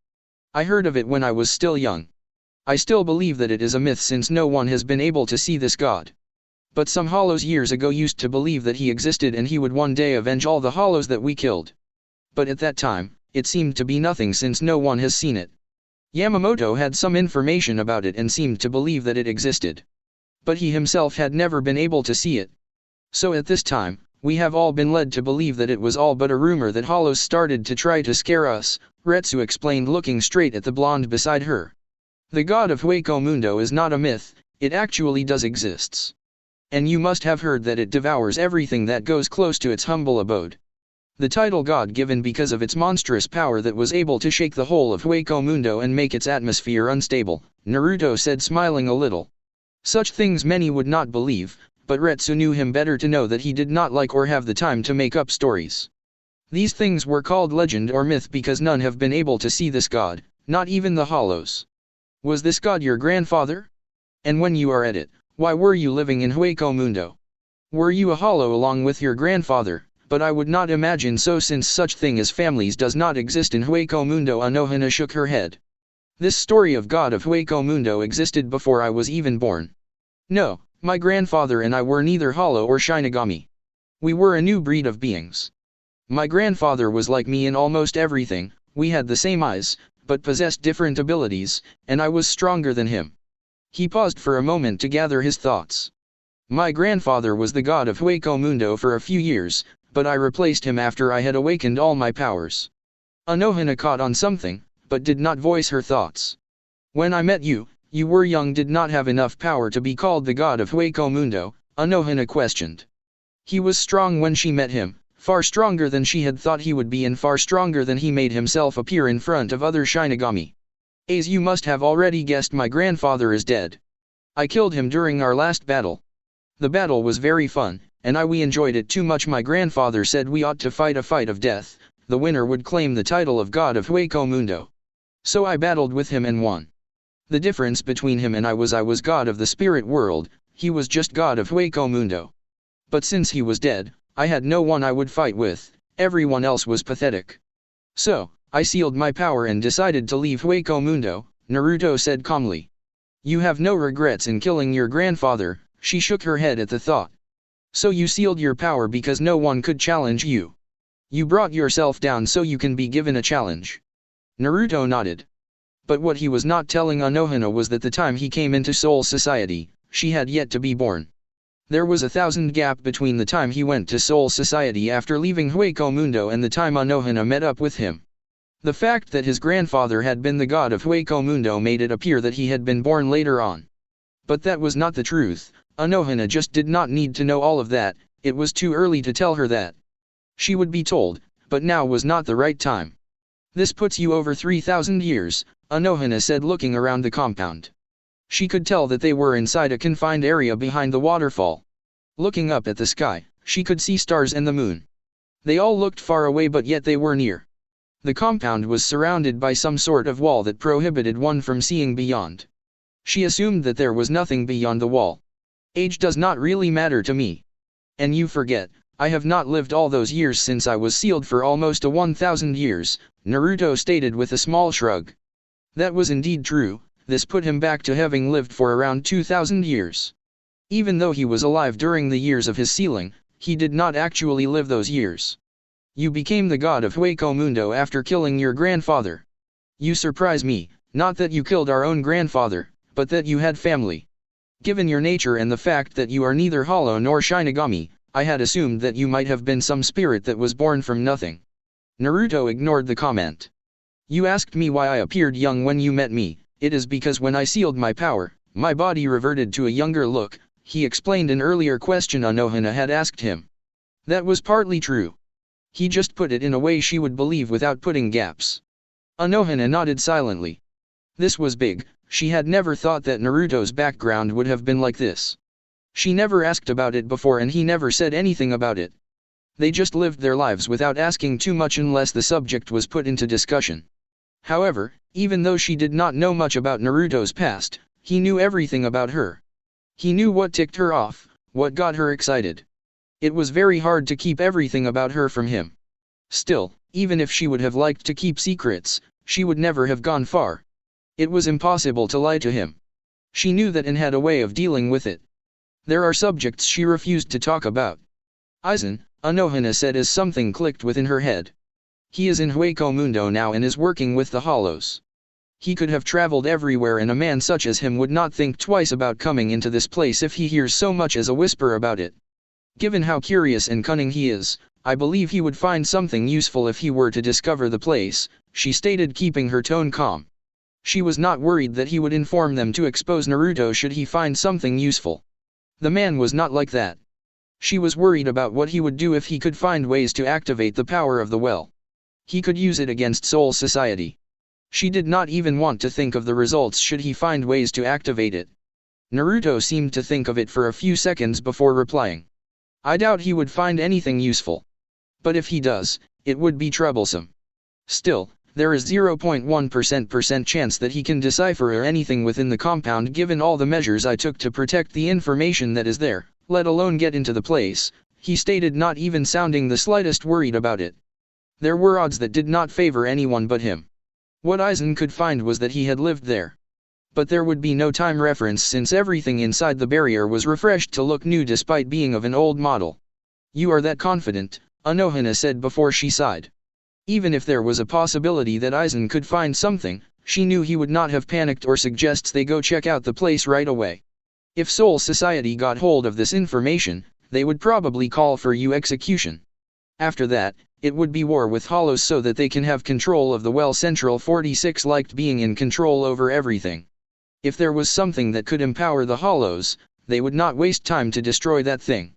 A: I heard of it when I was still young. I still believe that it is a myth since no one has been able to see this god. But some hollows years ago used to believe that he existed and he would one day avenge all the hollows that we killed. But at that time, it seemed to be nothing since no one has seen it. Yamamoto had some information about it and seemed to believe that it existed. But he himself had never been able to see it. So at this time, we have all been led to believe that it was all but a rumor that hollows started to try to scare us, Retsu explained, looking straight at the blonde beside her. The god of Hueco Mundo is not a myth, it actually does exists. And you must have heard that it devours everything that goes close to its humble abode. The title god given because of its monstrous power that was able to shake the whole of Hueco Mundo and make its atmosphere unstable, Naruto said, smiling a little. Such things many would not believe, but Retsu knew him better to know that he did not like or have the time to make up stories. These things were called legend or myth because none have been able to see this god, not even the hollows. Was this god your grandfather? And when you are at it, why were you living in Hueco Mundo? Were you a hollow along with your grandfather? But I would not imagine so, since such thing as families does not exist in Hueco Mundo. Anohana shook her head. This story of god of Hueco Mundo existed before I was even born. No, my grandfather and I were neither hollow or Shinigami. We were a new breed of beings. My grandfather was like me in almost everything, we had the same eyes, but possessed different abilities, and I was stronger than him. He paused for a moment to gather his thoughts. My grandfather was the god of Hueco Mundo for a few years, but I replaced him after I had awakened all my powers. Anohana caught on something, but did not voice her thoughts. When I met you, you were young, did not have enough power to be called the god of Hueco Mundo, Anohana questioned. He was strong when she met him, far stronger than she had thought he would be and far stronger than he made himself appear in front of other Shinigami. As you must have already guessed, my grandfather is dead. I killed him during our last battle. The battle was very fun, and we enjoyed it too much. My grandfather said we ought to fight a fight of death, the winner would claim the title of god of Hueco Mundo. So I battled with him and won. The difference between him and I was god of the spirit world, he was just god of Hueco Mundo. But since he was dead, I had no one I would fight with, everyone else was pathetic. So, I sealed my power and decided to leave Hueco Mundo, Naruto said calmly. You have no regrets in killing your grandfather, she shook her head at the thought. So you sealed your power because no one could challenge you. You brought yourself down so you can be given a challenge. Naruto nodded. But what he was not telling Anohana was that the time he came into Soul Society, she had yet to be born. There was 1,000 gap between the time he went to Soul Society after leaving Hueco Mundo and the time Anohana met up with him. The fact that his grandfather had been the god of Hueco Mundo made it appear that he had been born later on. But that was not the truth. Anohana just did not need to know all of that. It was too early to tell her that. She would be told, but now was not the right time. This puts you over 3,000 years, Anohana said, looking around the compound. She could tell that they were inside a confined area behind the waterfall. Looking up at the sky, she could see stars and the moon. They all looked far away, but yet they were near. The compound was surrounded by some sort of wall that prohibited one from seeing beyond. She assumed that there was nothing beyond the wall. Age does not really matter to me. And you forget, I have not lived all those years since I was sealed for almost 1,000 years, Naruto stated with a small shrug. That was indeed true. This put him back to having lived for around 2,000 years. Even though he was alive during the years of his sealing, he did not actually live those years. You became the god of Hueco Mundo after killing your grandfather. You surprise me, not that you killed our own grandfather, but that you had family. Given your nature and the fact that you are neither hollow nor Shinigami, I had assumed that you might have been some spirit that was born from nothing. Naruto ignored the comment. You asked me why I appeared young when you met me. It is because when I sealed my power, my body reverted to a younger look, he explained an earlier question Anohana had asked him. That was partly true. He just put it in a way she would believe without putting gaps. Anohana nodded silently. This was big. She had never thought that Naruto's background would have been like this. She never asked about it before and he never said anything about it. They just lived their lives without asking too much unless the subject was put into discussion. However, even though she did not know much about Naruto's past, he knew everything about her. He knew what ticked her off, what got her excited. It was very hard to keep everything about her from him. Still, even if she would have liked to keep secrets, she would never have gone far. It was impossible to lie to him. She knew that and had a way of dealing with it. There are subjects she refused to talk about. Aizen, Anohana said as something clicked within her head. He is in Hueco Mundo now and is working with the Hollows. He could have traveled everywhere and a man such as him would not think twice about coming into this place if he hears so much as a whisper about it. Given how curious and cunning he is, I believe he would find something useful if he were to discover the place, she stated, keeping her tone calm. She was not worried that he would inform them to expose Naruto should he find something useful. The man was not like that. She was worried about what he would do if he could find ways to activate the power of the well. He could use it against Soul Society. She did not even want to think of the results should he find ways to activate it. Naruto seemed to think of it for a few seconds before replying. I doubt he would find anything useful. But if he does, it would be troublesome. Still, there is 0.1% chance that he can decipher anything within the compound given all the measures I took to protect the information that is there, let alone get into the place, he stated, not even sounding the slightest worried about it. There were odds that did not favor anyone but him. What Aizen could find was that he had lived there. But there would be no time reference since everything inside the barrier was refreshed to look new despite being of an old model. You are that confident, Anohana said before she sighed. Even if there was a possibility that Aizen could find something, she knew he would not have panicked or suggests they go check out the place right away. If Soul Society got hold of this information, they would probably call for execution. After that, it would be war with Hollows so that they can have control of the well. Central 46 liked being in control over everything. If there was something that could empower the Hollows, they would not waste time to destroy that thing.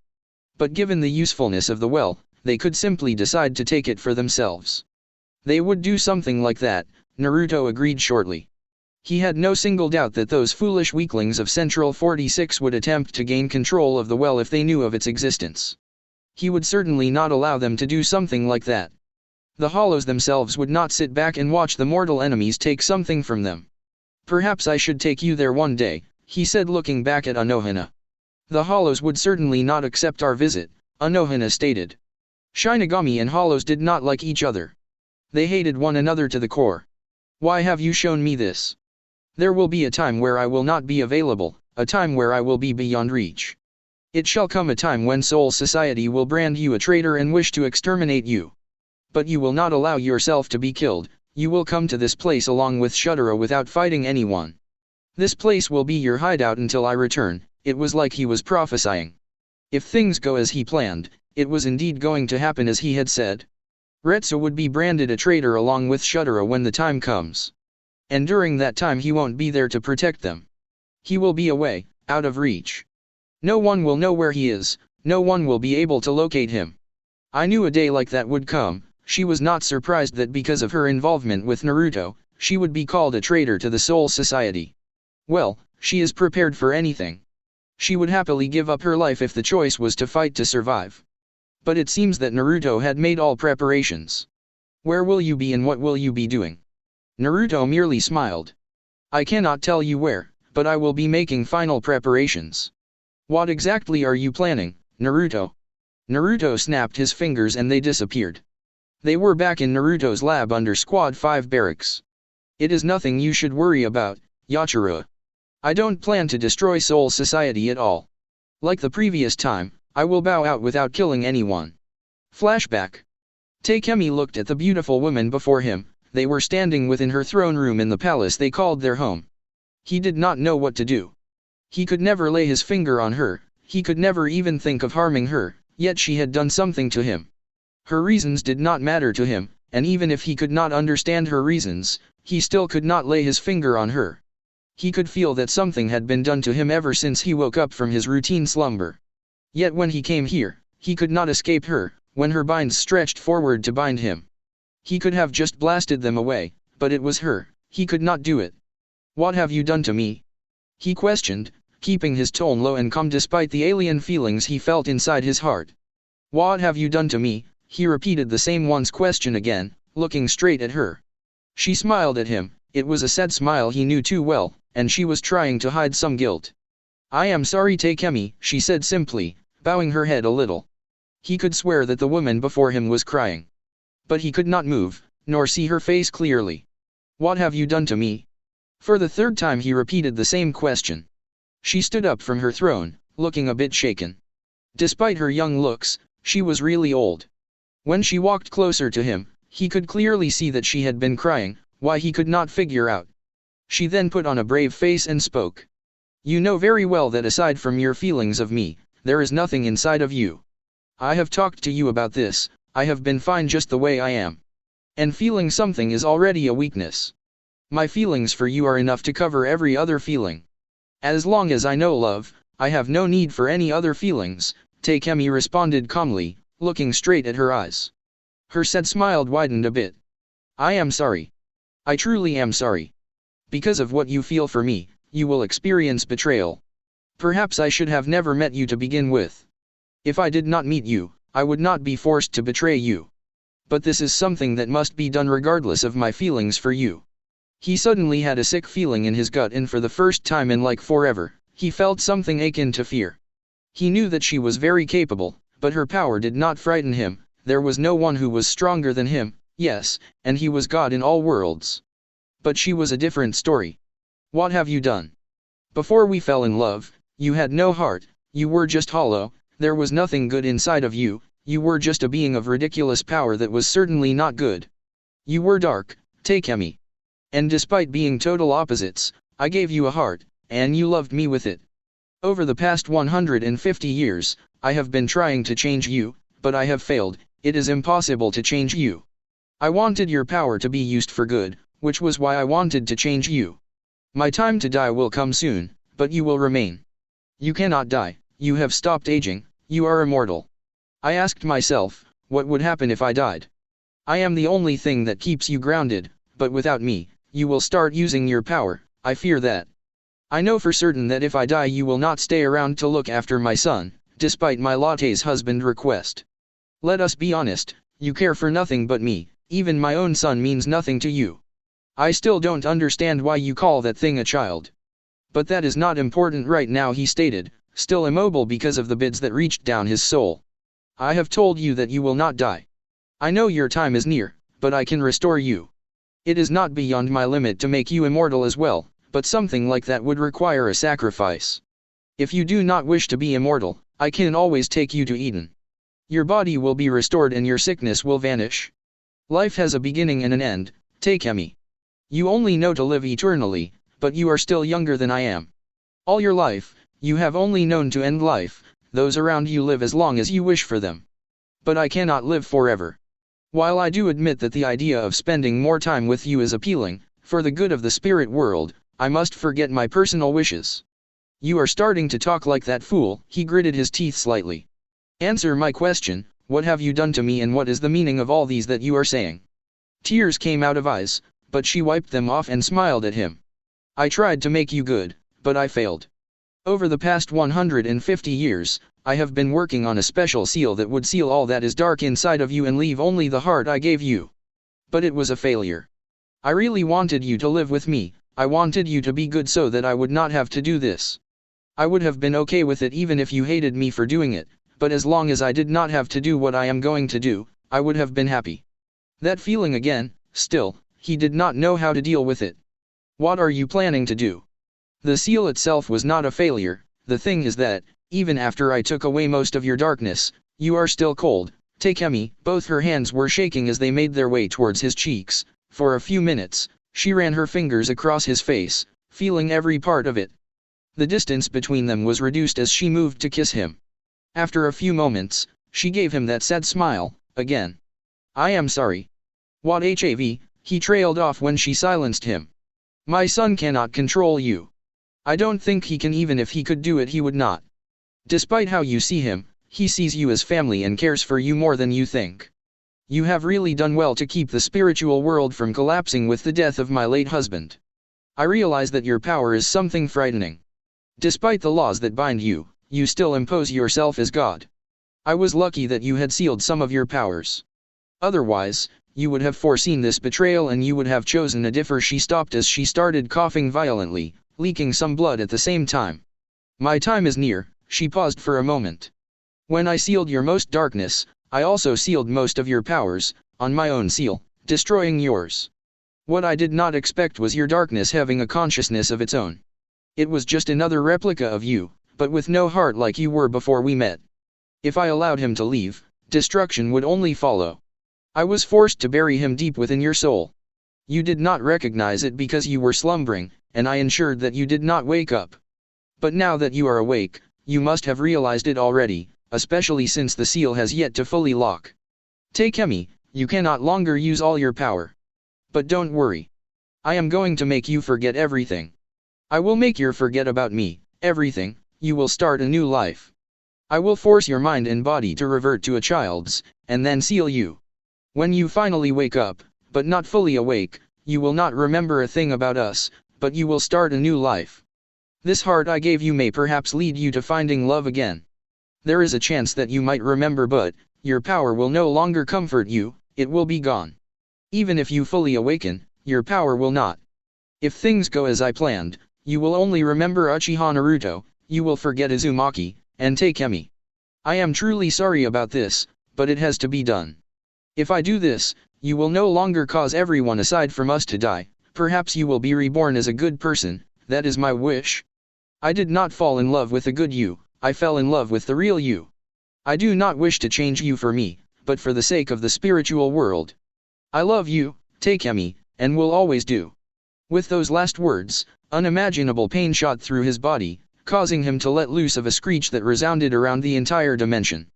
A: But given the usefulness of the well, they could simply decide to take it for themselves. They would do something like that, Naruto agreed shortly. He had no single doubt that those foolish weaklings of Central 46 would attempt to gain control of the well if they knew of its existence. He would certainly not allow them to do something like that. The Hollows themselves would not sit back and watch the mortal enemies take something from them. Perhaps I should take you there one day, he said, looking back at Anohana. The Hollows would certainly not accept our visit, Anohana stated. Shinigami and Hollows did not like each other. They hated one another to the core. Why have you shown me this? There will be a time where I will not be available, a time where I will be beyond reach. It shall come a time when Soul Society will brand you a traitor and wish to exterminate you. But you will not allow yourself to be killed, you will come to this place along with Shutaro without fighting anyone. This place will be your hideout until I return. It was like he was prophesying. If things go as he planned, it was indeed going to happen as he had said. Retsu would be branded a traitor along with Shutara when the time comes. And during that time he won't be there to protect them. He will be away, out of reach. No one will know where he is, no one will be able to locate him. I knew a day like that would come. She was not surprised that because of her involvement with Naruto, she would be called a traitor to the Soul Society. Well, she is prepared for anything. She would happily give up her life if the choice was to fight to survive. But it seems that Naruto had made all preparations. Where will you be and what will you be doing? Naruto merely smiled. I cannot tell you where, but I will be making final preparations. What exactly are you planning, Naruto? Naruto snapped his fingers and they disappeared. They were back in Naruto's lab under Squad 5 barracks. It is nothing you should worry about, Yachiru. I don't plan to destroy Soul Society at all. Like the previous time, I will bow out without killing anyone. Flashback. Takemi looked at the beautiful woman before him. They were standing within her throne room in the palace they called their home. He did not know what to do. He could never lay his finger on her, he could never even think of harming her, yet she had done something to him. Her reasons did not matter to him, and even if he could not understand her reasons, he still could not lay his finger on her. He could feel that something had been done to him ever since he woke up from his routine slumber. Yet when he came here, he could not escape her, when her binds stretched forward to bind him. He could have just blasted them away, but it was her, he could not do it. What have you done to me? He questioned, keeping his tone low and calm despite the alien feelings he felt inside his heart. What have you done to me? He repeated the same one's question again, looking straight at her. She smiled at him, it was a sad smile he knew too well, and she was trying to hide some guilt. I am sorry Takemi, she said simply, bowing her head a little. He could swear that the woman before him was crying. But he could not move, nor see her face clearly. What have you done to me? For the third time he repeated the same question. She stood up from her throne, looking a bit shaken. Despite her young looks, she was really old. When she walked closer to him, he could clearly see that she had been crying, why he could not figure out. She then put on a brave face and spoke. You know very well that aside from your feelings of me, there is nothing inside of you. I have talked to you about this, I have been fine just the way I am. And feeling something is already a weakness. My feelings for you are enough to cover every other feeling. As long as I know love, I have no need for any other feelings, Takemi responded calmly, looking straight at her eyes. Her sad smile widened a bit. I am sorry. I truly am sorry. Because of what you feel for me, you will experience betrayal. Perhaps I should have never met you to begin with. If I did not meet you, I would not be forced to betray you. But this is something that must be done regardless of my feelings for you. He suddenly had a sick feeling in his gut and for the first time in like forever, he felt something akin to fear. He knew that she was very capable, but her power did not frighten him, there was no one who was stronger than him, yes, and he was God in all worlds. But she was a different story. What have you done? Before we fell in love, you had no heart, you were just hollow, there was nothing good inside of you, you were just a being of ridiculous power that was certainly not good. You were dark, Takemi. And despite being total opposites, I gave you a heart, and you loved me with it. Over the past 150 years, I have been trying to change you, but I have failed, it is impossible to change you. I wanted your power to be used for good, which was why I wanted to change you. My time to die will come soon, but you will remain. You cannot die, you have stopped aging, you are immortal. I asked myself, what would happen if I died? I am the only thing that keeps you grounded, but without me, you will start using your power, I fear that. I know for certain that if I die you will not stay around to look after my son, despite my latte's husband request. Let us be honest, you care for nothing but me, even my own son means nothing to you. I still don't understand why you call that thing a child. But that is not important right now, he stated, still immobile because of the bids that reached down his soul. I have told you that you will not die. I know your time is near, but I can restore you. It is not beyond my limit to make you immortal as well, but something like that would require a sacrifice. If you do not wish to be immortal, I can always take you to Eden. Your body will be restored and your sickness will vanish. Life has a beginning and an end, Takemi. You only know to live eternally, but you are still younger than I am. All your life, you have only known to end life, those around you live as long as you wish for them. But I cannot live forever. While I do admit that the idea of spending more time with you is appealing, for the good of the spirit world, I must forget my personal wishes. You are starting to talk like that fool, he gritted his teeth slightly. Answer my question, what have you done to me and what is the meaning of all these that you are saying? Tears came out of eyes, but she wiped them off and smiled at him. I tried to make you good, but I failed. Over the past 150 years, I have been working on a special seal that would seal all that is dark inside of you and leave only the heart I gave you. But it was a failure. I really wanted you to live with me, I wanted you to be good so that I would not have to do this. I would have been okay with it even if you hated me for doing it, but as long as I did not have to do what I am going to do, I would have been happy. That feeling again, still, he did not know how to deal with it. What are you planning to do? The seal itself was not a failure, the thing is that, even after I took away most of your darkness, you are still cold. Takemi, both her hands were shaking as they made their way towards his cheeks. For a few minutes, she ran her fingers across his face, feeling every part of it. The distance between them was reduced as she moved to kiss him. After a few moments, she gave him that sad smile, again. I am sorry. What have, he trailed off when she silenced him. My son cannot control you. I don't think he can, even if he could do it he would not. Despite how you see him, he sees you as family and cares for you more than you think. You have really done well to keep the spiritual world from collapsing with the death of my late husband. I realize that your power is something frightening. Despite the laws that bind you, you still impose yourself as God. I was lucky that you had sealed some of your powers. Otherwise, you would have foreseen this betrayal and you would have chosen a differ. She stopped as she started coughing violently, leaking some blood at the same time. My time is near, she paused for a moment. When I sealed your most darkness, I also sealed most of your powers, on my own seal, destroying yours. What I did not expect was your darkness having a consciousness of its own. It was just another replica of you, but with no heart like you were before we met. If I allowed him to leave, destruction would only follow. I was forced to bury him deep within your soul. You did not recognize it because you were slumbering, and I ensured that you did not wake up. But now that you are awake, you must have realized it already, especially since the seal has yet to fully lock. Takemi, you cannot longer use all your power. But don't worry. I am going to make you forget everything. I will make you forget about me, everything. You will start a new life. I will force your mind and body to revert to a child's, and then seal you. When you finally wake up, but not fully awake, you will not remember a thing about us, but you will start a new life. This heart I gave you may perhaps lead you to finding love again. There is a chance that you might remember, but your power will no longer comfort you, it will be gone. Even if you fully awaken, your power will not. If things go as I planned, you will only remember Uchiha Naruto, you will forget Uzumaki, and Takemi. I am truly sorry about this, but it has to be done. If I do this, you will no longer cause everyone aside from us to die, perhaps you will be reborn as a good person, that is my wish. I did not fall in love with the good you, I fell in love with the real you. I do not wish to change you for me, but for the sake of the spiritual world. I love you, Takemi, and will always do. With those last words, unimaginable pain shot through his body, causing him to let loose of a screech that resounded around the entire dimension.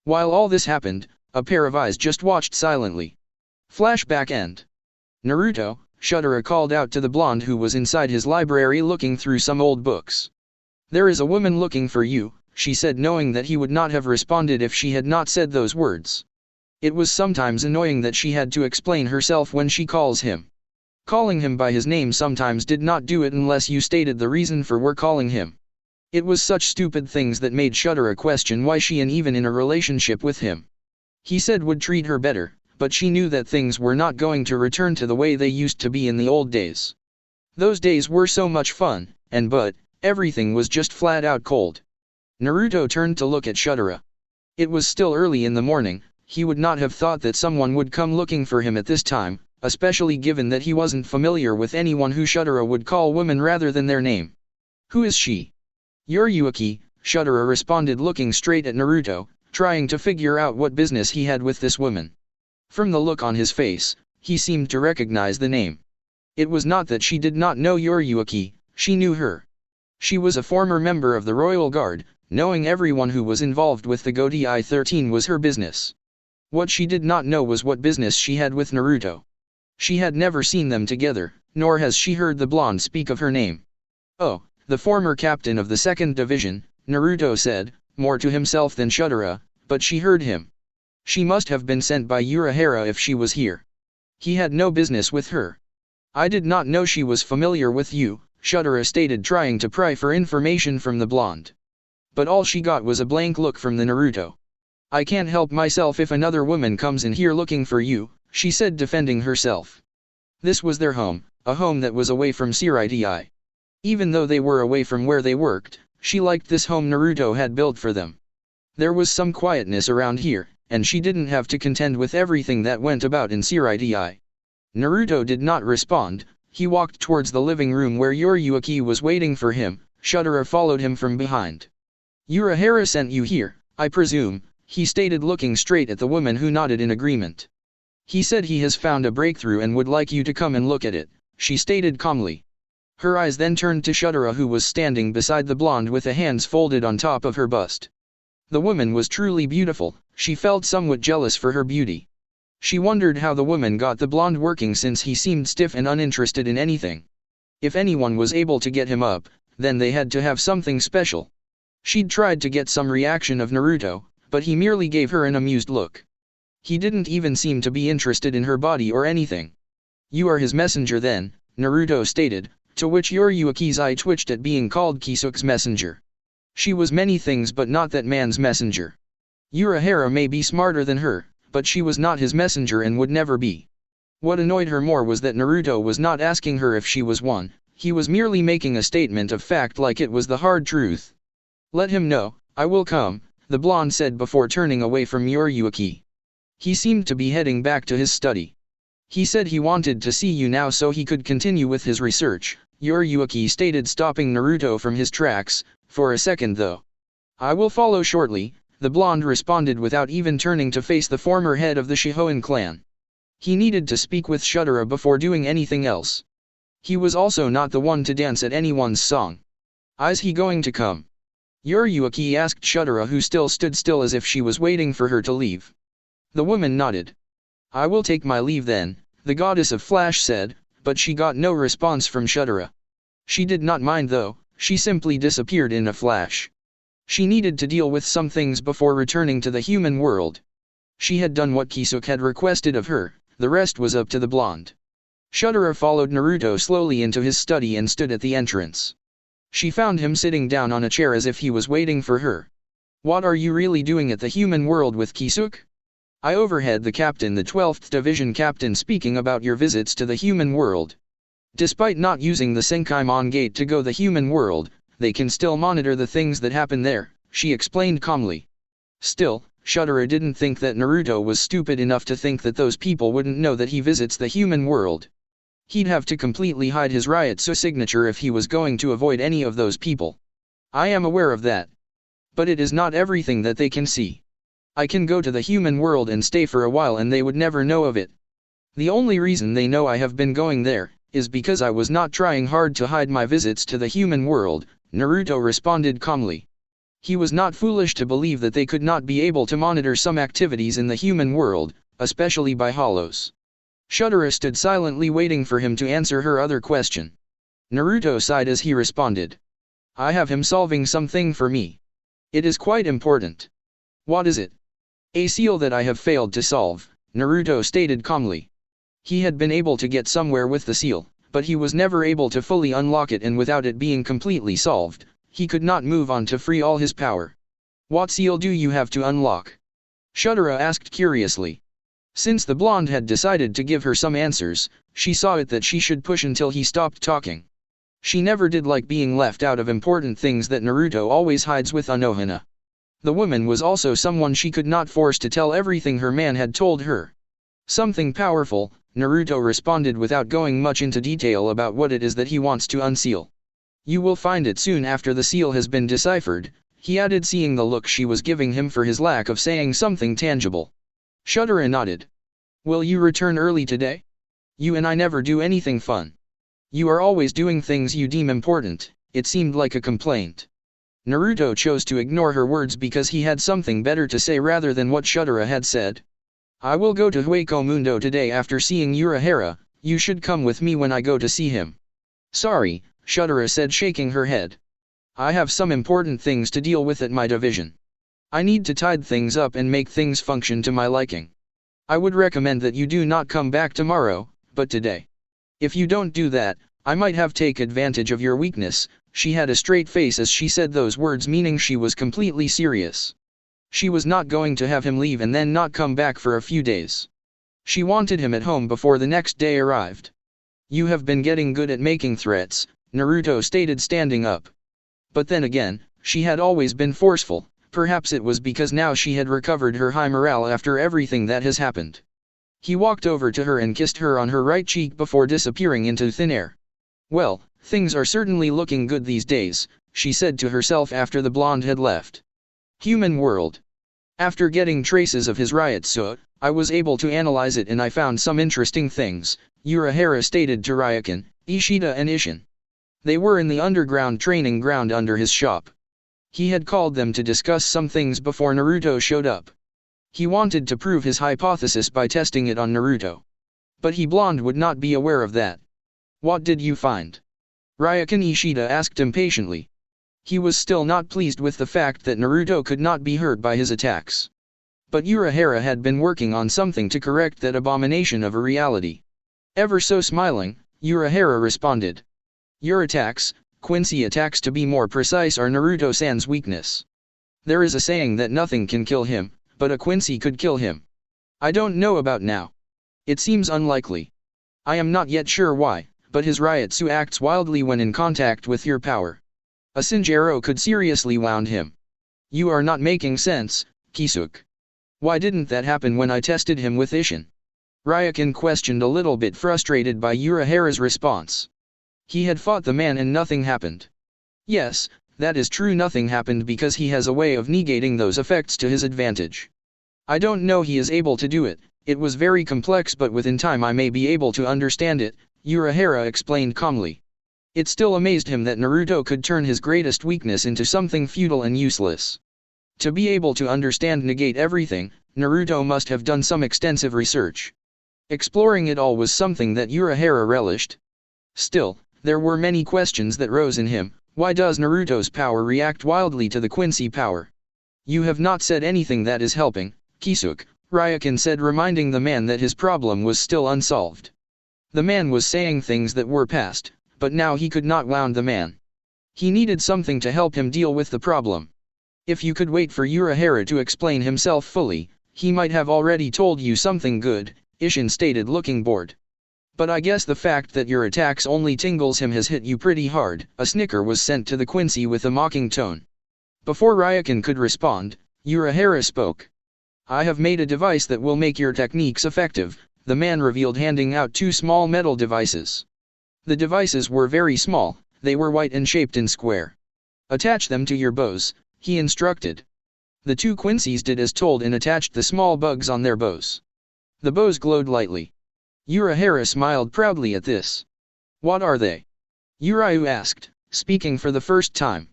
A: While all this happened, a pair of eyes just watched silently. Flashback end. Naruto, Shudera called out to the blonde who was inside his library looking through some old books. There is a woman looking for you, she said, knowing that he would not have responded if she had not said those words. It was sometimes annoying that she had to explain herself when she calls him. Calling him by his name sometimes did not do it unless you stated the reason for were calling him. It was such stupid things that made Shudera question why she, and even in a relationship with him, he said would treat her better, but she knew that things were not going to return to the way they used to be in the old days. Those days were so much fun, but everything was just flat out cold. Naruto turned to look at Shudera. It was still early in the morning, he would not have thought that someone would come looking for him at this time, especially given that he wasn't familiar with anyone who Shudera would call women rather than their name. Who is she? Yuriyuki, Shudera responded, looking straight at Naruto, trying to figure out what business he had with this woman. From the look on his face, he seemed to recognize the name. It was not that she did not know Yuriyuki, she knew her. She was a former member of the Royal Guard, knowing everyone who was involved with the Godai 13 was her business. What she did not know was what business she had with Naruto. She had never seen them together, nor has she heard the blonde speak of her name. Oh, the former captain of the 2nd Division, Naruto said, more to himself than Shudera, but she heard him. She must have been sent by Urahara if she was here. He had no business with her. I did not know she was familiar with you, Shudera stated, trying to pry for information from the blonde. But all she got was a blank look from the Naruto. I can't help myself if another woman comes in here looking for you, she said, defending herself. This was their home, a home that was away from Siriti. Even though they were away from where they worked, she liked this home Naruto had built for them. There was some quietness around here, and she didn't have to contend with everything that went about in Siriti. Naruto did not respond. He walked towards the living room where Urayuki was waiting for him. Shudera followed him from behind. Urahara sent you here, I presume, he stated, looking straight at the woman who nodded in agreement. He said he has found a breakthrough and would like you to come and look at it, she stated calmly. Her eyes then turned to Shudera, who was standing beside the blonde with the hands folded on top of her bust. The woman was truly beautiful. She felt somewhat jealous for her beauty. She wondered how the woman got the blonde working, since he seemed stiff and uninterested in anything. If anyone was able to get him up, then they had to have something special. She'd tried to get some reaction of Naruto, but he merely gave her an amused look. He didn't even seem to be interested in her body or anything. You are his messenger then, Naruto stated, to which Urayuki's eye twitched at being called Kisuke's messenger. She was many things but not that man's messenger. Urahara may be smarter than her, but she was not his messenger and would never be. What annoyed her more was that Naruto was not asking her if she was one. He was merely making a statement of fact like it was the hard truth. Let him know, I will come, the blonde said before turning away from Urayuki. He seemed to be heading back to his study. He said he wanted to see you now so he could continue with his research, Urayuki stated, stopping Naruto from his tracks, for a second though. I will follow shortly, the blonde responded without even turning to face the former head of the Shihoin clan. He needed to speak with Shudera before doing anything else. He was also not the one to dance at anyone's song. Is he going to come? Urayuki asked Shudera, who still stood still as if she was waiting for her to leave. The woman nodded. I will take my leave then, the goddess of Flash said, but she got no response from Shudera. She did not mind though, she simply disappeared in a flash. She needed to deal with some things before returning to the human world. She had done what Kisuke had requested of her, the rest was up to the blonde. Shudera followed Naruto slowly into his study and stood at the entrance. She found him sitting down on a chair as if he was waiting for her. What are you really doing at the human world with Kisuke? I overheard the captain, the 12th Division captain, speaking about your visits to the human world. Despite not using the Senkaimon gate to go the human world, they can still monitor the things that happen there, she explained calmly. Still, Shudera didn't think that Naruto was stupid enough to think that those people wouldn't know that he visits the human world. He'd have to completely hide his Ryutsu signature if he was going to avoid any of those people. I am aware of that. But it is not everything that they can see. I can go to the human world and stay for a while and they would never know of it. The only reason they know I have been going there is because I was not trying hard to hide my visits to the human world, Naruto responded calmly. He was not foolish to believe that they could not be able to monitor some activities in the human world, especially by hollows. Shudera stood silently waiting for him to answer her other question. Naruto sighed as he responded. I have him solving something for me. It is quite important. What is it? A seal that I have failed to solve, Naruto stated calmly. He had been able to get somewhere with the seal, but he was never able to fully unlock it, and without it being completely solved, he could not move on to free all his power. What seal do you have to unlock? Shudera asked curiously. Since the blonde had decided to give her some answers, she saw it that she should push until he stopped talking. She never did like being left out of important things that Naruto always hides with Anohana. The woman was also someone she could not force to tell everything her man had told her. Something powerful, Naruto responded without going much into detail about what it is that he wants to unseal. You will find it soon after the seal has been deciphered, he added, seeing the look she was giving him for his lack of saying something tangible. Shudera nodded. Will you return early today? You and I never do anything fun. You are always doing things you deem important, it seemed like a complaint. Naruto chose to ignore her words because he had something better to say rather than what Shudera had said. I will go to Hueco Mundo today after seeing Urahara. You should come with me when I go to see him. Sorry, Shudera said, shaking her head. I have some important things to deal with at my division. I need to tidy things up and make things function to my liking. I would recommend that you do not come back tomorrow, but today. If you don't do that, I might have take advantage of your weakness. She had a straight face as she said those words, meaning she was completely serious. She was not going to have him leave and then not come back for a few days. She wanted him at home before the next day arrived. You have been getting good at making threats, Naruto stated, standing up. But then again, she had always been forceful. Perhaps it was because now she had recovered her high morale after everything that has happened. He walked over to her and kissed her on her right cheek before disappearing into thin air. Well, things are certainly looking good these days, she said to herself after the blonde had left. Human world. After getting traces of his Ryatsu, I was able to analyze it and I found some interesting things, Urahara stated to Ryokan, Ishida and Isshin. They were in the underground training ground under his shop. He had called them to discuss some things before Naruto showed up. He wanted to prove his hypothesis by testing it on Naruto. But he blonde would not be aware of that. What did you find? Ryokan Ishida asked impatiently. He was still not pleased with the fact that Naruto could not be hurt by his attacks. But Urahara had been working on something to correct that abomination of a reality. Ever so smiling, Urahara responded. Your attacks, Quincy attacks to be more precise, are Naruto-san's weakness. There is a saying that nothing can kill him, but a Quincy could kill him. I don't know about now. It seems unlikely. I am not yet sure why, but his Ryatsu acts wildly when in contact with your power. A Shinjiro could seriously wound him. You are not making sense, Kisuke. Why didn't that happen when I tested him with Isshin? Ryokan questioned, a little bit frustrated by Urahara's response. He had fought the man and nothing happened. Yes, that is true, nothing happened because he has a way of negating those effects to his advantage. I don't know he is able to do it, it was very complex, but within time I may be able to understand it, Urahara explained calmly. It still amazed him that Naruto could turn his greatest weakness into something futile and useless. To be able to understand negate everything, Naruto must have done some extensive research. Exploring it all was something that Urahara relished. Still, there were many questions that rose in him. Why does Naruto's power react wildly to the Quincy power? You have not said anything that is helping, Kisuke, Ryokan said, reminding the man that his problem was still unsolved. The man was saying things that were past, but now he could not wound the man. He needed something to help him deal with the problem. If you could wait for Urahara to explain himself fully, he might have already told you something good, Isshin stated, looking bored. But I guess the fact that your attacks only tingles him has hit you pretty hard. A snicker was sent to the Quincy with a mocking tone. Before Ryokan could respond, Urahara spoke. I have made a device that will make your techniques effective, the man revealed, handing out two small metal devices. The devices were very small, they were white and shaped in square. Attach them to your bows, he instructed. The two Quincies did as told and attached the small bugs on their bows. The bows glowed lightly. Urahara smiled proudly at this. What are they? Uryu asked, speaking for the first time.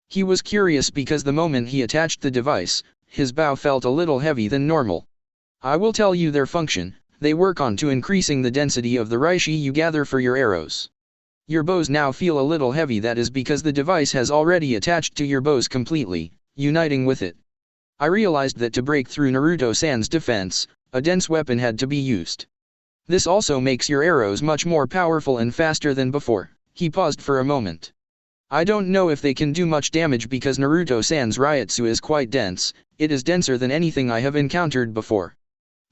A: He was curious because the moment he attached the device, his bow felt a little heavy than normal. I will tell you their function. They work on to increasing the density of the reishi you gather for your arrows. Your bows now feel a little heavy, that is because the device has already attached to your bows completely, uniting with it. I realized that to break through Naruto-san's defense, a dense weapon had to be used. This also makes your arrows much more powerful and faster than before. He paused for a moment. I don't know if they can do much damage because Naruto-san's Ryatsu is quite dense, it is denser than anything I have encountered before.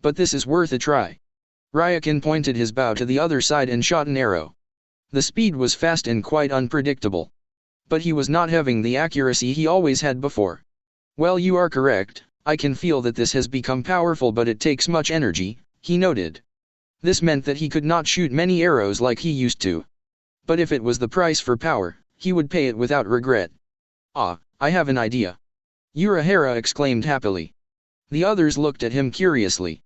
A: But this is worth a try. Ryokan pointed his bow to the other side and shot an arrow. The speed was fast and quite unpredictable. But he was not having the accuracy he always had before. Well, you are correct, I can feel that this has become powerful, but it takes much energy, he noted. This meant that he could not shoot many arrows like he used to. But if it was the price for power, he would pay it without regret. Ah, I have an idea. Urahara exclaimed happily. The others looked at him curiously.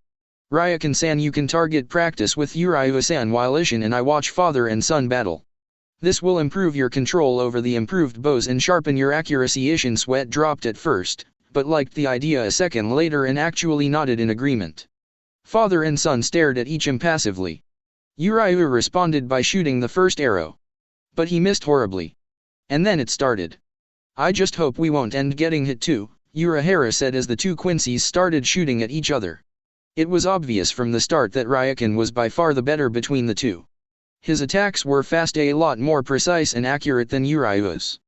A: Ryokan-san, you can target practice with Uryu-san while Isshin and I watch father and son battle. This will improve your control over the improved bows and sharpen your accuracy. Isshin sweat dropped at first, but liked the idea a second later and actually nodded in agreement. Father and son stared at each impassively. Uriah responded by shooting the first arrow. But he missed horribly. And then it started. I just hope we won't end getting hit too, Uriah said as the two Quincy's started shooting at each other. It was obvious from the start that Ryakan was by far the better between the two. His attacks were fast, a lot more precise and accurate than Uriah's.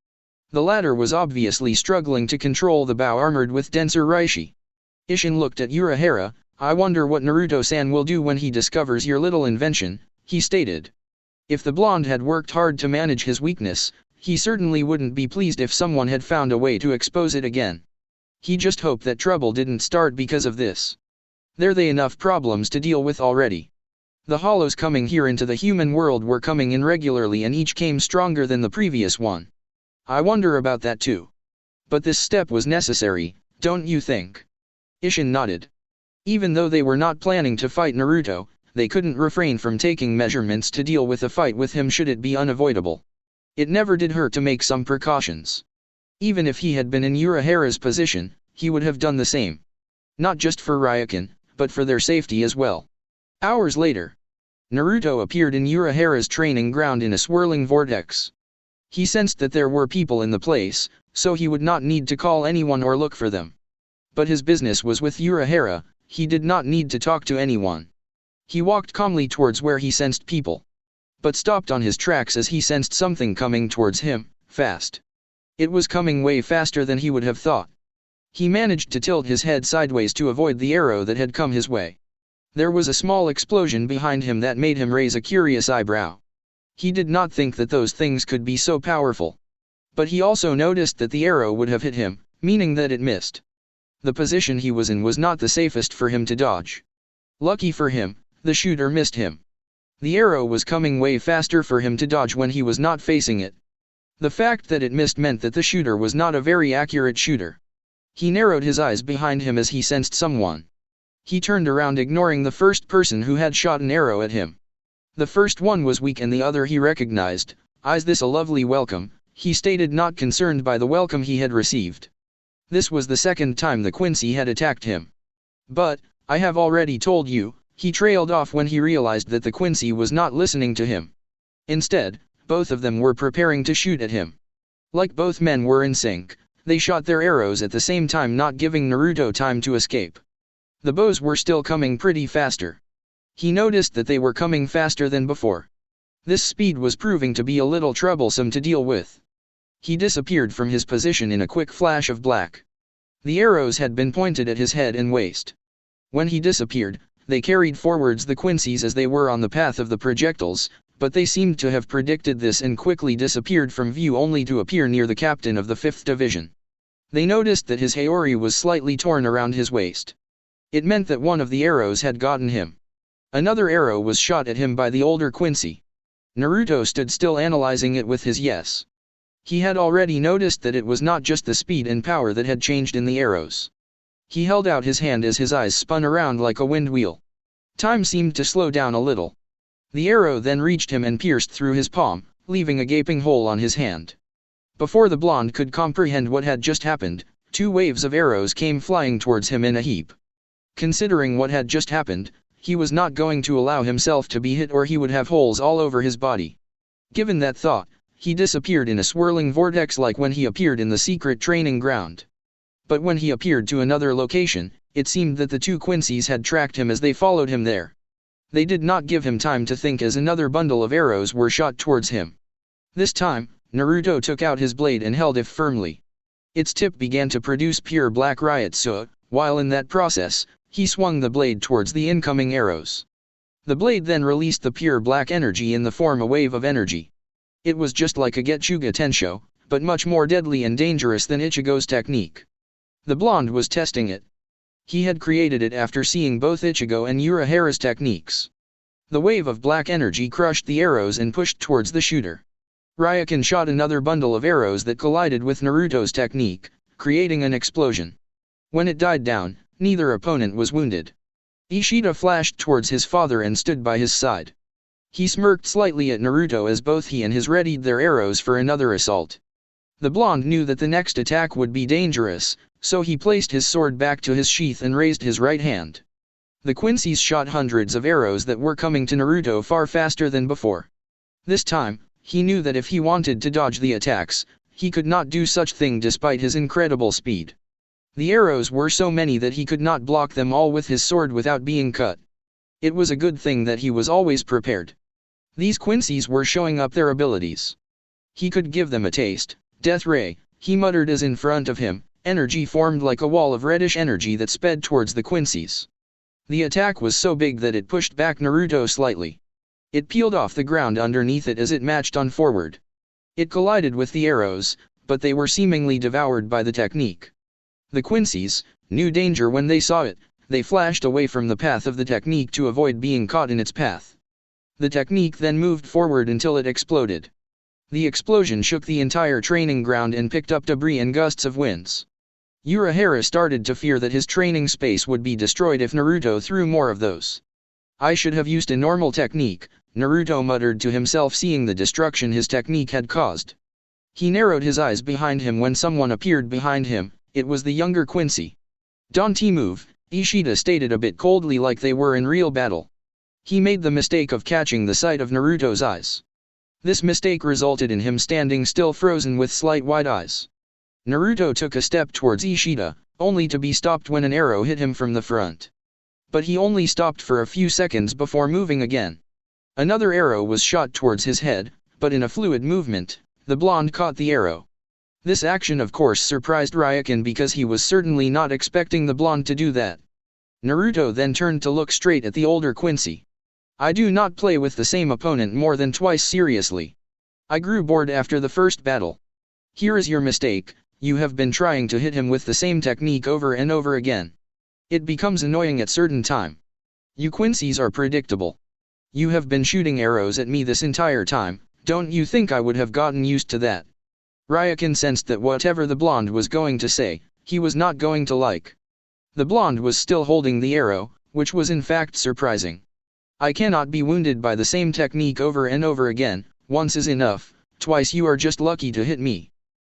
A: The latter was obviously struggling to control the bow armored with denser reishi. Ishin looked at Uriah. I wonder what Naruto-san will do when he discovers your little invention, he stated. If the blonde had worked hard to manage his weakness, he certainly wouldn't be pleased if someone had found a way to expose it again. He just hoped that trouble didn't start because of this. There they enough problems to deal with already. The hollows coming here into the human world were coming in regularly and each came stronger than the previous one. I wonder about that too. But this step was necessary, don't you think? Ishin nodded. Even though they were not planning to fight Naruto, they couldn't refrain from taking measurements to deal with a fight with him should it be unavoidable. It never did hurt to make some precautions. Even if he had been in Uriah's position, he would have done the same. Not just for Ryakan, but for their safety as well. Hours later, Naruto appeared in Uriah's training ground in a swirling vortex. He sensed that there were people in the place, so he would not need to call anyone or look for them. But his business was with Uriah, he did not need to talk to anyone. He walked calmly towards where he sensed people. But stopped on his tracks as he sensed something coming towards him, fast. It was coming way faster than he would have thought. He managed to tilt his head sideways to avoid the arrow that had come his way. There was a small explosion behind him that made him raise a curious eyebrow. He did not think that those things could be so powerful. But he also noticed that the arrow would have hit him, meaning that it missed. The position he was in was not the safest for him to dodge. Lucky for him, the shooter missed him. The arrow was coming way faster for him to dodge when he was not facing it. The fact that it missed meant that the shooter was not a very accurate shooter. He narrowed his eyes behind him as he sensed someone. He turned around ignoring the first person who had shot an arrow at him. The first one was weak and the other he recognized. Is this a lovely welcome, he stated, not concerned by the welcome he had received. This was the second time the Quincy had attacked him. But, I have already told you, he trailed off when he realized that the Quincy was not listening to him. Instead, both of them were preparing to shoot at him. Like both men were in sync, they shot their arrows at the same time, not giving Naruto time to escape. The bows were still coming pretty faster. He noticed that they were coming faster than before. This speed was proving to be a little troublesome to deal with. He disappeared from his position in a quick flash of black. The arrows had been pointed at his head and waist. When he disappeared, they carried forwards the Quincy's as they were on the path of the projectiles, but they seemed to have predicted this and quickly disappeared from view only to appear near the captain of the 5th Division. They noticed that his haori was slightly torn around his waist. It meant that one of the arrows had gotten him. Another arrow was shot at him by the older Quincy. Naruto stood still analyzing it with his yes. He had already noticed that it was not just the speed and power that had changed in the arrows. He held out his hand as his eyes spun around like a wind wheel. Time seemed to slow down a little. The arrow then reached him and pierced through his palm, leaving a gaping hole on his hand. Before the blonde could comprehend what had just happened, 2 waves of arrows came flying towards him in a heap. Considering what had just happened, he was not going to allow himself to be hit or he would have holes all over his body. Given that thought, he disappeared in a swirling vortex like when he appeared in the secret training ground. But when he appeared to another location, it seemed that the 2 Quincy's had tracked him as they followed him there. They did not give him time to think as another bundle of arrows were shot towards him. This time, Naruto took out his blade and held it firmly. Its tip began to produce pure black ryotsu, while in that process, he swung the blade towards the incoming arrows. The blade then released the pure black energy in the form of a wave of energy. It was just like a Getsuga Tensho, but much more deadly and dangerous than Ichigo's technique. The blonde was testing it. He had created it after seeing both Ichigo and Uriah's techniques. The wave of black energy crushed the arrows and pushed towards the shooter. Ryakan shot another bundle of arrows that collided with Naruto's technique, creating an explosion. When it died down, neither opponent was wounded. Ishida flashed towards his father and stood by his side. He smirked slightly at Naruto as both he and his readied their arrows for another assault. The blonde knew that the next attack would be dangerous, so he placed his sword back to his sheath and raised his right hand. The Quincy's shot hundreds of arrows that were coming to Naruto far faster than before. This time, he knew that if he wanted to dodge the attacks, he could not do such thing despite his incredible speed. The arrows were so many that he could not block them all with his sword without being cut. It was a good thing that he was always prepared. These Quincy's were showing up their abilities. He could give them a taste. Death Ray, he muttered as in front of him, energy formed like a wall of reddish energy that sped towards the Quincy's. The attack was so big that it pushed back Naruto slightly. It peeled off the ground underneath it as it matched on forward. It collided with the arrows, but they were seemingly devoured by the technique. The Quincy's knew danger when they saw it. They flashed away from the path of the technique to avoid being caught in its path. The technique then moved forward until it exploded. The explosion shook the entire training ground and picked up debris and gusts of winds. Urahara started to fear that his training space would be destroyed if Naruto threw more of those. I should have used a normal technique, Naruto muttered to himself, seeing the destruction his technique had caused. He narrowed his eyes behind him when someone appeared behind him. It was the younger Quincy. "Don't move," Ishida stated a bit coldly, like they were in real battle. He made the mistake of catching the sight of Naruto's eyes. This mistake resulted in him standing still, frozen with slight wide eyes. Naruto took a step towards Ishida, only to be stopped when an arrow hit him from the front. But he only stopped for a few seconds before moving again. Another arrow was shot towards his head, but in a fluid movement, the blonde caught the arrow. This action of course surprised Ryukin because he was certainly not expecting the blonde to do that. Naruto then turned to look straight at the older Quincy. "I do not play with the same opponent more than twice seriously. I grew bored after the first battle. Here is your mistake, you have been trying to hit him with the same technique over and over again. It becomes annoying at certain time. You Quincy's are predictable. You have been shooting arrows at me this entire time, don't you think I would have gotten used to that?" Ryukin sensed that whatever the blonde was going to say, he was not going to like. The blonde was still holding the arrow, which was in fact surprising. "I cannot be wounded by the same technique over and over again, once is enough, twice you are just lucky to hit me.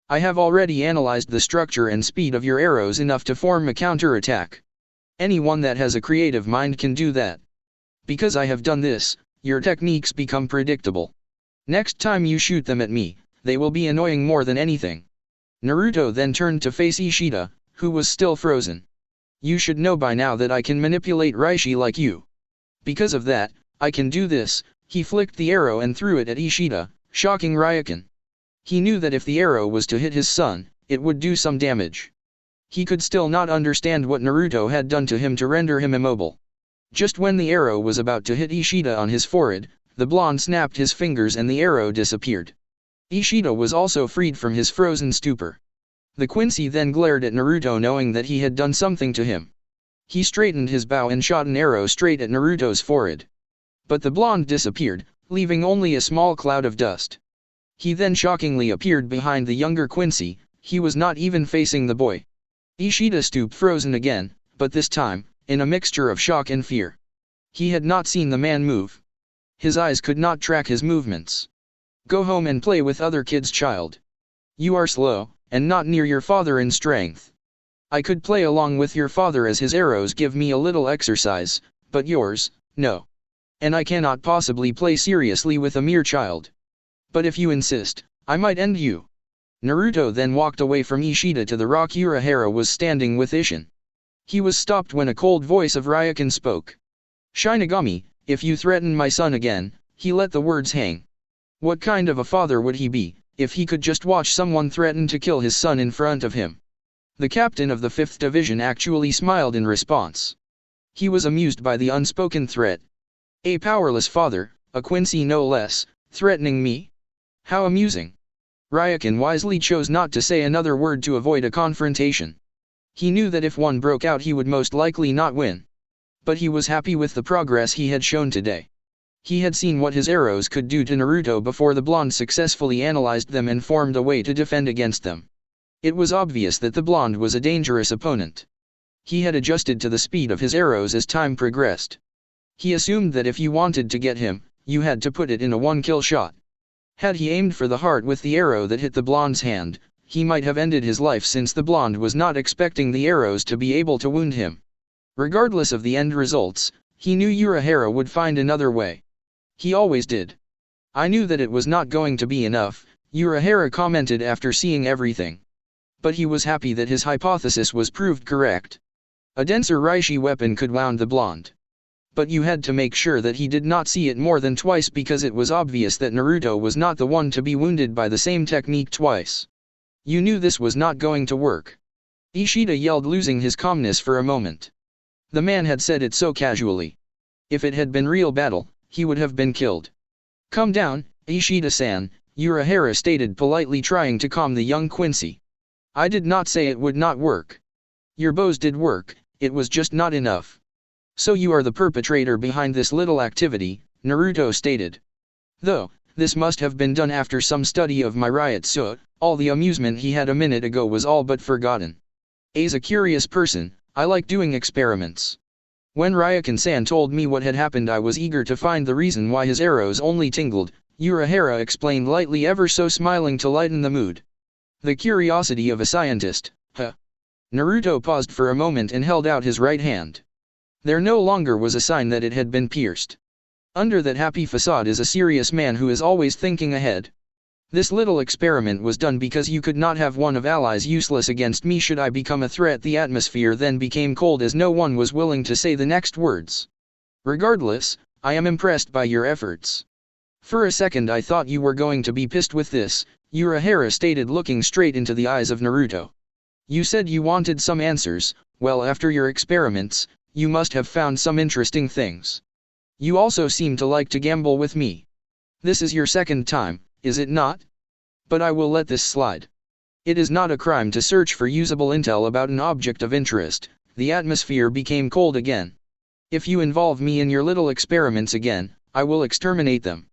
A: I have already analyzed the structure and speed of your arrows enough to form a counter-attack. Anyone that has a creative mind can do that. Because I have done this, your techniques become predictable. Next time you shoot them at me, they will be annoying more than anything." Naruto then turned to face Ishida, who was still frozen. "You should know by now that I can manipulate Reishi like you. Because of that, I can do this." He flicked the arrow and threw it at Ishida, shocking Ryukin. He knew that if the arrow was to hit his son, it would do some damage. He could still not understand what Naruto had done to him to render him immobile. Just when the arrow was about to hit Ishida on his forehead, the blonde snapped his fingers and the arrow disappeared. Ishida was also freed from his frozen stupor. The Quincy then glared at Naruto, knowing that he had done something to him. He straightened his bow and shot an arrow straight at Naruto's forehead. But the blonde disappeared, leaving only a small cloud of dust. He then shockingly appeared behind the younger Quincy. He was not even facing the boy. Ishida stooped, frozen again, but this time, in a mixture of shock and fear. He had not seen the man move. His eyes could not track his movements. "Go home and play with other kids, child. You are slow, and not near your father in strength. I could play along with your father as his arrows give me a little exercise, but yours, no. And I cannot possibly play seriously with a mere child. But if you insist, I might end you." Naruto then walked away from Ishida to the rock Urahara was standing with Isshin. He was stopped when a cold voice of Ryukin spoke. "Shinigami, if you threaten my son again," he let the words hang. What kind of a father would he be, if he could just watch someone threaten to kill his son in front of him? The captain of the 5th Division actually smiled in response. He was amused by the unspoken threat. A powerless father, a Quincy no less, threatening me? How amusing. Ryukin wisely chose not to say another word to avoid a confrontation. He knew that if one broke out he would most likely not win. But he was happy with the progress he had shown today. He had seen what his arrows could do to Naruto before the blonde successfully analyzed them and formed a way to defend against them. It was obvious that the blonde was a dangerous opponent. He had adjusted to the speed of his arrows as time progressed. He assumed that if you wanted to get him, you had to put it in a one-kill shot. Had he aimed for the heart with the arrow that hit the blonde's hand, he might have ended his life, since the blonde was not expecting the arrows to be able to wound him. Regardless of the end results, he knew Urahara would find another way. He always did. I knew that it was not going to be enough, Urahara commented after seeing everything. But he was happy that his hypothesis was proved correct. A denser Reishi weapon could wound the blonde. But you had to make sure that he did not see it more than twice because it was obvious that Naruto was not the one to be wounded by the same technique twice. You knew this was not going to work. Ishida yelled, losing his calmness for a moment. The man had said it so casually. If it had been real battle, he would have been killed. Come down, Ishida-san, Urahara stated politely, trying to calm the young Quincy. I did not say it would not work. Your bows did work, it was just not enough. So you are the perpetrator behind this little activity, Naruto stated. Though, this must have been done after some study of my riot, so all the amusement he had a minute ago was all but forgotten. As a curious person, I like doing experiments. When Ryukin-san told me what had happened, I was eager to find the reason why his arrows only tingled, Urahara explained lightly, ever so smiling to lighten the mood. The curiosity of a scientist, huh? Naruto paused for a moment and held out his right hand. There no longer was a sign that it had been pierced. Under that happy facade is a serious man who is always thinking ahead. This little experiment was done because you could not have one of allies useless against me should I become a threat. The atmosphere then became cold as no one was willing to say the next words. Regardless, I am impressed by your efforts. For a second I thought you were going to be pissed with this, Urahara stated, looking straight into the eyes of Naruto. You said you wanted some answers. Well, after your experiments, you must have found some interesting things. You also seem to like to gamble with me. This is your second time, is it not? But I will let this slide. It is not a crime to search for usable intel about an object of interest. The atmosphere became cold again. If you involve me in your little experiments again, I will exterminate them.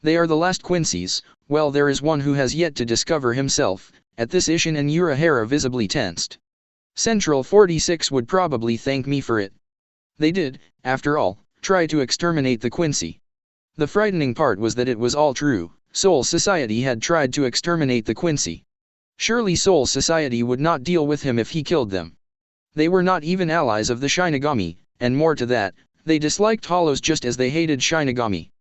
A: They are the last Quincy's. Well, there is one who has yet to discover himself. At this, Isshin and Urahara visibly tensed. Central 46 would probably thank me for it. They did, after all, try to exterminate the Quincy. The frightening part was that it was all true. Soul Society had tried to exterminate the Quincy. Surely Soul Society would not deal with him if he killed them. They were not even allies of the Shinigami, and more to that, they disliked Hollows just as they hated Shinigami.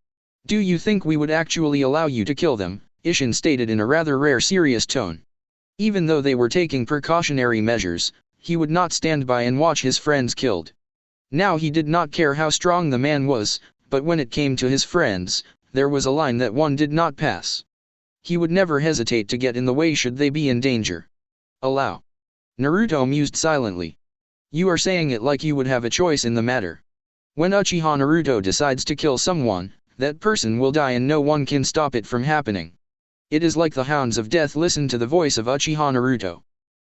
A: Do you think we would actually allow you to kill them? Isshin stated in a rather rare serious tone. Even though they were taking precautionary measures, he would not stand by and watch his friends killed. Now he did not care how strong the man was, but when it came to his friends, there was a line that one did not pass. He would never hesitate to get in the way should they be in danger. Allow. Naruto mused silently. You are saying it like you would have a choice in the matter. When Uchiha Naruto decides to kill someone, that person will die and no one can stop it from happening. It is like the hounds of death listen to the voice of Uchiha Naruto.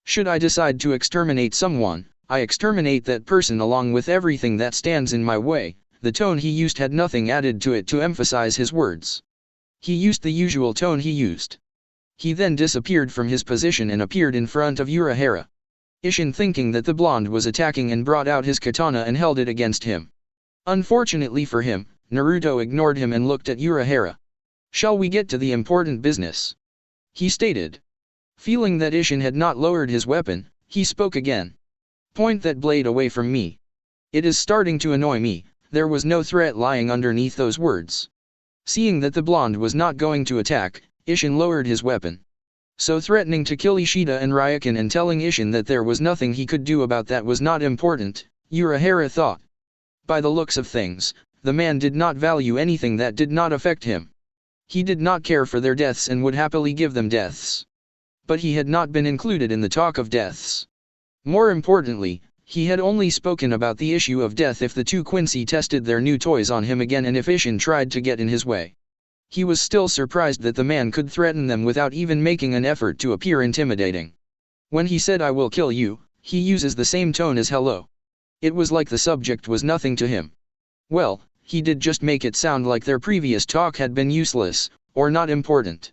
A: Should I decide to exterminate someone, I exterminate that person along with everything that stands in my way. The tone he used had nothing added to it to emphasize his words. He used the usual tone he used. He then disappeared from his position and appeared in front of Urahara. Isshin, thinking that the blonde was attacking, and brought out his katana and held it against him. Unfortunately for him, Naruto ignored him and looked at Urahara. Shall we get to the important business? He stated. Feeling that Isshin had not lowered his weapon, he spoke again. Point that blade away from me. It is starting to annoy me. There was no threat lying underneath those words. Seeing that the blonde was not going to attack, Isshin lowered his weapon. So threatening to kill Ishida and Ryukin and telling Isshin that there was nothing he could do about that was not important, Urahara thought. By the looks of things, the man did not value anything that did not affect him. He did not care for their deaths and would happily give them deaths. But he had not been included in the talk of deaths. More importantly, he had only spoken about the issue of death if the two Quincy tested their new toys on him again and if Isshin tried to get in his way. He was still surprised that the man could threaten them without even making an effort to appear intimidating. When he said I will kill you, he uses the same tone as hello. It was like the subject was nothing to him. Well, he did just make it sound like their previous talk had been useless, or not important.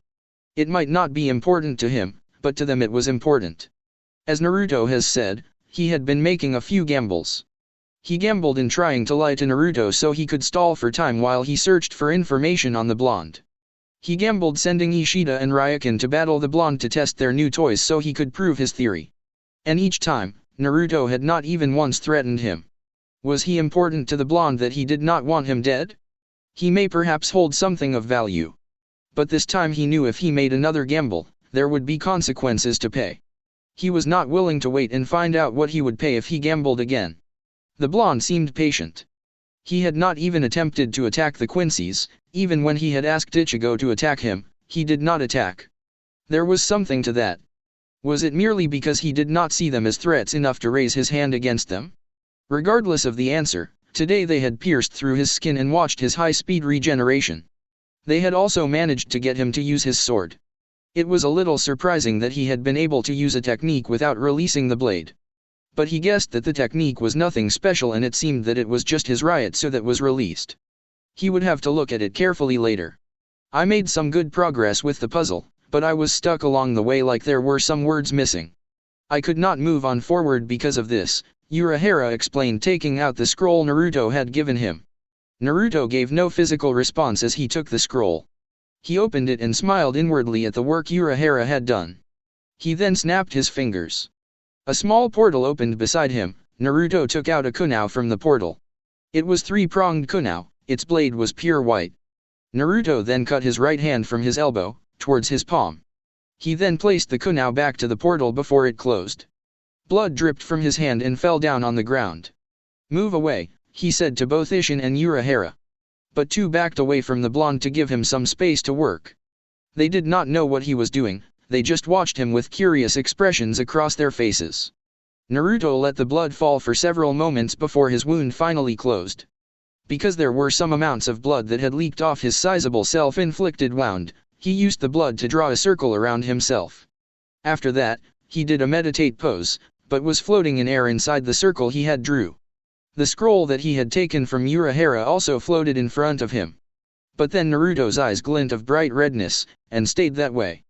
A: It might not be important to him, but to them it was important. As Naruto has said, he had been making a few gambles. He gambled in trying to lie to Naruto so he could stall for time while he searched for information on the blonde. He gambled sending Ishida and Ryukin to battle the blonde to test their new toys so he could prove his theory. And each time, Naruto had not even once threatened him. Was he important to the blonde that he did not want him dead? He may perhaps hold something of value. But this time he knew if he made another gamble, there would be consequences to pay. He was not willing to wait and find out what he would pay if he gambled again. The blonde seemed patient. He had not even attempted to attack the Quincy's, even when he had asked Ichigo to attack him, he did not attack. There was something to that. Was it merely because he did not see them as threats enough to raise his hand against them? Regardless of the answer, today they had pierced through his skin and watched his high-speed regeneration. They had also managed to get him to use his sword. It was a little surprising that he had been able to use a technique without releasing the blade. But he guessed that the technique was nothing special and it seemed that it was just his riot so that was released. He would have to look at it carefully later. I made some good progress with the puzzle, but I was stuck along the way like there were some words missing. I could not move on forward because of this, Urahara explained, taking out the scroll Naruto had given him. Naruto gave no physical response as he took the scroll. He opened it and smiled inwardly at the work Urahara had done. He then snapped his fingers. A small portal opened beside him. Naruto took out a kunai from the portal. It was three-pronged kunai, its blade was pure white. Naruto then cut his right hand from his elbow, towards his palm. He then placed the kunai back to the portal before it closed. Blood dripped from his hand and fell down on the ground. "Move away," he said to both Isshin and Urahara. But two backed away from the blonde to give him some space to work. They did not know what he was doing, they just watched him with curious expressions across their faces. Naruto let the blood fall for several moments before his wound finally closed. Because there were some amounts of blood that had leaked off his sizable self-inflicted wound, he used the blood to draw a circle around himself. After that, he did a meditate pose, but was floating in air inside the circle he had drew. The scroll that he had taken from Urahara also floated in front of him. But then Naruto's eyes glint of bright redness, and stayed that way.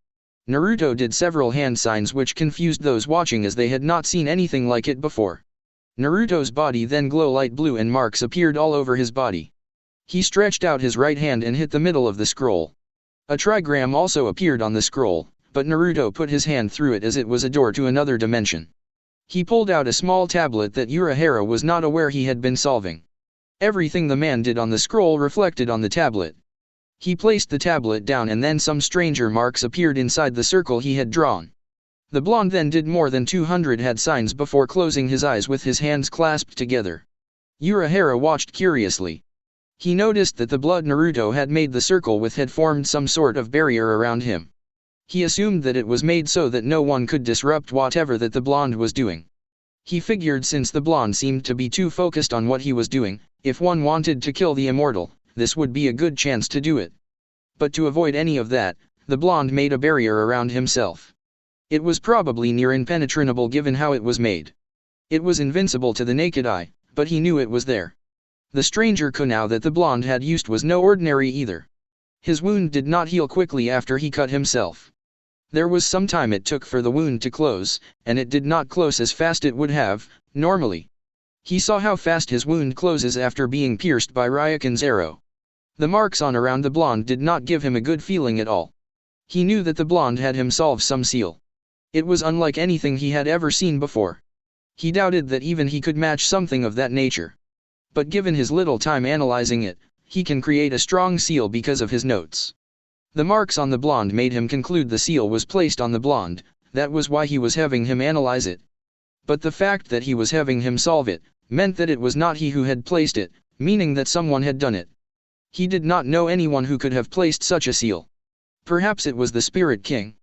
A: Naruto did several hand signs which confused those watching as they had not seen anything like it before. Naruto's body then glow light blue and marks appeared all over his body. He stretched out his right hand and hit the middle of the scroll. A trigram also appeared on the scroll, but Naruto put his hand through it as it was a door to another dimension. He pulled out a small tablet that Urahara was not aware he had been solving. Everything the man did on the scroll reflected on the tablet. He placed the tablet down and then some stranger marks appeared inside the circle he had drawn. The blonde then did more than 200 hand signs before closing his eyes with his hands clasped together. Urahara watched curiously. He noticed that the blood Naruto had made the circle with had formed some sort of barrier around him. He assumed that it was made so that no one could disrupt whatever that the blonde was doing. He figured since the blonde seemed to be too focused on what he was doing, if one wanted to kill the immortal, this would be a good chance to do it. But to avoid any of that, the blonde made a barrier around himself. It was probably near impenetrable given how it was made. It was invincible to the naked eye, but he knew it was there. The stranger kunai that the blonde had used was no ordinary either. His wound did not heal quickly after he cut himself. There was some time it took for the wound to close, and it did not close as fast it would have, normally. He saw how fast his wound closes after being pierced by Ryokan's arrow. The marks on around the blonde did not give him a good feeling at all. He knew that the blonde had him solve some seal. It was unlike anything he had ever seen before. He doubted that even he could match something of that nature. But given his little time analyzing it, he can create a strong seal because of his notes. The marks on the blonde made him conclude the seal was placed on the blonde, that was why he was having him analyze it. But the fact that he was having him solve it, meant that it was not he who had placed it, meaning that someone had done it. He did not know anyone who could have placed such a seal. Perhaps it was the Spirit King.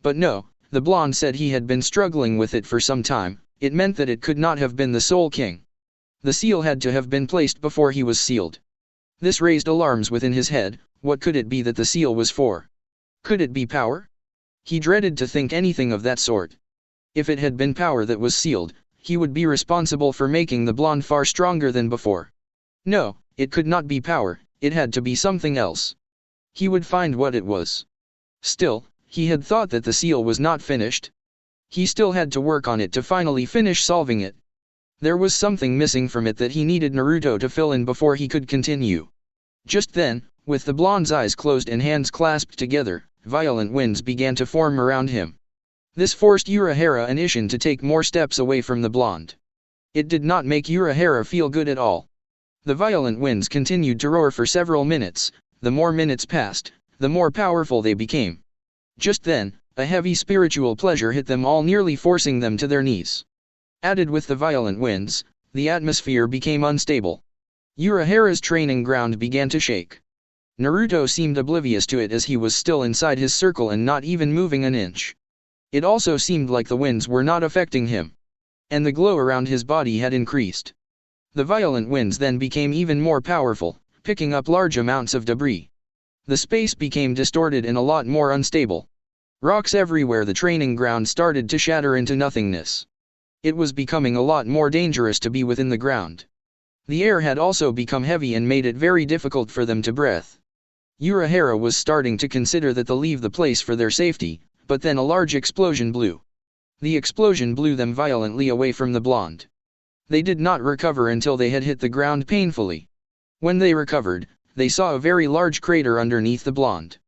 A: But no, the blonde said he had been struggling with it for some time, it meant that it could not have been the Soul King. The seal had to have been placed before he was sealed. This raised alarms within his head. What could it be that the seal was for? Could it be power? He dreaded to think anything of that sort. If it had been power that was sealed, he would be responsible for making the blonde far stronger than before. No, it could not be power, it had to be something else. He would find what it was. Still, he had thought that the seal was not finished. He still had to work on it to finally finish solving it. There was something missing from it that he needed Naruto to fill in before he could continue. Just then, with the blonde's eyes closed and hands clasped together, violent winds began to form around him. This forced Urahara and Isshin to take more steps away from the blonde. It did not make Urahara feel good at all. The violent winds continued to roar for several minutes. The more minutes passed, the more powerful they became. Just then, a heavy spiritual pleasure hit them all, nearly forcing them to their knees. Added with the violent winds, the atmosphere became unstable. Urahara's training ground began to shake. Naruto seemed oblivious to it as he was still inside his circle and not even moving an inch. It also seemed like the winds were not affecting him. And the glow around his body had increased. The violent winds then became even more powerful, picking up large amounts of debris. The space became distorted and a lot more unstable. Rocks everywhere. The training ground started to shatter into nothingness. It was becoming a lot more dangerous to be within the ground. The air had also become heavy and made it very difficult for them to breathe. Urahara was starting to consider that they'll leave the place for their safety, but then a large explosion blew. The explosion blew them violently away from the blonde. They did not recover until they had hit the ground painfully. When they recovered, they saw a very large crater underneath the blonde.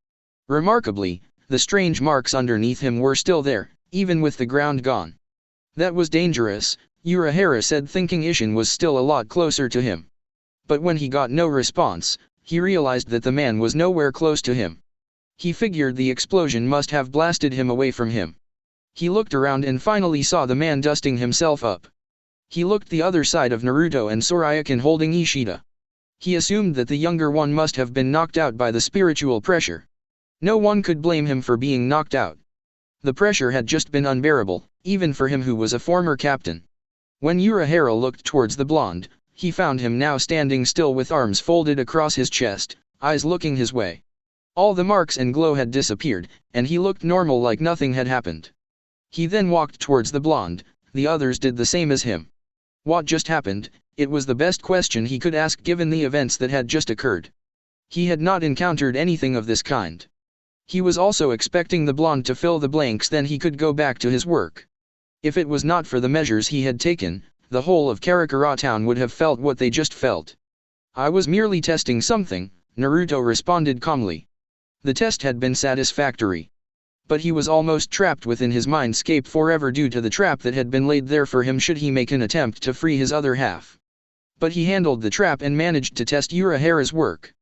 A: Remarkably, the strange marks underneath him were still there, even with the ground gone. That was dangerous, Urahara said, thinking Ishin was still a lot closer to him. But when he got no response, he realized that the man was nowhere close to him. He figured the explosion must have blasted him away from him. He looked around and finally saw the man dusting himself up. He looked the other side of Naruto and Sorayukin holding Ishida. He assumed that the younger one must have been knocked out by the spiritual pressure. No one could blame him for being knocked out. The pressure had just been unbearable, even for him who was a former captain. When Urahara looked towards the blonde, he found him now standing still with arms folded across his chest, eyes looking his way. All the marks and glow had disappeared, and he looked normal, like nothing had happened. He then walked towards the blonde. The others did the same as him. What just happened? It was the best question he could ask given the events that had just occurred. He had not encountered anything of this kind. He was also expecting the blonde to fill the blanks, then he could go back to his work. If it was not for the measures he had taken, the whole of Karakura town would have felt what they just felt. I was merely testing something, Naruto responded calmly. The test had been satisfactory. But he was almost trapped within his mindscape forever due to the trap that had been laid there for him should he make an attempt to free his other half. But he handled the trap and managed to test Urahara's work.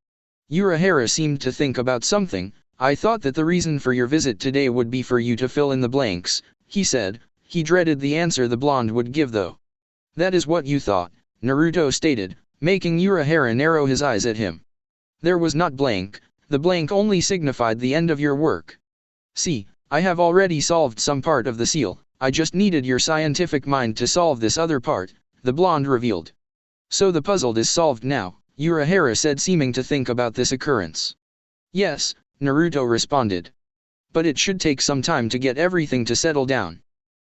A: Urahara seemed to think about something. I thought that the reason for your visit today would be for you to fill in the blanks, he said. He dreaded the answer the blonde would give though. That is what you thought, Naruto stated, making Urahara narrow his eyes at him. There was not blank, the blank only signified the end of your work. See, I have already solved some part of the seal, I just needed your scientific mind to solve this other part, the blonde revealed. So the puzzle is solved now, Urahara said, seeming to think about this occurrence. Yes, Naruto responded. But it should take some time to get everything to settle down.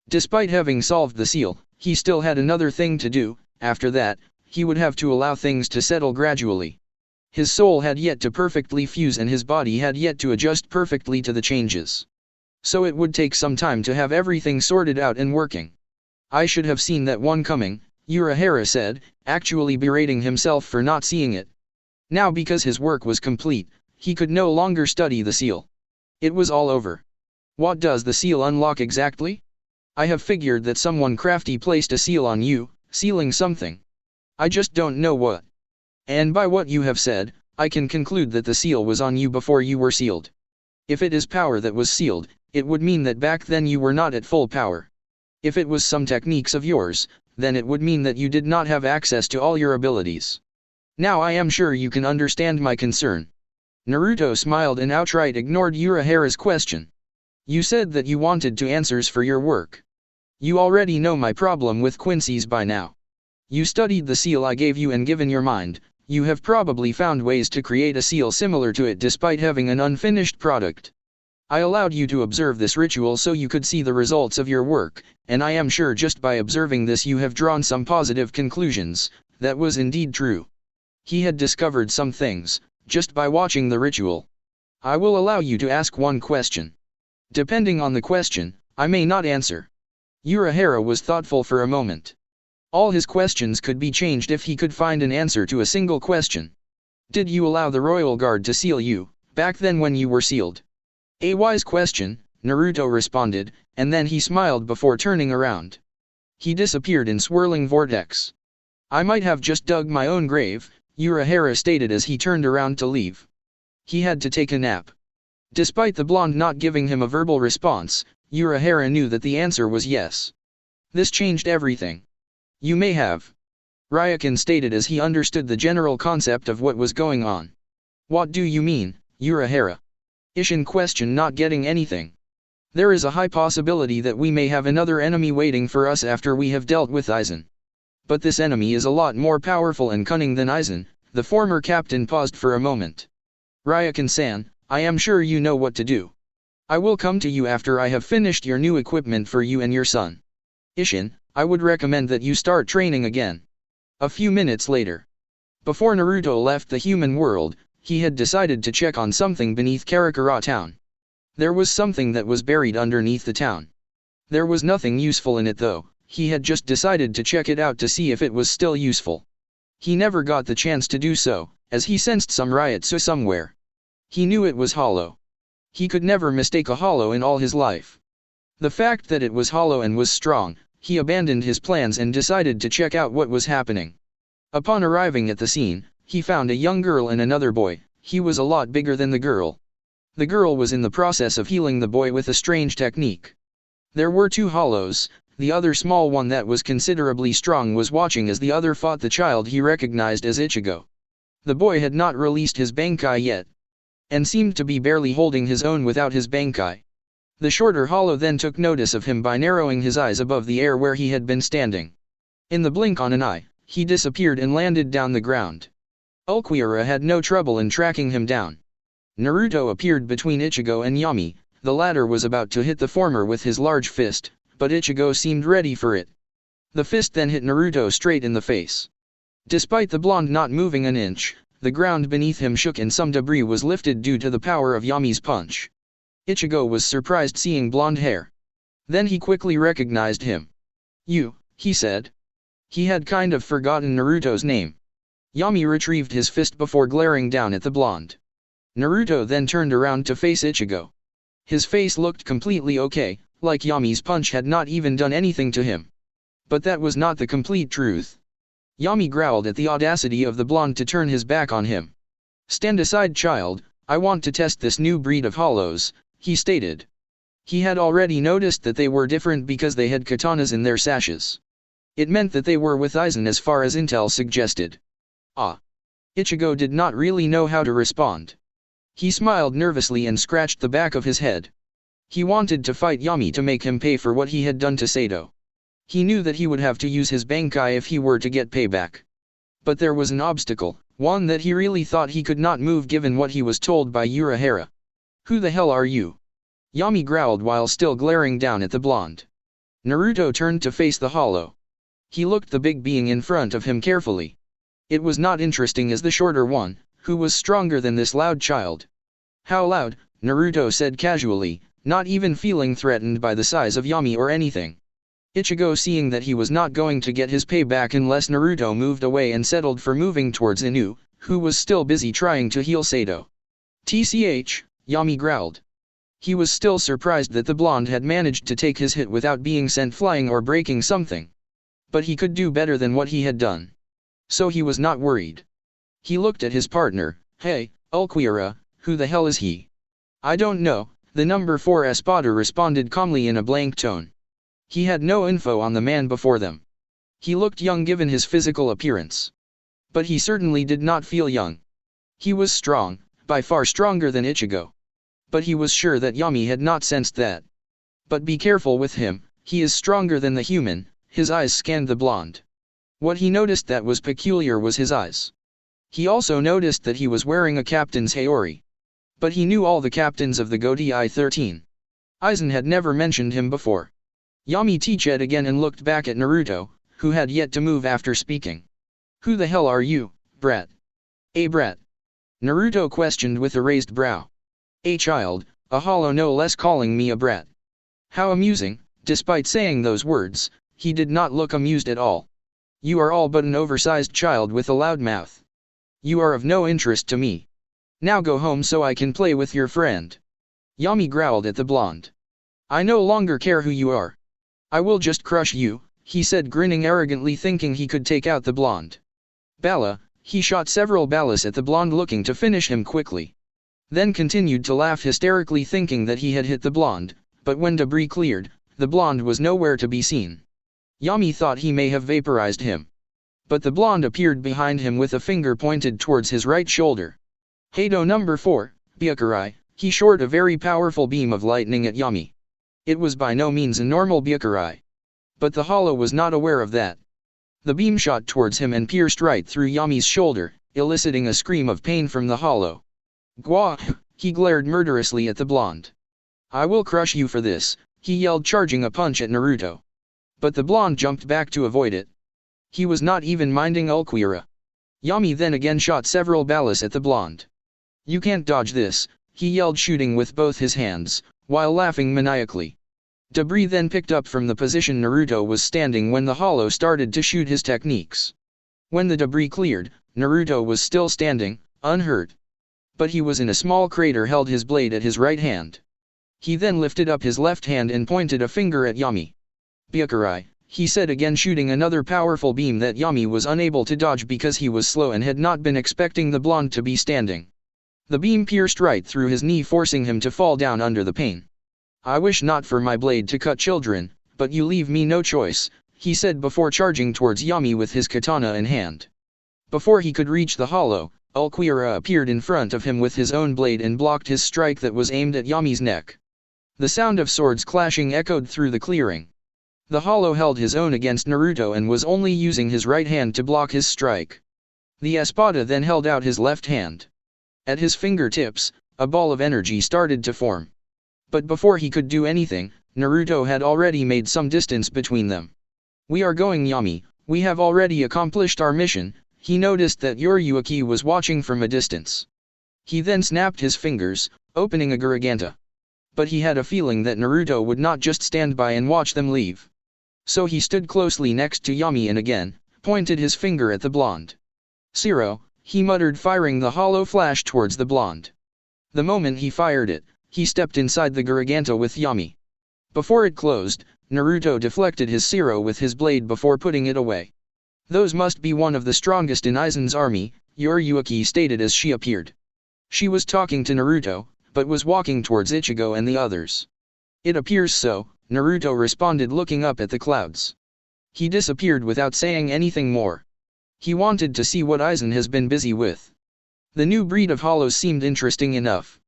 A: Despite having solved the seal, he still had another thing to do. After that, he would have to allow things to settle gradually. His soul had yet to perfectly fuse and his body had yet to adjust perfectly to the changes. So it would take some time to have everything sorted out and working. I should have seen that one coming, Urahara said, actually berating himself for not seeing it. Now because his work was complete, he could no longer study the seal. It was all over. What does the seal unlock exactly? I have figured that someone crafty placed a seal on you, sealing something. I just don't know what. And by what you have said, I can conclude that the seal was on you before you were sealed. If it is power that was sealed, it would mean that back then you were not at full power. If it was some techniques of yours, then it would mean that you did not have access to all your abilities. Now I am sure you can understand my concern. Naruto smiled and outright ignored Urahara's question. You said that you wanted to answers for your work. You already know my problem with Quincy's by now. You studied the seal I gave you and given your mind, you have probably found ways to create a seal similar to it despite having an unfinished product. I allowed you to observe this ritual so you could see the results of your work, and I am sure just by observing this you have drawn some positive conclusions. That was indeed true. He had discovered some things, just by watching the ritual. I will allow you to ask one question. Depending on the question, I may not answer. Urahara was thoughtful for a moment. All his questions could be changed if he could find an answer to a single question. Did you allow the royal guard to seal you, back then when you were sealed? A wise question, Naruto responded, and then he smiled before turning around. He disappeared in swirling vortex. I might have just dug my own grave, Urahara stated as he turned around to leave. He had to take a nap. Despite the blonde not giving him a verbal response, Urahara knew that the answer was yes. This changed everything. You may have. Ryukin stated as he understood the general concept of what was going on. What do you mean, Urahara? Ishin questioned, not getting anything. There is a high possibility that we may have another enemy waiting for us after we have dealt with Aizen. But this enemy is a lot more powerful and cunning than Aizen. The former captain paused for a moment. Ryukin-san, I am sure you know what to do. I will come to you after I have finished your new equipment for you and your son. Ishin, I would recommend that you start training again. A few minutes later. Before Naruto left the human world, he had decided to check on something beneath Karakura town. There was something that was buried underneath the town. There was nothing useful in it though, he had just decided to check it out to see if it was still useful. He never got the chance to do so, as he sensed some ryotsu somewhere. He knew it was hollow. He could never mistake a hollow in all his life. The fact that it was hollow and was strong, he abandoned his plans and decided to check out what was happening. Upon arriving at the scene, he found a young girl and another boy. He was a lot bigger than the girl. The girl was in the process of healing the boy with a strange technique. There were two hollows, the other small one that was considerably strong was watching as the other fought the child he recognized as Ichigo. The boy had not released his Bankai yet, and seemed to be barely holding his own without his Bankai. The shorter hollow then took notice of him by narrowing his eyes above the air where he had been standing. In the blink on an eye, he disappeared and landed down the ground. Ulquiorra had no trouble in tracking him down. Naruto appeared between Ichigo and Yami. The latter was about to hit the former with his large fist, but Ichigo seemed ready for it. The fist then hit Naruto straight in the face. Despite the blonde not moving an inch, the ground beneath him shook and some debris was lifted due to the power of Yami's punch. Ichigo was surprised seeing blonde hair. Then he quickly recognized him. You, he said. He had kind of forgotten Naruto's name. Yami retrieved his fist before glaring down at the blonde. Naruto then turned around to face Ichigo. His face looked completely okay, like Yami's punch had not even done anything to him. But that was not the complete truth. Yami growled at the audacity of the blonde to turn his back on him. Stand aside, child, I want to test this new breed of hollows, he stated. He had already noticed that they were different because they had katanas in their sashes. It meant that they were with Aizen as far as intel suggested. Ah. Ichigo did not really know how to respond. He smiled nervously and scratched the back of his head. He wanted to fight Yami to make him pay for what he had done to Sato. He knew that he would have to use his Bankai if he were to get payback. But there was an obstacle, one that he really thought he could not move given what he was told by Urahara. Who the hell are you? Yami growled while still glaring down at the blonde. Naruto turned to face the hollow. He looked the big being in front of him carefully. It was not interesting as the shorter one, who was stronger than this loud child. How loud? Naruto said casually, not even feeling threatened by the size of Yami or anything. Ichigo, seeing that he was not going to get his payback unless Naruto moved away and settled for moving towards Inu, who was still busy trying to heal Sato. TCH, Yami growled. He was still surprised that the blonde had managed to take his hit without being sent flying or breaking something. But he could do better than what he had done. So he was not worried. He looked at his partner. Hey, Ulquiorra, who the hell is he? I don't know, the number 4 Espada responded calmly in a blank tone. He had no info on the man before them. He looked young given his physical appearance. But he certainly did not feel young. He was strong, by far stronger than Ichigo. But he was sure that Yami had not sensed that. But be careful with him, he is stronger than the human. His eyes scanned the blonde. What he noticed that was peculiar was his eyes. He also noticed that he was wearing a captain's Haori. But he knew all the captains of the Godi I-13. Aizen had never mentioned him before. Yami teached again and looked back at Naruto, who had yet to move after speaking. Who the hell are you, brat? A brat? Naruto questioned with a raised brow. A child, a hollow no less, calling me a brat. How amusing. Despite saying those words, he did not look amused at all. You are all but an oversized child with a loud mouth. You are of no interest to me. Now go home so I can play with your friend. Yami growled at the blonde. I no longer care who you are. I will just crush you, he said, grinning arrogantly, thinking he could take out the blonde. Bala, he shot several ballas at the blonde, looking to finish him quickly. Then continued to laugh hysterically, thinking that he had hit the blonde, but when debris cleared, the blonde was nowhere to be seen. Yami thought he may have vaporized him. But the blonde appeared behind him with a finger pointed towards his right shoulder. Hado number 4, Byakurai, he shot a very powerful beam of lightning at Yami. It was by no means a normal Byakurai. But the hollow was not aware of that. The beam shot towards him and pierced right through Yami's shoulder, eliciting a scream of pain from the hollow. Gwa! He glared murderously at the blonde. I will crush you for this, he yelled, charging a punch at Naruto. But the blonde jumped back to avoid it. He was not even minding Ulquiorra. Yami then again shot several ballas at the blonde. You can't dodge this, he yelled, shooting with both his hands, while laughing maniacally. Debris then picked up from the position Naruto was standing when the hollow started to shoot his techniques. When the debris cleared, Naruto was still standing, unhurt. But he was in a small crater, held his blade at his right hand. He then lifted up his left hand and pointed a finger at Yami. Byakurai, he said again, shooting another powerful beam that Yami was unable to dodge because he was slow and had not been expecting the blonde to be standing. The beam pierced right through his knee, forcing him to fall down under the pain. I wish not for my blade to cut children, but you leave me no choice, he said before charging towards Yami with his katana in hand. Before he could reach the hollow, Ulquiorra appeared in front of him with his own blade and blocked his strike that was aimed at Yami's neck. The sound of swords clashing echoed through the clearing. The hollow held his own against Naruto and was only using his right hand to block his strike. The espada then held out his left hand. At his fingertips, a ball of energy started to form. But before he could do anything, Naruto had already made some distance between them. We are going, Yami, we have already accomplished our mission. He noticed that Yoriyuki was watching from a distance. He then snapped his fingers, opening a Guriganta. But he had a feeling that Naruto would not just stand by and watch them leave. So he stood closely next to Yami and again pointed his finger at the blonde. Zero, he muttered, firing the hollow flash towards the blonde. The moment he fired it, he stepped inside the Guriganta with Yami. Before it closed, Naruto deflected his Zero with his blade before putting it away. Those must be one of the strongest in Aizen's army, Yoriyuki stated as she appeared. She was talking to Naruto, but was walking towards Ichigo and the others. It appears so, Naruto responded, looking up at the clouds. He disappeared without saying anything more. He wanted to see what Aizen has been busy with. The new breed of hollows seemed interesting enough.